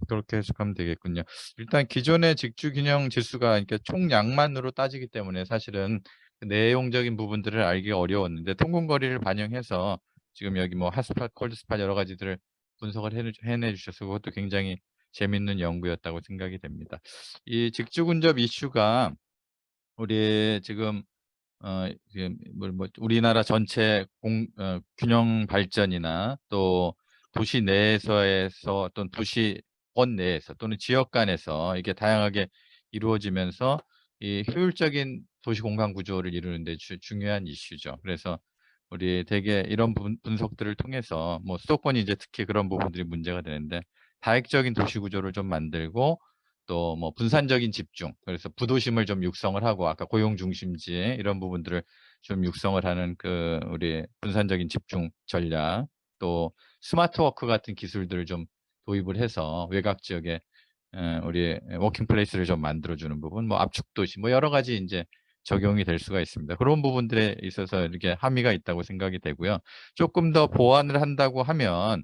그렇게 해석하면 되겠군요. 일단 기존의 직주 균형 지수가 이렇게 총량만으로 따지기 때문에 사실은 그 내용적인 부분들을 알기가 어려웠는데 통근 거리를 반영해서 지금 여기 뭐 핫스팟, 콜드스팟 여러 가지들을 분석을 해내 주셔서 그것도 굉장히 재밌는 연구였다고 생각이 됩니다. 이 직주 근접 이슈가 우리 지금 이게 우리나라 전체 균형 발전이나 또 도시 내에서에서 어떤 도시권 내에서 또는 지역 간에서 이게 다양하게 이루어지면서 이 효율적인 도시 공간 구조를 이루는 데 중요한 이슈죠. 그래서 우리 되게 이런 분석들을 통해서 뭐 수도권이 이제 특히 그런 부분들이 문제가 되는데 다획적인 도시 구조를 좀 만들고 또 뭐 분산적인 집중, 그래서 부도심을 좀 육성을 하고 아까 고용 중심지 이런 부분들을 좀 육성을 하는 그 우리 분산적인 집중 전략, 또 스마트 워크 같은 기술들을 좀 도입을 해서 외곽 지역에 우리 워킹 플레이스를 좀 만들어주는 부분, 뭐 압축 도시, 뭐 여러 가지 이제 적용이 될 수가 있습니다. 그런 부분들에 있어서 이렇게 함의가 있다고 생각이 되고요. 조금 더 보완을 한다고 하면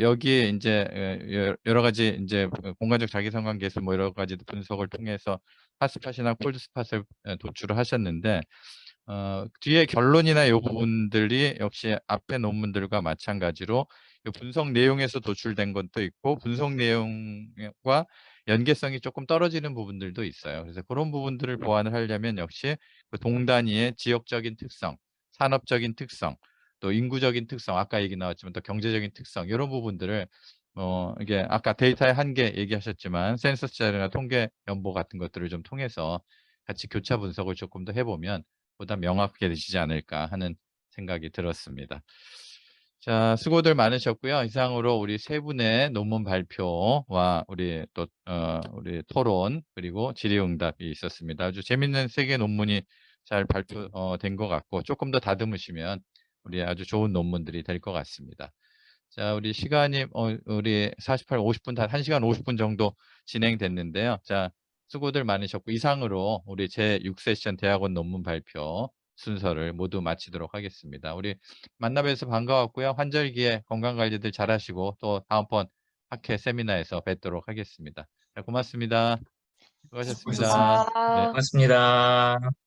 여기에 인제 여러 가지 인제 공간적 자기성관 계술 뭐 여러 가지 분석을 통해서 핫스팟이나 콜드스팟을 도출을 하셨는데 뒤에 결론이나 요 부분들이 역시 앞에 논문들과 마찬가지로 요 분석 내용에서 도출된 것도 있고 분석 내용과 연계성이 조금 떨어지는 부분들도 있어요. 그래서 그런 부분들을 보완을 하려면 역시 그 동단위의 지역적인 특성, 산업적인 특성, 또 인구적인 특성, 아까 얘기 나왔지만 또 경제적인 특성 이런 부분들을 이게 아까 데이터의 한계 얘기하셨지만 센서스 자료나 통계 연보 같은 것들을 좀 통해서 같이 교차 분석을 조금 더 해보면 보다 명확해지지 않을까 하는 생각이 들었습니다. 자, 수고들 많으셨고요. 이상으로 우리 세 분의 논문 발표와 우리 또 우리 토론 그리고 질의응답이 있었습니다. 아주 재밌는 세 개 논문이 잘 발표된 것 같고 조금 더 다듬으시면 우리 아주 좋은 논문들이 될 것 같습니다. 자, 우리 시간이 우리 48, 50분 다 1시간 50분 정도 진행됐는데요. 자, 수고들 많으셨고 이상으로 우리 제6세션 대학원 논문 발표 순서를 모두 마치도록 하겠습니다. 우리 만나 뵈서 반가웠고요. 환절기에 건강관리들 잘하시고 또 다음번 학회 세미나에서 뵙도록 하겠습니다. 자, 고맙습니다. 수고하셨습니다. 네. 아. 고맙습니다.